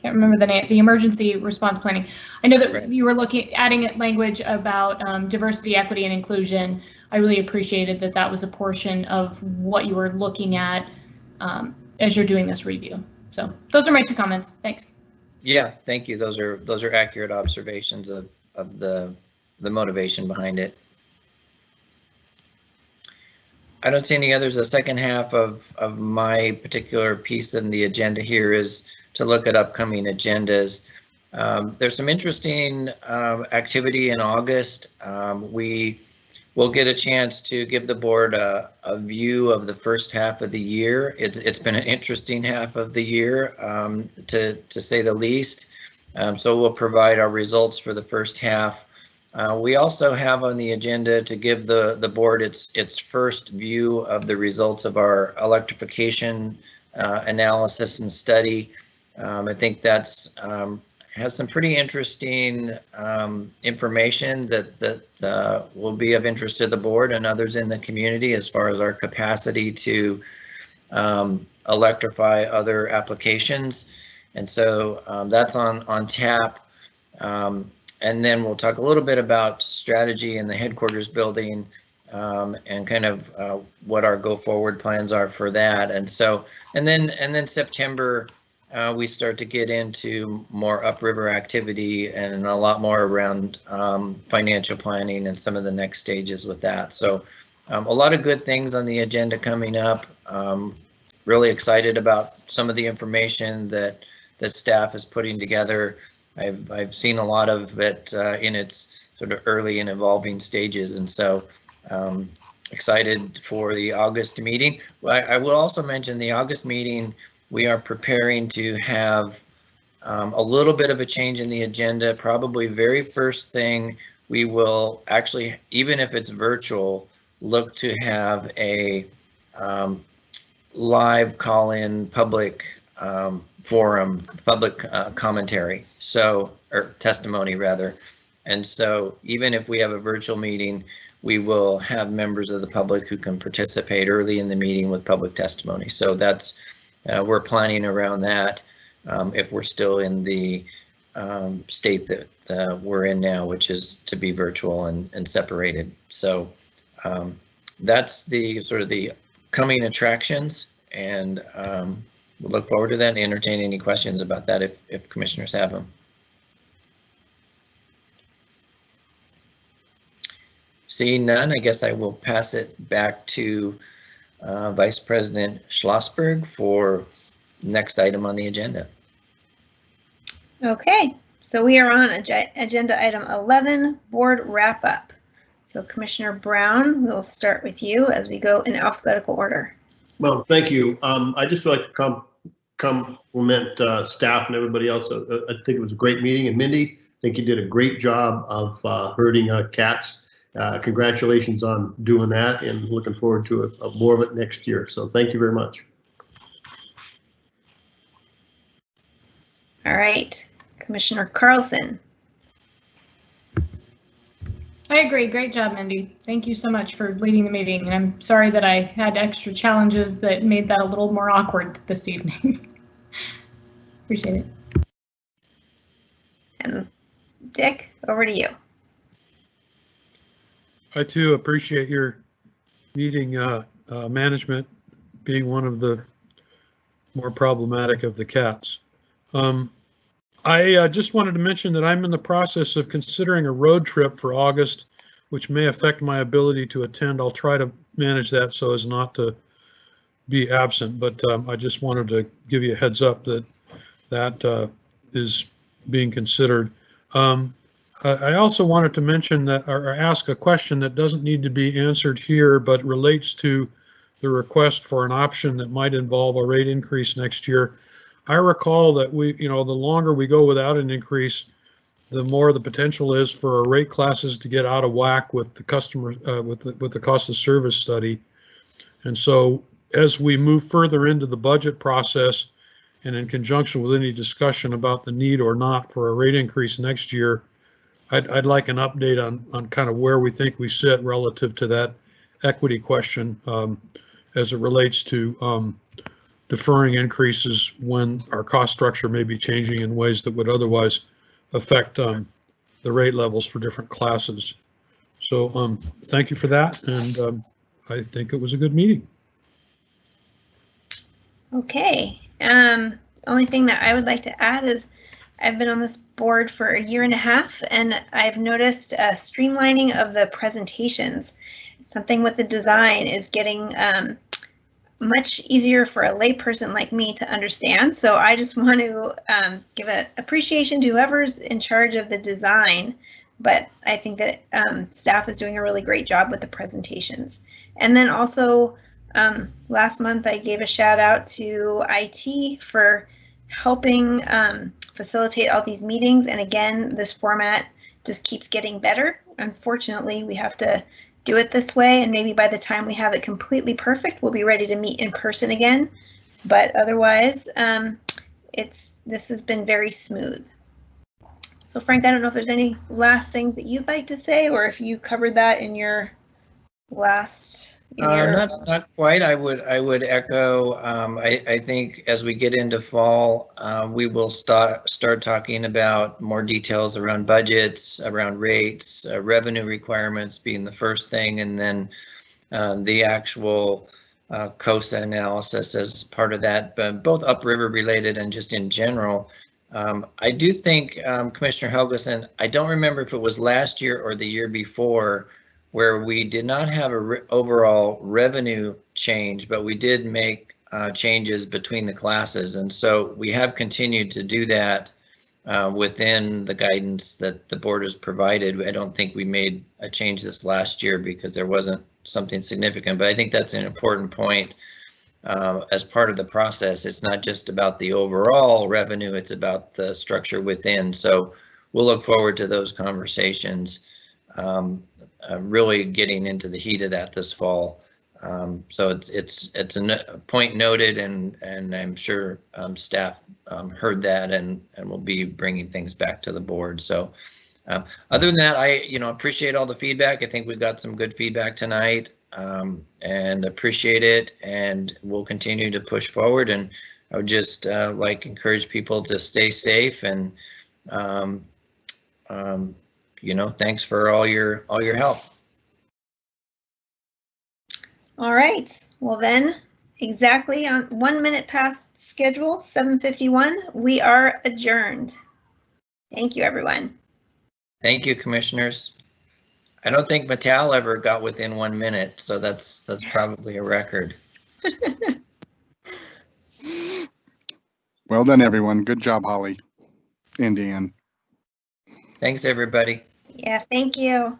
can't remember the name, the emergency response planning. I know that you were adding language about diversity, equity, and inclusion. I really appreciated that was a portion of what you were looking at as you're doing this review. So those are my two comments. Thanks. Yeah, thank you. Those are accurate observations of the motivation behind it. I don't see any others. The second half of my particular piece in the agenda here is to look at upcoming agendas. There's some interesting activity in August. We will get a chance to give the board a view of the first half of the year. It's been an interesting half of the year, to say the least. So we'll provide our results for the first half. We also have on the agenda to give the board its first view of the results of our electrification analysis and study. I think that's has some pretty interesting information that will be of interest to the board and others in the community as far as our capacity to electrify other applications. And so that's on tap. And then we'll talk a little bit about strategy in the headquarters building and kind of what our go forward plans are for that. And so, and then September, we start to get into more upriver activity and a lot more around financial planning and some of the next stages with that. So a lot of good things on the agenda coming up. Really excited about some of the information that staff is putting together. I've seen a lot of it in its sort of early and evolving stages, and so excited for the August meeting. I will also mention the August meeting. We are preparing to have a little bit of a change in the agenda. Probably very first thing, we will actually, even if it's virtual, look to have a live call-in public forum, public commentary, so, or testimony rather. And so even if we have a virtual meeting, we will have members of the public who can participate early in the meeting with public testimony. So that's, we're planning around that if we're still in the state that we're in now, which is to be virtual and separated. So that's the sort of the coming attractions, and we'll look forward to that and entertain any questions about that if commissioners have them. Seeing none, I guess I will pass it back to Vice President Schlossberg for next item on the agenda. Okay, so we are on agenda item 11, board wrap up. So Commissioner Brown, we'll start with you as we go in alphabetical order. Well, thank you. I just would like to compliment staff and everybody else. I think it was a great meeting, and Mindy, I think you did a great job of herding cats. Congratulations on doing that, and looking forward to more of it next year. So thank you very much. All right, Commissioner Carlson. I agree. Great job, Mindy. Thank you so much for leading the meeting. And I'm sorry that I had extra challenges that made that a little more awkward this evening. Appreciate it. And Dick, over to you. I too appreciate your meeting management being one of the more problematic of the cats. I just wanted to mention that I'm in the process of considering a road trip for August, which may affect my ability to attend. I'll try to manage that so as not to be absent, but I just wanted to give you a heads up that that is being considered. I also wanted to mention that, or ask a question that doesn't need to be answered here, but relates to the request for an option that might involve a rate increase next year. I recall that the longer we go without an increase, the more the potential is for our rate classes to get out of whack with the customers, with the cost of service study. And so as we move further into the budget process, and in conjunction with any discussion about the need or not for a rate increase next year, I'd like an update on kind of where we think we sit relative to that equity question as it relates to deferring increases when our cost structure may be changing in ways that would otherwise affect the rate levels for different classes. So thank you for that, and I think it was a good meeting. Okay, only thing that I would like to add is I've been on this board for a year and a half, and I've noticed a streamlining of the presentations. Something with the design is getting much easier for a layperson like me to understand. So I just want to give an appreciation to whoever's in charge of the design, but I think that staff is doing a really great job with the presentations. And then also last month I gave a shout out to IT for helping facilitate all these meetings. And again, this format just keeps getting better. Unfortunately, we have to do it this way, and maybe by the time we have it completely perfect, we'll be ready to meet in person again. But otherwise, this has been very smooth. So Frank, I don't know if there's any last things that you'd like to say, or if you covered that in your last. Not quite. I would echo. I think as we get into fall, we will start talking about more details around budgets, around rates, revenue requirements being the first thing, and then the actual COSA analysis as part of that, but both upriver related and just in general. I do think, Commissioner Helgeson, I don't remember if it was last year or the year before, where we did not have a overall revenue change, but we did make changes between the classes. And so we have continued to do that within the guidance that the board has provided. I don't think we made a change this last year because there wasn't something significant, but I think that's an important point as part of the process. It's not just about the overall revenue, it's about the structure within. So we'll look forward to those conversations. Really getting into the heat of that this fall. So it's a point noted, and I'm sure staff heard that and will be bringing things back to the board. So other than that, I appreciate all the feedback. I think we've got some good feedback tonight, and appreciate it, and we'll continue to push forward. And I would just encourage people to stay safe, and thanks for all your help. All right, well then, exactly on 1 minute past schedule, 7:51, we are adjourned. Thank you, everyone. Thank you, commissioners. I don't think Mattel ever got within 1 minute, so that's probably a record. Well done, everyone. Good job, Holly and Dan. Thanks, everybody. Yeah, thank you.